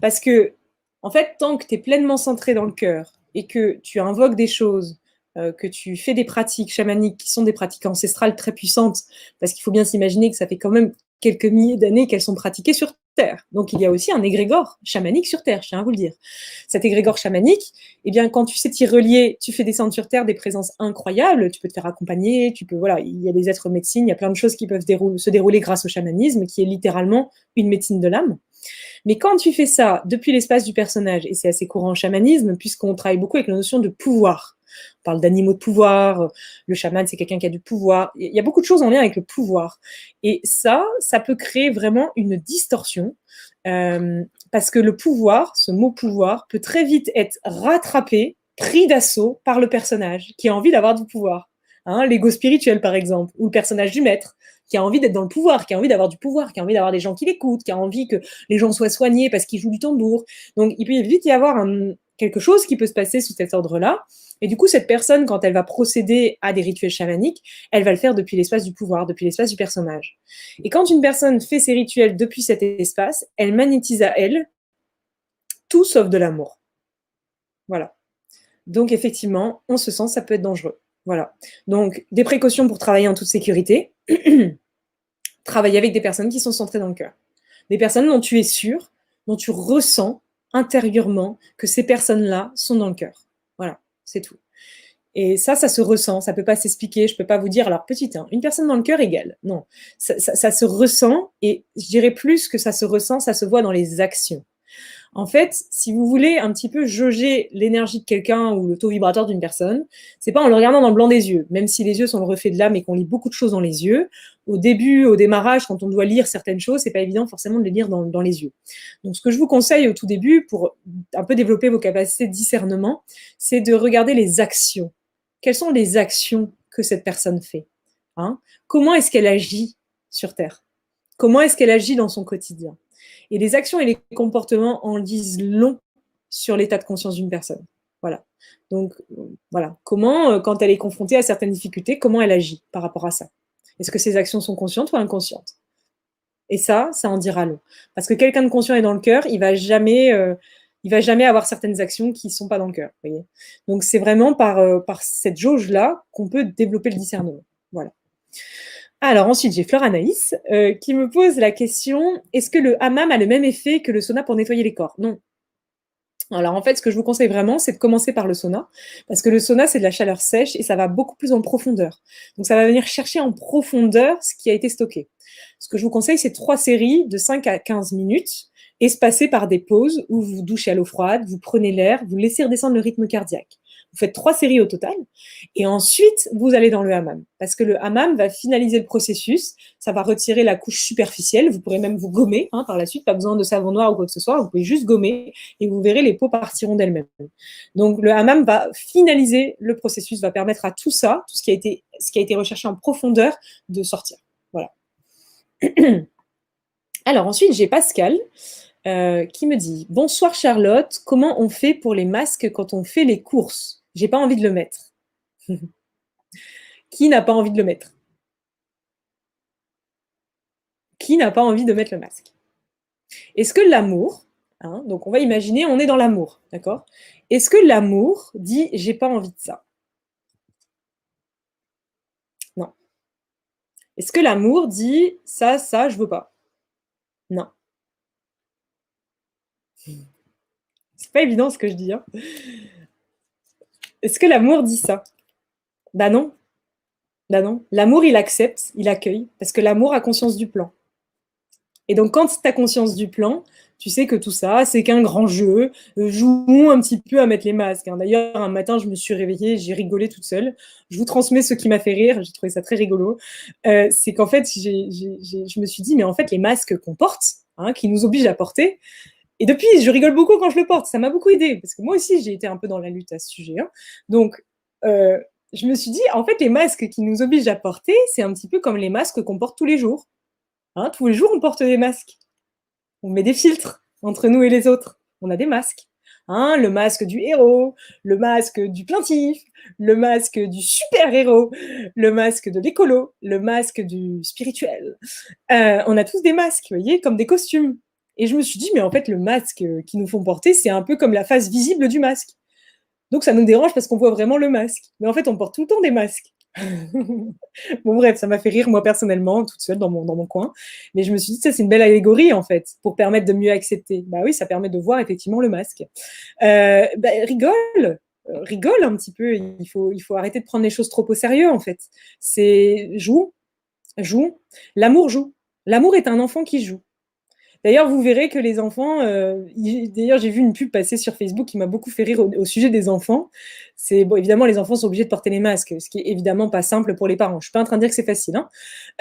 Parce que, en fait, tant que tu es pleinement centré dans le cœur et que tu invoques des choses, que tu fais des pratiques chamaniques qui sont des pratiques ancestrales très puissantes, parce qu'il faut bien s'imaginer que ça fait quand même quelques milliers d'années qu'elles sont pratiquées sur Terre. Donc, il y a aussi un égrégore chamanique sur Terre, je tiens à vous le dire. Cet égrégore chamanique, eh bien, quand tu sais t'y relier, tu fais descendre sur Terre des présences incroyables, tu peux te faire accompagner, il y a des êtres médecines, il y a plein de choses qui peuvent se dérouler grâce au chamanisme, qui est littéralement une médecine de l'âme. Mais quand tu fais ça depuis l'espace du personnage, et c'est assez courant en chamanisme, puisqu'on travaille beaucoup avec la notion de pouvoir. On parle d'animaux de pouvoir, le chaman, c'est quelqu'un qui a du pouvoir. Il y a beaucoup de choses en lien avec le pouvoir. Et ça peut créer vraiment une distorsion, parce que le pouvoir, ce mot pouvoir, peut très vite être rattrapé, pris d'assaut par le personnage, qui a envie d'avoir du pouvoir. Hein, l'ego spirituel, par exemple, ou le personnage du maître, qui a envie d'être dans le pouvoir, qui a envie d'avoir du pouvoir, qui a envie d'avoir des gens qui l'écoutent, qui a envie que les gens soient soignés parce qu'ils jouent du tambour. Donc, il peut vite y avoir quelque chose qui peut se passer sous cet ordre-là. Et du coup, cette personne, quand elle va procéder à des rituels chamaniques, elle va le faire depuis l'espace du pouvoir, depuis l'espace du personnage. Et quand une personne fait ses rituels depuis cet espace, elle magnétise à elle tout sauf de l'amour. Voilà. Donc, effectivement, en ce sens, ça peut être dangereux. Voilà. Donc, des précautions pour travailler en toute sécurité. Travailler avec des personnes qui sont centrées dans le cœur. Des personnes dont tu es sûr, dont tu ressens intérieurement que ces personnes-là sont dans le cœur. Voilà, c'est tout. Et ça se ressent, ça peut pas s'expliquer, je peux pas vous dire, alors petit 1, une personne dans le cœur égale. Non, ça se ressent, et je dirais plus que ça se ressent, ça se voit dans les actions. En fait, si vous voulez un petit peu jauger l'énergie de quelqu'un ou le taux vibratoire d'une personne, c'est pas en le regardant dans le blanc des yeux, même si les yeux sont le reflet de l'âme et qu'on lit beaucoup de choses dans les yeux. Au début, au démarrage, quand on doit lire certaines choses, c'est pas évident forcément de les lire dans les yeux. Donc, ce que je vous conseille au tout début, pour un peu développer vos capacités de discernement, c'est de regarder les actions. Quelles sont les actions que cette personne fait, hein? Comment est-ce qu'elle agit sur Terre? Comment est-ce qu'elle agit dans son quotidien? Et les actions et les comportements en disent long sur l'état de conscience d'une personne. Voilà. Donc, voilà. Comment, quand elle est confrontée à certaines difficultés, comment elle agit par rapport à ça? Est-ce que ses actions sont conscientes ou inconscientes? Et ça en dira long. Parce que quelqu'un de conscient et dans le cœur, il va jamais avoir certaines actions qui ne sont pas dans le cœur. Vous voyez. Donc, c'est vraiment par cette jauge-là qu'on peut développer le discernement. Voilà. Alors ensuite, j'ai Fleur Anaïs qui me pose la question, est-ce que le hammam a le même effet que le sauna pour nettoyer les corps? Non. Alors en fait, ce que je vous conseille vraiment, c'est de commencer par le sauna, parce que le sauna, c'est de la chaleur sèche et ça va beaucoup plus en profondeur. Donc ça va venir chercher en profondeur ce qui a été stocké. Ce que je vous conseille, c'est 3 séries de 5 à 15 minutes, espacées par des pauses où vous douchez à l'eau froide, vous prenez l'air, vous laissez redescendre le rythme cardiaque. Vous faites 3 séries au total, et ensuite, vous allez dans le hammam. Parce que le hammam va finaliser le processus, ça va retirer la couche superficielle, vous pourrez même vous gommer par la suite, pas besoin de savon noir ou quoi que ce soit, vous pouvez juste gommer, et vous verrez, les peaux partiront d'elles-mêmes. Donc le hammam va finaliser le processus, va permettre à tout ça, tout ce qui a été recherché en profondeur, de sortir. Voilà. Alors ensuite, j'ai Pascal qui me dit « Bonsoir Charlotte, comment on fait pour les masques quand on fait les courses? J'ai pas envie de le mettre. » Qui n'a pas envie de le mettre? Qui n'a pas envie de mettre le masque? Est-ce que l'amour, donc on va imaginer, on est dans l'amour, d'accord? Est-ce que l'amour dit « j'ai pas envie de ça » ? Non. Est-ce que l'amour dit « ça, je veux pas » ? Non. C'est pas évident ce que je dis, hein. Est-ce que l'amour dit ça? Bah non. Bah non. L'amour, il accepte, il accueille, parce que l'amour a conscience du plan. Et donc, quand tu as conscience du plan, tu sais que tout ça, c'est qu'un grand jeu. Jouons un petit peu à mettre les masques. D'ailleurs, un matin, je me suis réveillée, j'ai rigolé toute seule. Je vous transmets ce qui m'a fait rire, j'ai trouvé ça très rigolo. C'est qu'en fait, je me suis dit, mais en fait, les masques qu'on porte, qui nous obligent à porter, et depuis, je rigole beaucoup quand je le porte. Ça m'a beaucoup aidé, parce que moi aussi, j'ai été un peu dans la lutte à ce sujet. Donc, je me suis dit, en fait, les masques qui nous obligent à porter, c'est un petit peu comme les masques qu'on porte tous les jours. Tous les jours, on porte des masques. On met des filtres entre nous et les autres. On a des masques. Le masque du héros, le masque du plaintif, le masque du super-héros, le masque de l'écolo, le masque du spirituel. On a tous des masques, vous voyez, comme des costumes. Et je me suis dit, mais en fait, le masque qu'ils nous font porter, c'est un peu comme la face visible du masque. Donc, ça nous dérange parce qu'on voit vraiment le masque. Mais en fait, on porte tout le temps des masques. Bon, bref, ça m'a fait rire, moi, personnellement, toute seule dans mon coin. Mais je me suis dit, ça, c'est une belle allégorie, en fait, pour permettre de mieux accepter. Bah oui, ça permet de voir, effectivement, le masque. Rigole un petit peu. Il faut arrêter de prendre les choses trop au sérieux, en fait. Joue. L'amour joue. L'amour est un enfant qui joue. D'ailleurs, vous verrez que les enfants, d'ailleurs, j'ai vu une pub passer sur Facebook qui m'a beaucoup fait rire au sujet des enfants. Bon, évidemment, les enfants sont obligés de porter les masques, ce qui est évidemment pas simple pour les parents. Je suis pas en train de dire que c'est facile,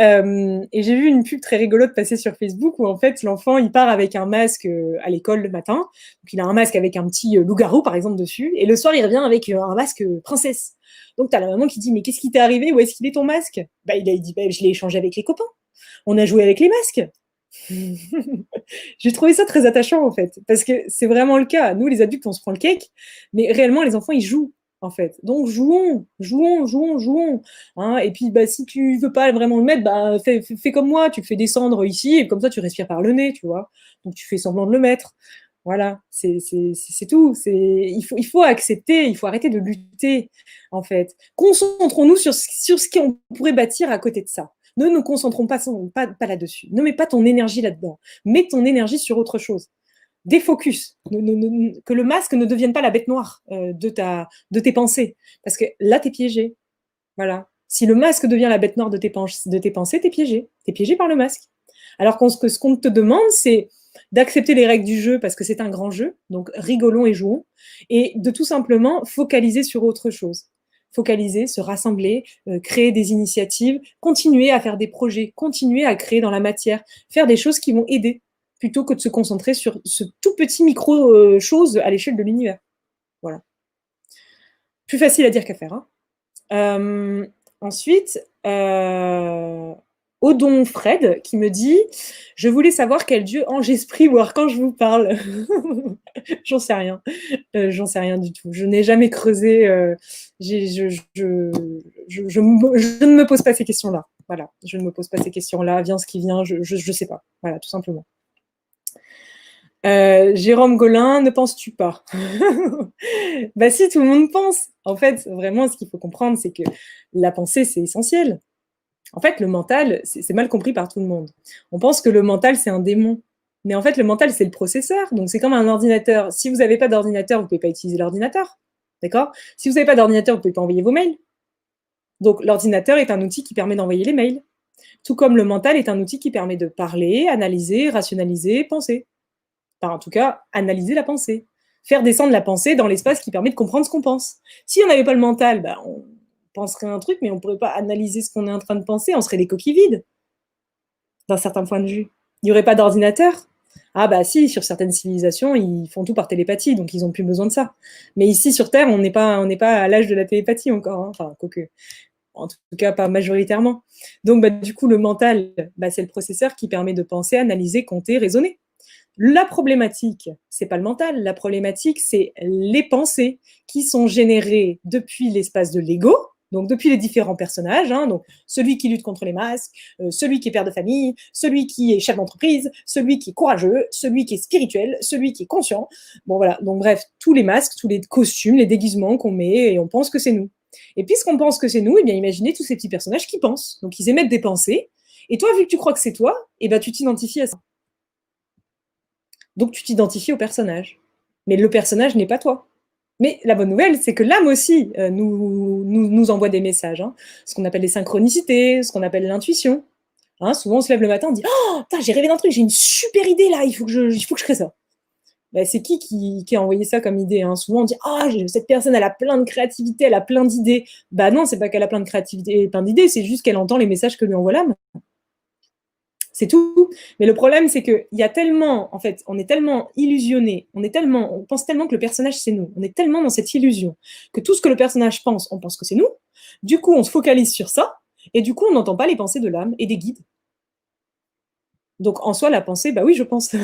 et j'ai vu une pub très rigolote passer sur Facebook où en fait l'enfant il part avec un masque à l'école le matin. Donc il a un masque avec un petit loup-garou par exemple dessus, et le soir il revient avec un masque princesse. Donc t'as la maman qui dit mais qu'est-ce qui t'est arrivé? Où est-ce qu'il est ton masque? Il a dit je l'ai échangé avec les copains. On a joué avec les masques. J'ai trouvé ça très attachant, en fait, parce que c'est vraiment le cas. Nous, les adultes, on se prend le cake, mais réellement, les enfants, ils jouent, en fait. Donc, jouons, jouons, jouons, jouons. Hein. Et puis, bah, si tu veux pas vraiment le mettre, bah, fais comme moi, tu le fais descendre ici, et comme ça, tu respires par le nez, tu vois. Donc, tu fais semblant de le mettre. Voilà, c'est tout. Il faut accepter, il faut arrêter de lutter, en fait. Concentrons-nous sur ce qu'on pourrait bâtir à côté de ça. Ne nous concentrons pas là-dessus. Ne mets pas ton énergie là-dedans. Mets ton énergie sur autre chose. Défocus. Que le masque ne devienne pas la bête noire de tes pensées. Parce que là, tu es piégé. Voilà. Si le masque devient la bête noire de tes pensées, tu es piégé. Tu es piégé par le masque. Alors ce qu'on te demande, c'est d'accepter les règles du jeu parce que c'est un grand jeu, donc rigolons et jouons, et de tout simplement focaliser sur autre chose. Focaliser, se rassembler, créer des initiatives, continuer à faire des projets, continuer à créer dans la matière, faire des choses qui vont aider, plutôt que de se concentrer sur ce tout petit micro-chose à l'échelle de l'univers. Voilà. Plus facile à dire qu'à faire. Hein. Ensuite, Odon Fred qui me dit « Je voulais savoir quel dieu ange esprit ou archange vous parle. » J'en sais rien. J'en sais rien du tout. Je n'ai jamais creusé. Je ne me pose pas ces questions-là. Voilà. Je ne me pose pas ces questions-là. Vient ce qui vient. Je ne sais pas. Voilà, tout simplement. Jérôme Golin, ne penses-tu pas? Bah si, tout le monde pense. En fait, vraiment, ce qu'il faut comprendre, c'est que la pensée, c'est essentiel. En fait, le mental, c'est mal compris par tout le monde. On pense que le mental, c'est un démon. Mais en fait, le mental, c'est le processeur. Donc, c'est comme un ordinateur. Si vous n'avez pas d'ordinateur, vous ne pouvez pas utiliser l'ordinateur. D'accord? Si vous n'avez pas d'ordinateur, vous ne pouvez pas envoyer vos mails. Donc, l'ordinateur est un outil qui permet d'envoyer les mails. Tout comme le mental est un outil qui permet de parler, analyser, rationaliser, penser. Enfin, en tout cas, analyser la pensée. Faire descendre la pensée dans l'espace qui permet de comprendre ce qu'on pense. Si on n'avait pas le mental, bah, on penserait un truc, mais on ne pourrait pas analyser ce qu'on est en train de penser, on serait des coquilles vides, d'un certain point de vue. Il n'y aurait pas d'ordinateur. Ah bah si, sur certaines civilisations, ils font tout par télépathie, donc ils n'ont plus besoin de ça. Mais ici, sur Terre, on n'est pas à l'âge de la télépathie encore. Hein. Enfin, quoique. En tout cas, pas majoritairement. Donc, bah, du coup, le mental, bah, c'est le processeur qui permet de penser, analyser, compter, raisonner. La problématique, c'est pas le mental. La problématique, c'est les pensées qui sont générées depuis l'espace de l'ego, donc depuis les différents personnages, hein, donc celui qui lutte contre les masques, celui qui est père de famille, celui qui est chef d'entreprise, celui qui est courageux, celui qui est spirituel, celui qui est conscient. Bon voilà, donc bref, tous les masques, tous les costumes, les déguisements qu'on met et on pense que c'est nous. Et puisqu'on pense que c'est nous, eh bien imaginez tous ces petits personnages qui pensent. Donc ils émettent des pensées. Et toi, vu que tu crois que c'est toi, eh ben tu t'identifies à ça. Donc tu t'identifies au personnage. Mais le personnage n'est pas toi. Mais la bonne nouvelle, c'est que l'âme aussi nous envoie des messages. Hein. Ce qu'on appelle les synchronicités, ce qu'on appelle l'intuition. Hein, souvent, on se lève le matin, on dit « Oh, j'ai rêvé d'un truc, j'ai une super idée là, il faut que je crée ça. » Ben, c'est qui a envoyé ça comme idée hein. Souvent, on dit « Ah, cette personne, elle a plein de créativité, elle a plein d'idées. » Bah non, c'est pas qu'elle a plein de créativité et plein d'idées, c'est juste qu'elle entend les messages que lui envoie l'âme. C'est tout. Mais le problème, c'est qu'il y a tellement, en fait, on est tellement illusionné, on pense tellement que le personnage, c'est nous. On est tellement dans cette illusion que tout ce que le personnage pense, on pense que c'est nous. Du coup, on se focalise sur ça. Et du coup, on n'entend pas les pensées de l'âme et des guides. Donc, en soi, la pensée, bah oui, je pense.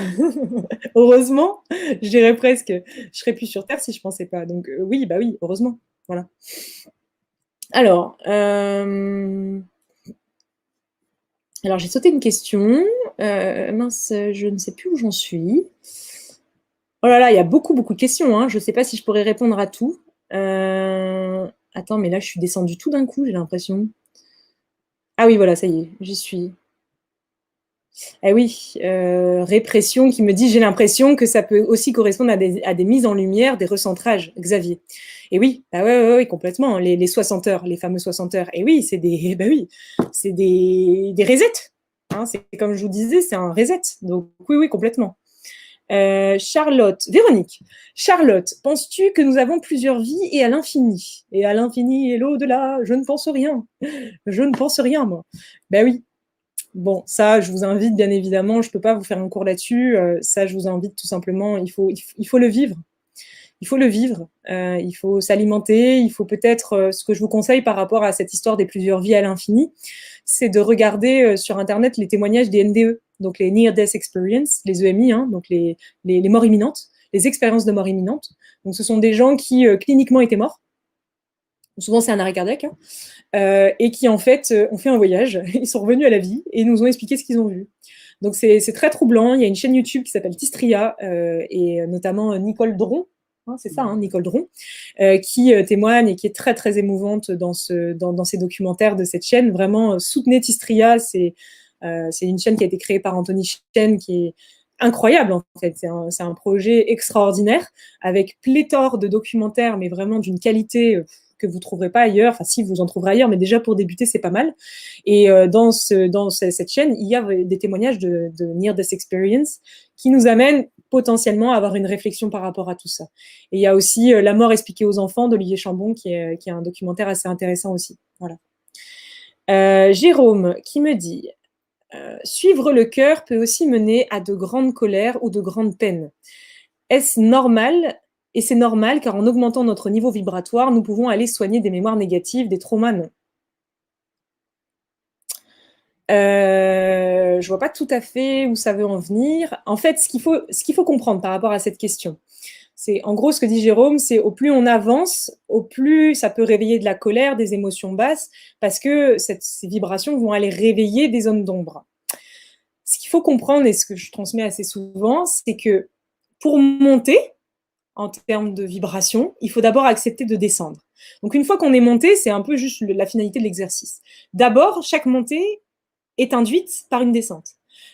Heureusement, je dirais presque, je serais plus sur Terre si je pensais pas. Donc, oui, bah oui, heureusement. Voilà. Alors, j'ai sauté une question. Mince, je ne sais plus où j'en suis. Oh là là, il y a beaucoup, beaucoup de questions. Hein. Je ne sais pas si je pourrais répondre à tout. Attends, mais là, je suis descendue tout d'un coup, j'ai l'impression. Ah oui, voilà, ça y est, j'y suis. Eh oui, répression qui me dit, j'ai l'impression que ça peut aussi correspondre à des mises en lumière, des recentrages, Xavier. Et oui, bah ouais, complètement. Les 60 heures, les fameux 60 heures. Et oui, c'est des, bah oui, c'est des resets. Hein, c'est comme je vous disais, c'est un reset. Donc oui, complètement. Véronique, Charlotte, penses-tu que nous avons plusieurs vies et à l'infini? Et à l'infini et l'au-delà, je ne pense rien. Je ne pense rien, moi. Ben oui. Bon, ça, je vous invite, bien évidemment, je ne peux pas vous faire un cours là-dessus. Ça, je vous invite tout simplement, il faut le vivre. Il faut le vivre, il faut s'alimenter, il faut peut-être, ce que je vous conseille par rapport à cette histoire des plusieurs vies à l'infini, c'est de regarder sur Internet les témoignages des NDE, donc les Near Death Experience, les EMI, hein, donc les morts imminentes, les expériences de mort imminente. Donc ce sont des gens qui cliniquement étaient morts. Souvent c'est un arrêt cardiaque, hein, et qui en fait ont fait un voyage, ils sont revenus à la vie et nous ont expliqué ce qu'ils ont vu. Donc c'est très troublant. Il y a une chaîne YouTube qui s'appelle Tistria et notamment Nicole Dron, hein, c'est ça, hein, Nicole Dron, qui témoigne et qui est très très émouvante dans ces documentaires de cette chaîne. Vraiment, soutenez Tistria, c'est une chaîne qui a été créée par Anthony Chen, qui est incroyable en fait. C'est un projet extraordinaire avec pléthore de documentaires, mais vraiment d'une qualité que vous ne trouverez pas ailleurs. Enfin, si, vous en trouverez ailleurs, mais déjà pour débuter, c'est pas mal. Et dans cette chaîne, il y a des témoignages de Near Death Experience qui nous amènent potentiellement à avoir une réflexion par rapport à tout ça. Et il y a aussi La mort expliquée aux enfants d'Olivier Chambon, qui est un documentaire assez intéressant aussi. Voilà. Jérôme qui me dit suivre le cœur peut aussi mener à de grandes colères ou de grandes peines. Est-ce normal? Et c'est normal, car en augmentant notre niveau vibratoire, nous pouvons aller soigner des mémoires négatives, des traumas, non. Je vois pas tout à fait où ça veut en venir. En fait, ce qu'il faut comprendre par rapport à cette question, c'est en gros ce que dit Jérôme, c'est au plus on avance, au plus ça peut réveiller de la colère, des émotions basses, parce que ces vibrations vont aller réveiller des zones d'ombre. Ce qu'il faut comprendre, et ce que je transmets assez souvent, c'est que pour monter, en termes de vibration, il faut d'abord accepter de descendre. Donc une fois qu'on est monté, c'est un peu juste la finalité de l'exercice. D'abord, chaque montée est induite par une descente.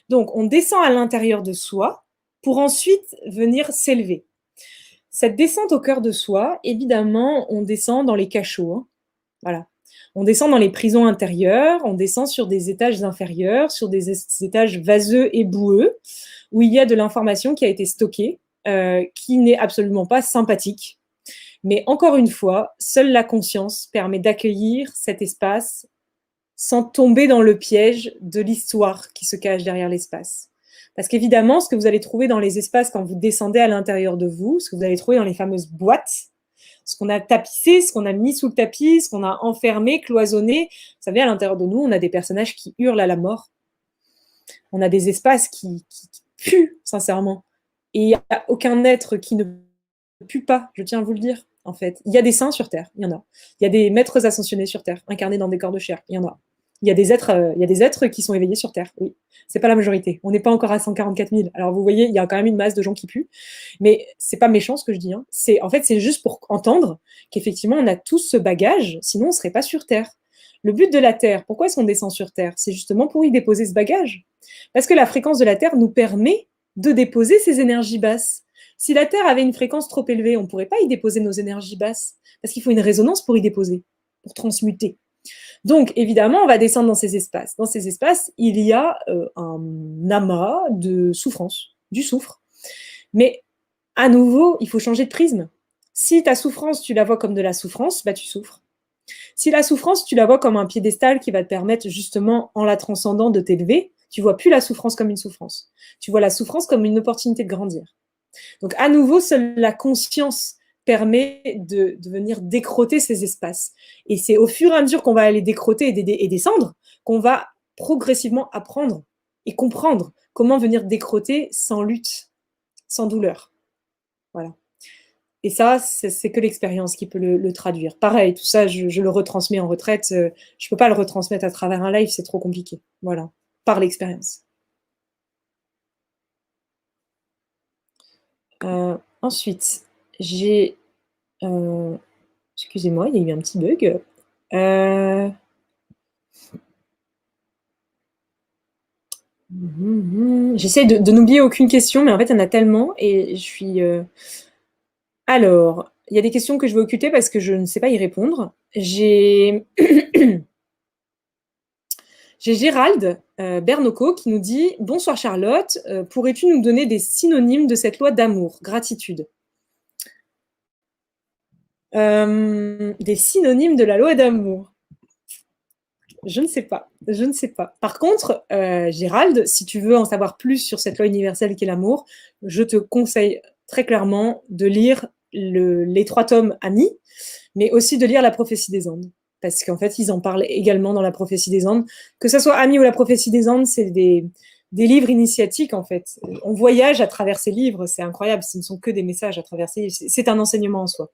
Donc on descend à l'intérieur de soi pour ensuite venir s'élever. Cette descente au cœur de soi, évidemment, on descend dans les cachots. Hein. Voilà. On descend dans les prisons intérieures, on descend sur des étages inférieurs, sur des étages vaseux et boueux, où il y a de l'information qui a été stockée, qui n'est absolument pas sympathique. Mais encore une fois, seule la conscience permet d'accueillir cet espace sans tomber dans le piège de l'histoire qui se cache derrière l'espace. Parce qu'évidemment, ce que vous allez trouver dans les espaces quand vous descendez à l'intérieur de vous, ce que vous allez trouver dans les fameuses boîtes, ce qu'on a tapissé, ce qu'on a mis sous le tapis, ce qu'on a enfermé, cloisonné. Vous savez, à l'intérieur de nous, on a des personnages qui hurlent à la mort. On a des espaces qui puent, sincèrement. Et il n'y a aucun être qui ne pue pas, je tiens à vous le dire, en fait. Il y a des saints sur Terre, il y en a. Il y a des maîtres ascensionnés sur Terre, incarnés dans des corps de chair, il y en a. Il y a des êtres qui sont éveillés sur Terre, oui. C'est pas la majorité. On n'est pas encore à 144 000. Alors vous voyez, il y a quand même une masse de gens qui puent. Mais c'est pas méchant ce que je dis. Hein. En fait, c'est juste pour entendre qu'effectivement, on a tous ce bagage, sinon on ne serait pas sur Terre. Le but de la Terre, pourquoi est-ce qu'on descend sur Terre? C'est justement pour y déposer ce bagage. Parce que la fréquence de la Terre nous permet de déposer ces énergies basses. Si la Terre avait une fréquence trop élevée, on ne pourrait pas y déposer nos énergies basses. Parce qu'il faut une résonance pour y déposer, pour transmuter. Donc, évidemment, on va descendre dans ces espaces. Dans ces espaces, il y a un amas de souffrance, du soufre. Mais, à nouveau, il faut changer de prisme. Si ta souffrance, tu la vois comme de la souffrance, bah tu souffres. Si la souffrance, tu la vois comme un piédestal qui va te permettre justement, en la transcendant, de t'élever, tu vois plus la souffrance comme une souffrance. Tu vois la souffrance comme une opportunité de grandir. Donc, à nouveau, seule la conscience permet de venir décrotter ces espaces. Et c'est au fur et à mesure qu'on va aller décrotter et descendre qu'on va progressivement apprendre et comprendre comment venir décrotter sans lutte, sans douleur. Voilà. Et ça, c'est que l'expérience qui peut le traduire. Pareil, tout ça, je le retransmets en retraite. Je ne peux pas le retransmettre à travers un live, c'est trop compliqué. Voilà, par l'expérience. Ensuite, j'ai... excusez-moi, il y a eu un petit bug. J'essaie de n'oublier aucune question, mais en fait, il y en a tellement et je suis... Alors, il y a des questions que je vais occulter parce que je ne sais pas y répondre. J'ai Gérald Bernoco qui nous dit « Bonsoir Charlotte, pourrais-tu nous donner des synonymes de cette loi d'amour, gratitude ?» Des synonymes de la loi d'amour. Je ne sais pas. Je ne sais pas. Par contre, Gérald, si tu veux en savoir plus sur cette loi universelle qu'est l'amour, je te conseille très clairement de lire les 3 tomes Annie, mais aussi de lire La prophétie des Andes. Parce qu'en fait, ils en parlent également dans La prophétie des Andes. Que ce soit Annie ou La prophétie des Andes, c'est des des livres initiatiques, en fait. On voyage à travers ces livres, c'est incroyable, ce ne sont que des messages à travers ces livres. C'est un enseignement en soi.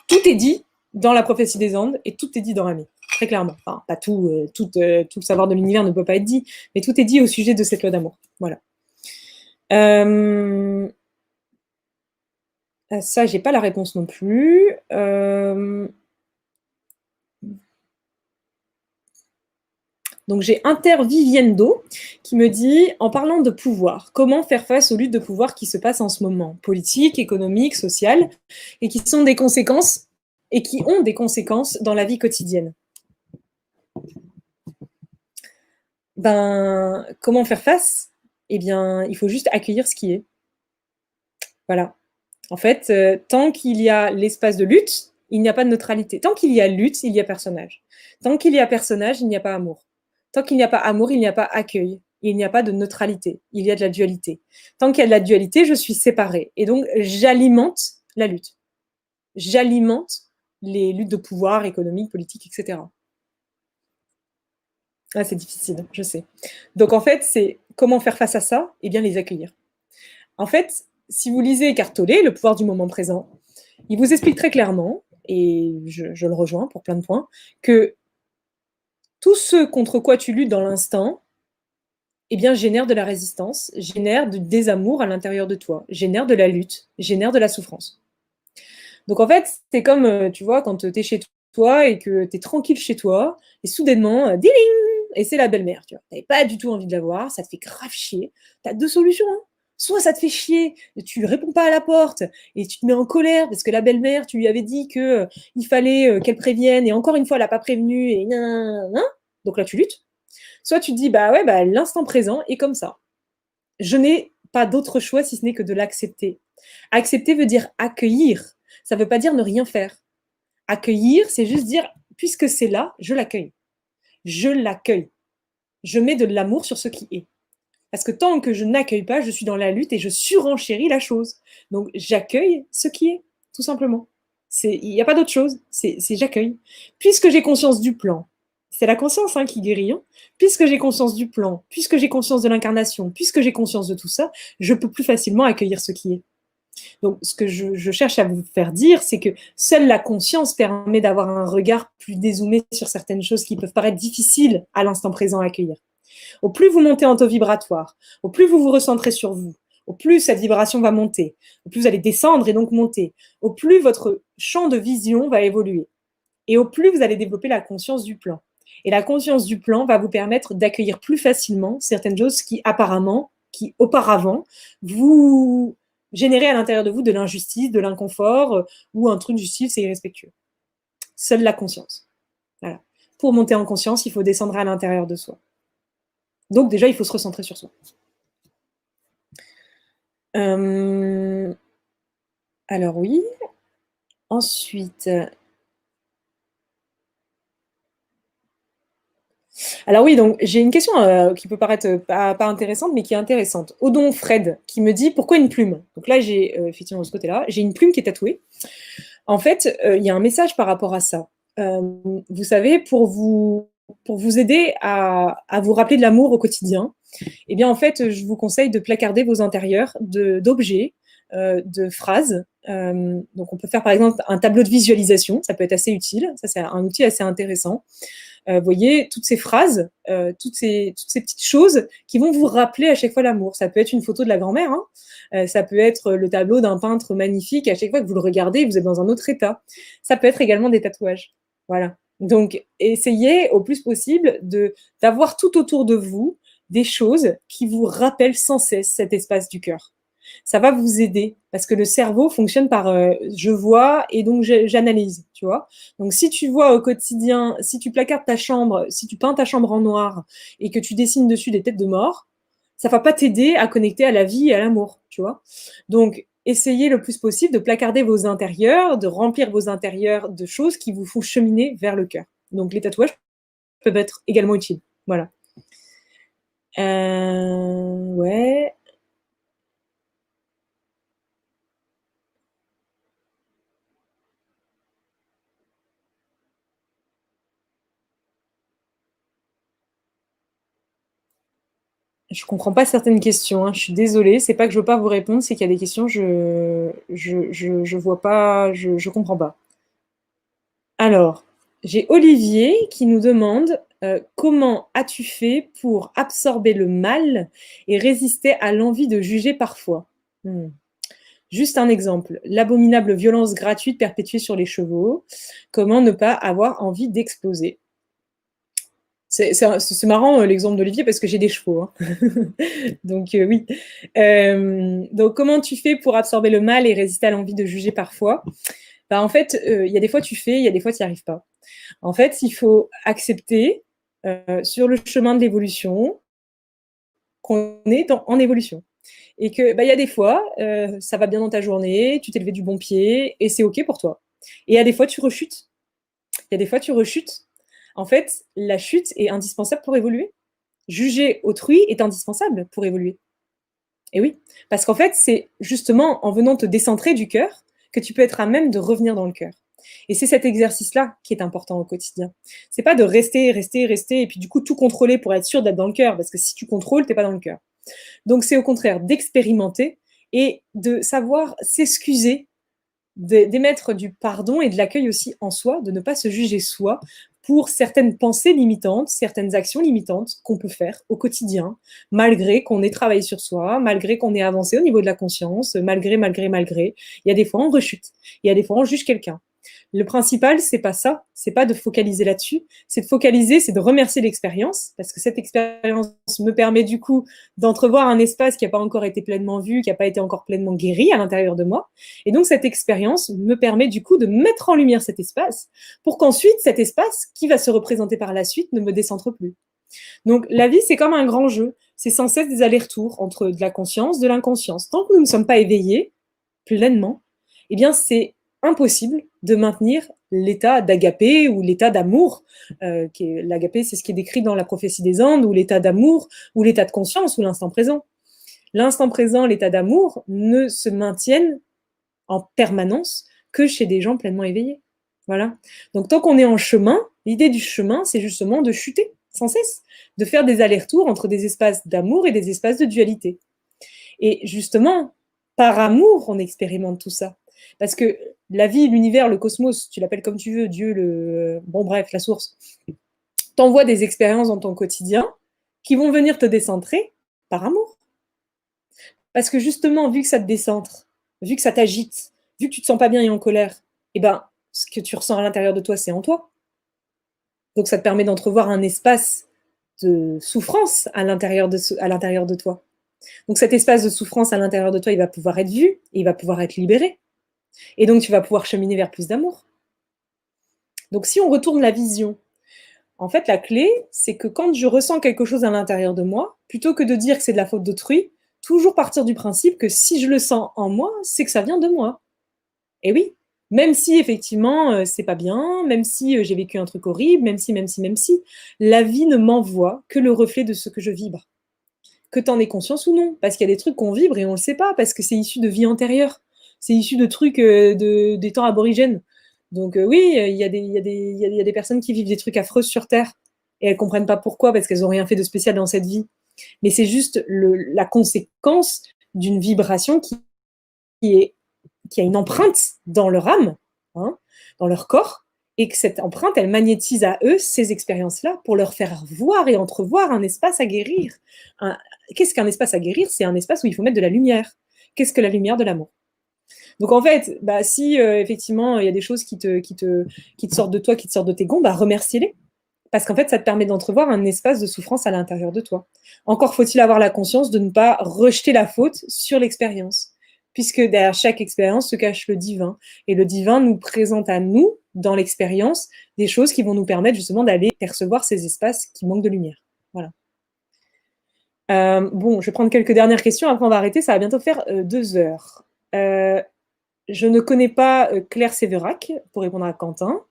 Tout est dit dans la prophétie des Andes et tout est dit dans Rami, très clairement. Enfin, pas tout, tout le savoir de l'univers ne peut pas être dit, mais tout est dit au sujet de cette loi d'amour. Voilà. Ça, j'ai pas la réponse non plus. Donc j'ai Interviviendo qui me dit, en parlant de pouvoir, comment faire face aux luttes de pouvoir qui se passent en ce moment, politiques, économiques, sociales, et qui sont des conséquences, et qui ont des conséquences dans la vie quotidienne. Ben, comment faire face? Eh bien, il faut juste accueillir ce qui est. Voilà. En fait, tant qu'il y a l'espace de lutte, il n'y a pas de neutralité. Tant qu'il y a lutte, il y a personnage. Tant qu'il y a personnage, il n'y a pas amour. Tant qu'il n'y a pas amour, il n'y a pas accueil. Il n'y a pas de neutralité. Il y a de la dualité. Tant qu'il y a de la dualité, je suis séparée. Et donc, j'alimente la lutte. J'alimente les luttes de pouvoir économique, politique, etc. Ah, c'est difficile, je sais. Donc, en fait, c'est comment faire face à ça? Eh bien, les accueillir. En fait, si vous lisez Eckhart Tolle, Le pouvoir du moment présent, il vous explique très clairement, et je le rejoins pour plein de points, que tout ce contre quoi tu luttes dans l'instant, eh bien, génère de la résistance, génère du désamour à l'intérieur de toi, génère de la lutte, génère de la souffrance. Donc en fait, c'est comme, tu vois, quand tu es chez toi et que tu es tranquille chez toi, et soudainement, ding, et c'est la belle-mère, tu vois. Tu n'avais pas du tout envie de la voir, ça te fait grave chier. Tu as deux solutions, hein. Soit ça te fait chier, tu réponds pas à la porte et tu te mets en colère parce que la belle-mère, tu lui avais dit que il fallait qu'elle prévienne et encore une fois, elle n'a pas prévenu et donc là, tu luttes. Soit tu te dis, bah ouais, bah, l'instant présent est comme ça. Je n'ai pas d'autre choix si ce n'est que de l'accepter. Accepter veut dire accueillir. Ça ne veut pas dire ne rien faire. Accueillir, c'est juste dire, puisque c'est là, je l'accueille. Je l'accueille. Je mets de l'amour sur ce qui est. Parce que tant que je n'accueille pas, je suis dans la lutte et je surenchéris la chose. Donc j'accueille ce qui est, tout simplement. Il n'y a pas d'autre chose, c'est j'accueille. Puisque j'ai conscience du plan, c'est la conscience qui guérit. Hein. Puisque j'ai conscience du plan, puisque j'ai conscience de l'incarnation, puisque j'ai conscience de tout ça, je peux plus facilement accueillir ce qui est. Donc, ce que je cherche à vous faire dire, c'est que seule la conscience permet d'avoir un regard plus dézoomé sur certaines choses qui peuvent paraître difficiles à l'instant présent à accueillir. Au plus vous montez en taux vibratoire, au plus vous vous recentrez sur vous, au plus cette vibration va monter, au plus vous allez descendre et donc monter, au plus votre champ de vision va évoluer et au plus vous allez développer la conscience du plan. Et la conscience du plan va vous permettre d'accueillir plus facilement certaines choses qui apparemment, qui auparavant, vous généraient à l'intérieur de vous de l'injustice, de l'inconfort ou un truc du style c'est irrespectueux. Seule la conscience. Voilà. Pour monter en conscience, il faut descendre à l'intérieur de soi. Donc déjà, il faut se recentrer sur soi. Alors oui. Ensuite, alors oui, donc j'ai une question qui peut paraître pas intéressante, mais qui est intéressante. Odon Fred qui me dit pourquoi une plume. Donc là, j'ai effectivement de ce côté-là, j'ai une plume qui est tatouée. En fait, il y a un message par rapport à ça. Vous savez, pour vous aider à vous rappeler de l'amour au quotidien, eh bien en fait, je vous conseille de placarder vos intérieurs d'objets, de phrases. Donc on peut faire par exemple un tableau de visualisation, ça peut être assez utile. Ça c'est un outil assez intéressant. Vous voyez, toutes ces phrases, toutes ces petites choses qui vont vous rappeler à chaque fois l'amour. Ça peut être une photo de la grand-mère, hein. Ça peut être le tableau d'un peintre magnifique. À chaque fois que vous le regardez, vous êtes dans un autre état. Ça peut être également des tatouages. Voilà. Donc, essayez au plus possible d'avoir tout autour de vous des choses qui vous rappellent sans cesse cet espace du cœur. Ça va vous aider parce que le cerveau fonctionne par je vois et donc j'analyse, tu vois. Donc si tu vois au quotidien, si tu placardes ta chambre, si tu peins ta chambre en noir et que tu dessines dessus des têtes de mort, ça va pas t'aider à connecter à la vie et à l'amour, tu vois. Donc essayez le plus possible de placarder vos intérieurs, de remplir vos intérieurs de choses qui vous font cheminer vers le cœur. Donc les tatouages peuvent être également utiles. Voilà. Ouais. Je comprends pas certaines questions, hein. Je suis désolée, c'est pas que je veux pas vous répondre, c'est qu'il y a des questions, je vois pas, je comprends pas. Alors, j'ai Olivier qui nous demande comment as-tu fait pour absorber le mal et résister à l'envie de juger parfois. Hmm. Juste un exemple, l'abominable violence gratuite perpétuée sur les chevaux, comment ne pas avoir envie d'exploser. C'est marrant l'exemple d'Olivier parce que j'ai des chevaux. Hein. Donc oui. Donc comment tu fais pour absorber le mal et résister à l'envie de juger parfois? Bah, en fait, il y a des fois tu fais, il y a des fois tu n'y arrives pas. En fait, il faut accepter sur le chemin de l'évolution qu'on est en évolution. Et que bah, y a des fois, ça va bien dans ta journée, tu t'es levé du bon pied et c'est OK pour toi. Et il y a des fois, tu rechutes. Il y a des fois, tu rechutes. En fait, la chute est indispensable pour évoluer. Juger autrui est indispensable pour évoluer. Et oui, parce qu'en fait, c'est justement en venant te décentrer du cœur que tu peux être à même de revenir dans le cœur. Et c'est cet exercice-là qui est important au quotidien. C'est pas de rester, rester, rester, et puis du coup tout contrôler pour être sûr d'être dans le cœur, parce que si tu contrôles, t'es pas dans le cœur. Donc c'est au contraire d'expérimenter et de savoir s'excuser, d'émettre du pardon et de l'accueil aussi en soi, de ne pas se juger soi pour certaines pensées limitantes, certaines actions limitantes qu'on peut faire au quotidien, malgré qu'on ait travaillé sur soi, malgré qu'on ait avancé au niveau de la conscience, malgré. Il y a des fois on rechute, il y a des fois on juge quelqu'un. Le principal, c'est pas ça, c'est pas de focaliser là-dessus, c'est de focaliser, c'est de remercier l'expérience, parce que cette expérience me permet du coup d'entrevoir un espace qui n'a pas encore été pleinement vu, qui n'a pas été encore pleinement guéri à l'intérieur de moi. Et donc cette expérience me permet du coup de mettre en lumière cet espace pour qu'ensuite cet espace qui va se représenter par la suite ne me décentre plus. Donc la vie, c'est comme un grand jeu, c'est sans cesse des allers-retours entre de la conscience, de l'inconscience. Tant que nous ne sommes pas éveillés pleinement, eh bien c'est impossible de maintenir l'état d'agapé ou l'état d'amour. L'agapé, c'est ce qui est décrit dans la prophétie des Andes, ou l'état d'amour, ou l'état de conscience, ou l'instant présent. L'instant présent, l'état d'amour, ne se maintiennent en permanence que chez des gens pleinement éveillés. Voilà. Donc tant qu'on est en chemin, l'idée du chemin, c'est justement de chuter sans cesse, de faire des allers-retours entre des espaces d'amour et des espaces de dualité. Et justement, par amour, on expérimente tout ça. Parce que la vie, l'univers, le cosmos, tu l'appelles comme tu veux, Dieu, bon bref, la source, t'envoie des expériences dans ton quotidien qui vont venir te décentrer par amour. Parce que justement, vu que ça te décentre, vu que ça t'agite, vu que tu te sens pas bien et en colère, eh ben, ce que tu ressens à l'intérieur de toi, c'est en toi. Donc ça te permet d'entrevoir un espace de souffrance à l'intérieur de toi. Donc cet espace de souffrance à l'intérieur de toi, il va pouvoir être vu et il va pouvoir être libéré. Et donc tu vas pouvoir cheminer vers plus d'amour. Donc si on retourne la vision, en fait la clé, c'est que quand je ressens quelque chose à l'intérieur de moi, plutôt que de dire que c'est de la faute d'autrui, toujours partir du principe que si je le sens en moi, c'est que ça vient de moi. Et oui, même si effectivement c'est pas bien, même si j'ai vécu un truc horrible, même si, la vie ne m'envoie que le reflet de ce que je vibre. Que tu en aies conscience ou non, parce qu'il y a des trucs qu'on vibre et on le sait pas, parce que c'est issu de vie antérieure, c'est issu de trucs des temps aborigènes. Donc oui, il y a des personnes qui vivent des trucs affreux sur Terre et elles comprennent pas pourquoi, parce qu'elles ont rien fait de spécial dans cette vie. Mais c'est juste la conséquence d'une vibration qui est qui a une empreinte dans leur âme, hein, dans leur corps, et que cette empreinte, elle magnétise à eux ces expériences-là pour leur faire voir et entrevoir un espace à guérir. Qu'est-ce qu'un espace à guérir? C'est un espace où il faut mettre de la lumière. Qu'est-ce que la lumière de l'amour? Donc en fait, bah, si effectivement il y a des choses qui te sortent de toi, qui te sortent de tes gonds, bah, remercie-les. Parce qu'en fait, ça te permet d'entrevoir un espace de souffrance à l'intérieur de toi. Encore faut-il avoir la conscience de ne pas rejeter la faute sur l'expérience, puisque derrière chaque expérience se cache le divin. Et le divin nous présente à nous, dans l'expérience, des choses qui vont nous permettre justement d'aller percevoir ces espaces qui manquent de lumière. Voilà. Bon, je vais prendre quelques dernières questions, après on va arrêter, ça va bientôt faire 2 heures. Je ne connais pas Claire Sévérac, pour répondre à Quentin.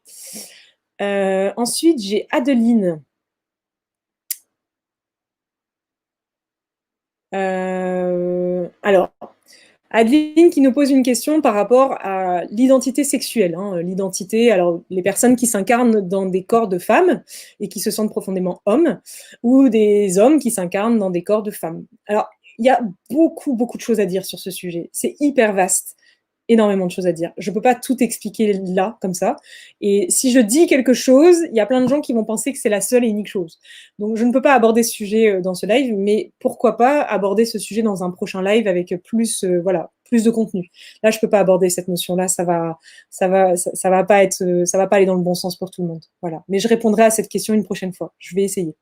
Ensuite, j'ai Adeline. Alors, Adeline qui nous pose une question par rapport à l'identité sexuelle. Hein. L'identité, alors les personnes qui s'incarnent dans des corps de femmes et qui se sentent profondément hommes, ou des hommes qui s'incarnent dans des corps de femmes. Alors, il y a beaucoup, beaucoup de choses à dire sur ce sujet. C'est hyper vaste. Énormément de choses à dire. Je ne peux pas tout expliquer là, comme ça. Et si je dis quelque chose, il y a plein de gens qui vont penser que c'est la seule et unique chose. Donc, je ne peux pas aborder ce sujet dans ce live, mais pourquoi pas aborder ce sujet dans un prochain live avec plus, voilà, plus de contenu. Là, je ne peux pas aborder cette notion-là. Ça va pas être, ça va pas aller dans le bon sens pour tout le monde. Voilà. Mais je répondrai à cette question une prochaine fois. Je vais essayer.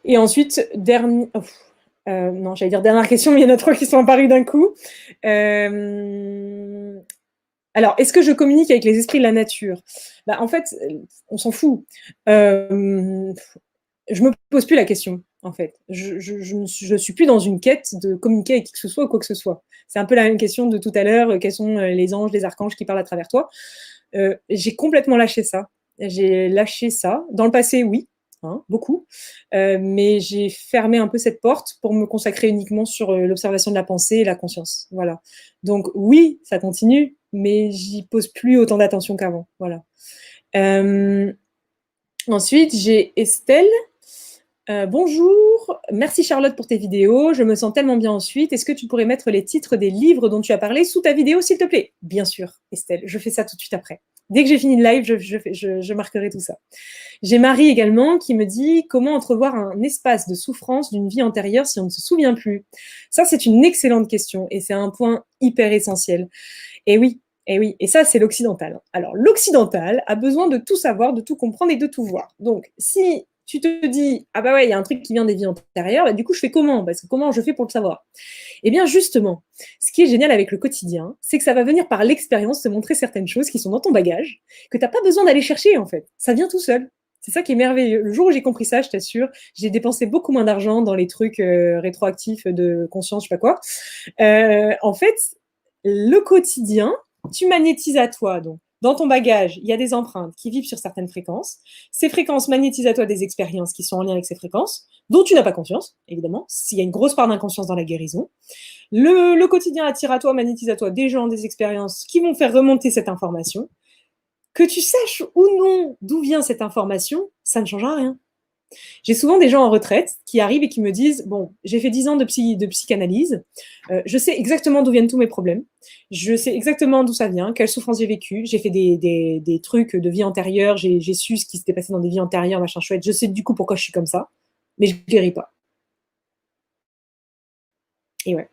Et ensuite, non, j'allais dire dernière question, mais il y en a trois qui sont apparus d'un coup. Alors, est-ce que je communique avec les esprits de la nature? Bah, en fait, on s'en fout. Je me pose plus la question, en fait. Je suis plus dans une quête de communiquer avec qui que ce soit ou quoi que ce soit. C'est un peu la même question de tout à l'heure. Quels sont les anges, les archanges qui parlent à travers toi? J'ai complètement lâché ça. J'ai lâché ça. Dans le passé, oui, hein, beaucoup. Mais j'ai fermé un peu cette porte pour me consacrer uniquement sur l'observation de la pensée et la conscience. Voilà. Donc oui, ça continue, mais j'y pose plus autant d'attention qu'avant. Voilà. Ensuite, j'ai Estelle. Bonjour, merci Charlotte pour tes vidéos, je me sens tellement bien ensuite. Est-ce que tu pourrais mettre les titres des livres dont tu as parlé sous ta vidéo, s'il te plaît? Bien sûr, Estelle, je fais ça tout de suite après. Dès que j'ai fini le live, je marquerai tout ça. J'ai Marie également qui me dit comment entrevoir un espace de souffrance d'une vie antérieure si on ne se souvient plus. Ça, c'est une excellente question et c'est un point hyper essentiel. Et oui, et ça, c'est l'occidental. Alors, l'occidental a besoin de tout savoir, de tout comprendre et de tout voir. Donc, si tu te dis, ah bah ouais, il y a un truc qui vient des vies antérieures, bah du coup, je fais comment? Parce que comment je fais pour le savoir? Eh bien, justement, ce qui est génial avec le quotidien, c'est que ça va venir par l'expérience te montrer certaines choses qui sont dans ton bagage, que tu n'as pas besoin d'aller chercher, en fait. Ça vient tout seul. C'est ça qui est merveilleux. Le jour où j'ai compris ça, je t'assure, j'ai dépensé beaucoup moins d'argent dans les trucs rétroactifs de conscience, je sais pas quoi. En fait, le quotidien, tu magnétises à toi, donc. Dans ton bagage, il y a des empreintes qui vivent sur certaines fréquences. Ces fréquences magnétisent à toi des expériences qui sont en lien avec ces fréquences, dont tu n'as pas conscience, évidemment. S'il y a une grosse part d'inconscience dans la guérison. Le quotidien attire à toi, magnétise à toi des gens, des expériences qui vont faire remonter cette information. Que tu saches ou non d'où vient cette information, ça ne changera rien. J'ai souvent des gens en retraite qui arrivent et qui me disent, bon, j'ai fait 10 ans de psychanalyse, je sais exactement d'où viennent tous mes problèmes, je sais exactement d'où ça vient, quelles souffrances j'ai vécues, j'ai fait des trucs de vie antérieure, j'ai su ce qui s'était passé dans des vies antérieures, machin chouette, je sais du coup pourquoi je suis comme ça, mais je ne guéris pas. Et ouais.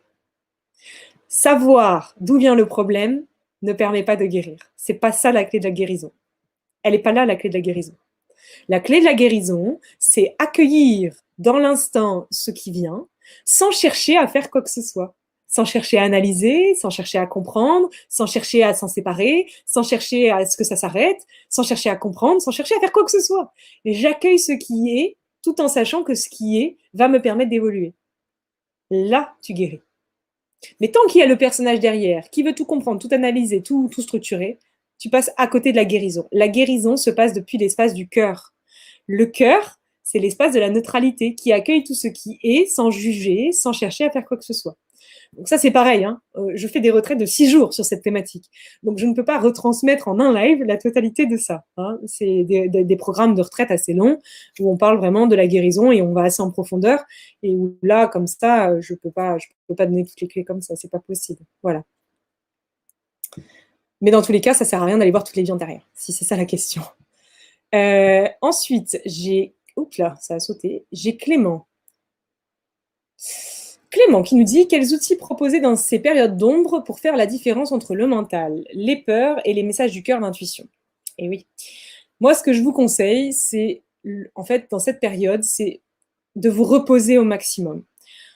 Savoir d'où vient le problème ne permet pas de guérir. C'est pas ça la clé de la guérison. Elle n'est pas là, la clé de la guérison. La clé de la guérison, c'est accueillir dans l'instant ce qui vient, sans chercher à faire quoi que ce soit. Sans chercher à analyser, sans chercher à comprendre, sans chercher à s'en séparer, sans chercher à ce que ça s'arrête, sans chercher à comprendre, sans chercher à faire quoi que ce soit. Et j'accueille ce qui est, tout en sachant que ce qui est va me permettre d'évoluer. Là, tu guéris. Mais tant qu'il y a le personnage derrière, qui veut tout comprendre, tout analyser, tout structurer, tu passes à côté de la guérison. La guérison se passe depuis l'espace du cœur. Le cœur, c'est l'espace de la neutralité qui accueille tout ce qui est sans juger, sans chercher à faire quoi que ce soit. Donc ça, c'est pareil. Hein. Je fais des retraites de 6 jours sur cette thématique. Donc je ne peux pas retransmettre en un live la totalité de ça. Hein. C'est des programmes de retraite assez longs où on parle vraiment de la guérison et on va assez en profondeur. Et où là, comme ça, je peux pas donner toutes les clés comme ça. C'est pas possible. Voilà. Mais dans tous les cas, ça sert à rien d'aller voir toutes les vies antérieures, si c'est ça la question. Ensuite, j'ai... Oups là, ça a sauté. J'ai Clément. Clément qui nous dit quels outils proposer dans ces périodes d'ombre pour faire la différence entre le mental, les peurs et les messages du cœur, l'intuition. Et oui. Moi, ce que je vous conseille, c'est, en fait, dans cette période, c'est de vous reposer au maximum.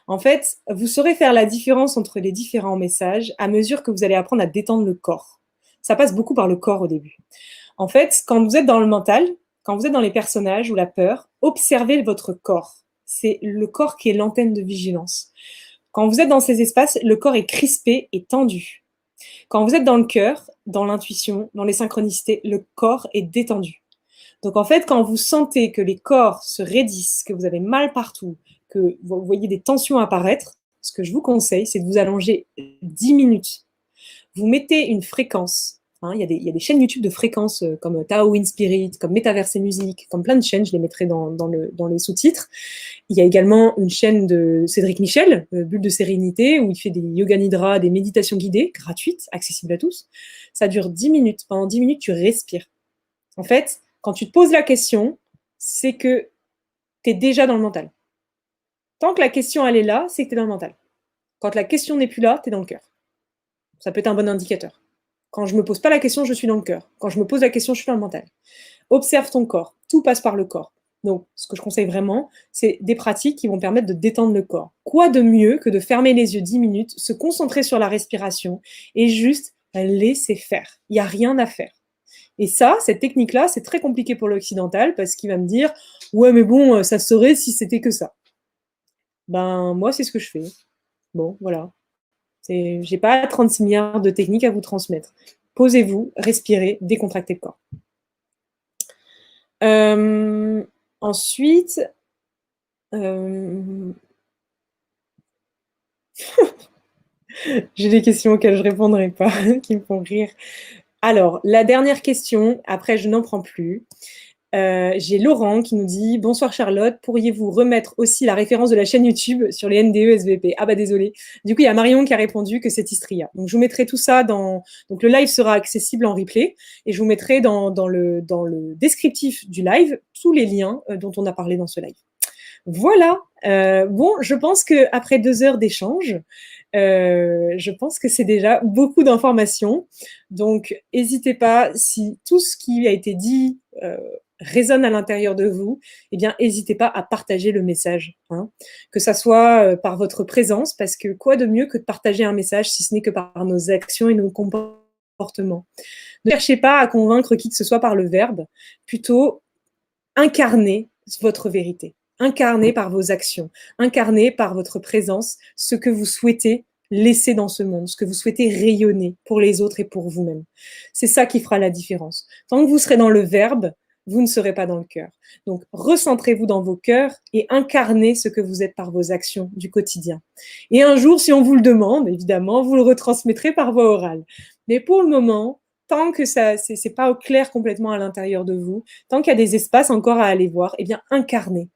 En fait, vous saurez faire la différence entre les différents messages à mesure que vous allez apprendre à détendre le corps. Ça passe beaucoup par le corps au début. En fait, quand vous êtes dans le mental, quand vous êtes dans les personnages ou la peur, observez votre corps. C'est le corps qui est l'antenne de vigilance. Quand vous êtes dans ces espaces, le corps est crispé et tendu. Quand vous êtes dans le cœur, dans l'intuition, dans les synchronicités, le corps est détendu. Donc, en fait, quand vous sentez que les corps se raidissent, que vous avez mal partout, que vous voyez des tensions apparaître, ce que je vous conseille, c'est de vous allonger 10 minutes. Vous mettez une fréquence. Hein, il y a des chaînes YouTube de fréquences comme Tao In Spirit, comme Métaverse et Musique, comme plein de chaînes, je les mettrai dans les sous-titres. Il y a également une chaîne de Cédric Michel, Bulle de Sérénité, où il fait des yoga nidra, des méditations guidées, gratuites, accessibles à tous. Ça dure 10 minutes. Pendant 10 minutes, tu respires. En fait, quand tu te poses la question, c'est que tu es déjà dans le mental. Tant que la question, elle est là, c'est que tu es dans le mental. Quand la question n'est plus là, tu es dans le cœur. Ça peut être un bon indicateur. Quand je ne me pose pas la question, je suis dans le cœur. Quand je me pose la question, je suis dans le mental. Observe ton corps. Tout passe par le corps. Donc, ce que je conseille vraiment, c'est des pratiques qui vont permettre de détendre le corps. Quoi de mieux que de fermer les yeux 10 minutes, se concentrer sur la respiration et juste laisser faire. Il n'y a rien à faire. Et ça, cette technique-là, c'est très compliqué pour l'occidental parce qu'il va me dire « Ouais, mais bon, ça se saurait si c'était que ça. » Ben, moi, c'est ce que je fais. Bon, voilà. J'ai pas 36 milliards de techniques à vous transmettre. Posez-vous, respirez, décontractez le corps. Ensuite, j'ai des questions auxquelles je ne répondrai pas, qui me font rire. Alors, la dernière question, après je n'en prends plus. J'ai Laurent qui nous dit « Bonsoir Charlotte, pourriez-vous remettre aussi la référence de la chaîne YouTube sur les NDE SVP ?» Ah bah désolé. Du coup, il y a Marion qui a répondu que c'est Istria. Donc, je vous mettrai tout ça dans... Donc, le live sera accessible en replay et je vous mettrai dans le descriptif du live tous les liens dont on a parlé dans ce live. Voilà. Bon, je pense qu'après 2 heures d'échange, je pense que c'est déjà beaucoup d'informations. Donc, n'hésitez pas, si tout ce qui a été dit résonne à l'intérieur de vous, eh bien, n'hésitez pas à partager le message. Hein. Que ça soit par votre présence, parce que quoi de mieux que de partager un message, si ce n'est que par nos actions et nos comportements. Ne cherchez pas à convaincre qui que ce soit par le verbe, plutôt incarnez votre vérité. Incarné par vos actions, incarné par votre présence, ce que vous souhaitez laisser dans ce monde, ce que vous souhaitez rayonner pour les autres et pour vous-même. C'est ça qui fera la différence. Tant que vous serez dans le verbe, vous ne serez pas dans le cœur. Donc, recentrez-vous dans vos cœurs et incarnez ce que vous êtes par vos actions du quotidien. Et un jour, si on vous le demande, évidemment, vous le retransmettrez par voie orale. Mais pour le moment, tant que ça, c'est pas au clair complètement à l'intérieur de vous, tant qu'il y a des espaces encore à aller voir, eh bien, incarnez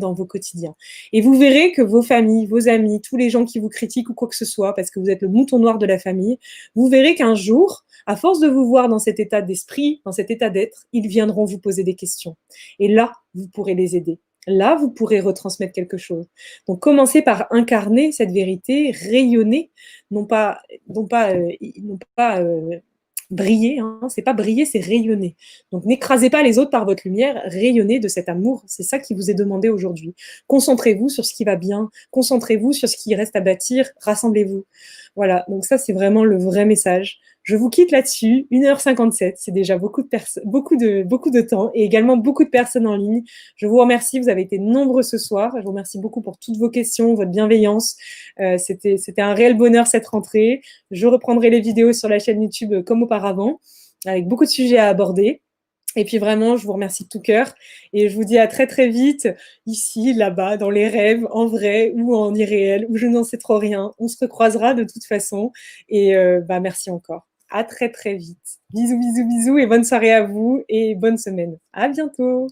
dans vos quotidiens. Et vous verrez que vos familles, vos amis, tous les gens qui vous critiquent ou quoi que ce soit, parce que vous êtes le mouton noir de la famille, vous verrez qu'un jour, à force de vous voir dans cet état d'esprit, dans cet état d'être, ils viendront vous poser des questions. Et là, vous pourrez les aider. Là, vous pourrez retransmettre quelque chose. Donc, commencez par incarner cette vérité, rayonner, non pas briller, hein, c'est pas briller, c'est rayonner. Donc n'écrasez pas les autres par votre lumière, rayonnez de cet amour, c'est ça qui vous est demandé aujourd'hui. Concentrez-vous sur ce qui va bien, concentrez-vous sur ce qui reste à bâtir, rassemblez-vous. Voilà, donc ça c'est vraiment le vrai message. Je vous quitte là-dessus, 1h57, c'est déjà beaucoup de temps et également beaucoup de personnes en ligne. Je vous remercie, vous avez été nombreux ce soir. Je vous remercie beaucoup pour toutes vos questions, votre bienveillance. C'était un réel bonheur cette rentrée. Je reprendrai les vidéos sur la chaîne YouTube comme auparavant, avec beaucoup de sujets à aborder. Et puis vraiment, je vous remercie de tout cœur et je vous dis à très très vite, ici, là-bas, dans les rêves, en vrai ou en irréel, où je n'en sais trop rien. On se recroisera de toute façon et merci encore. À très très vite. Bisous, bisous, bisous et bonne soirée à vous et bonne semaine. À bientôt.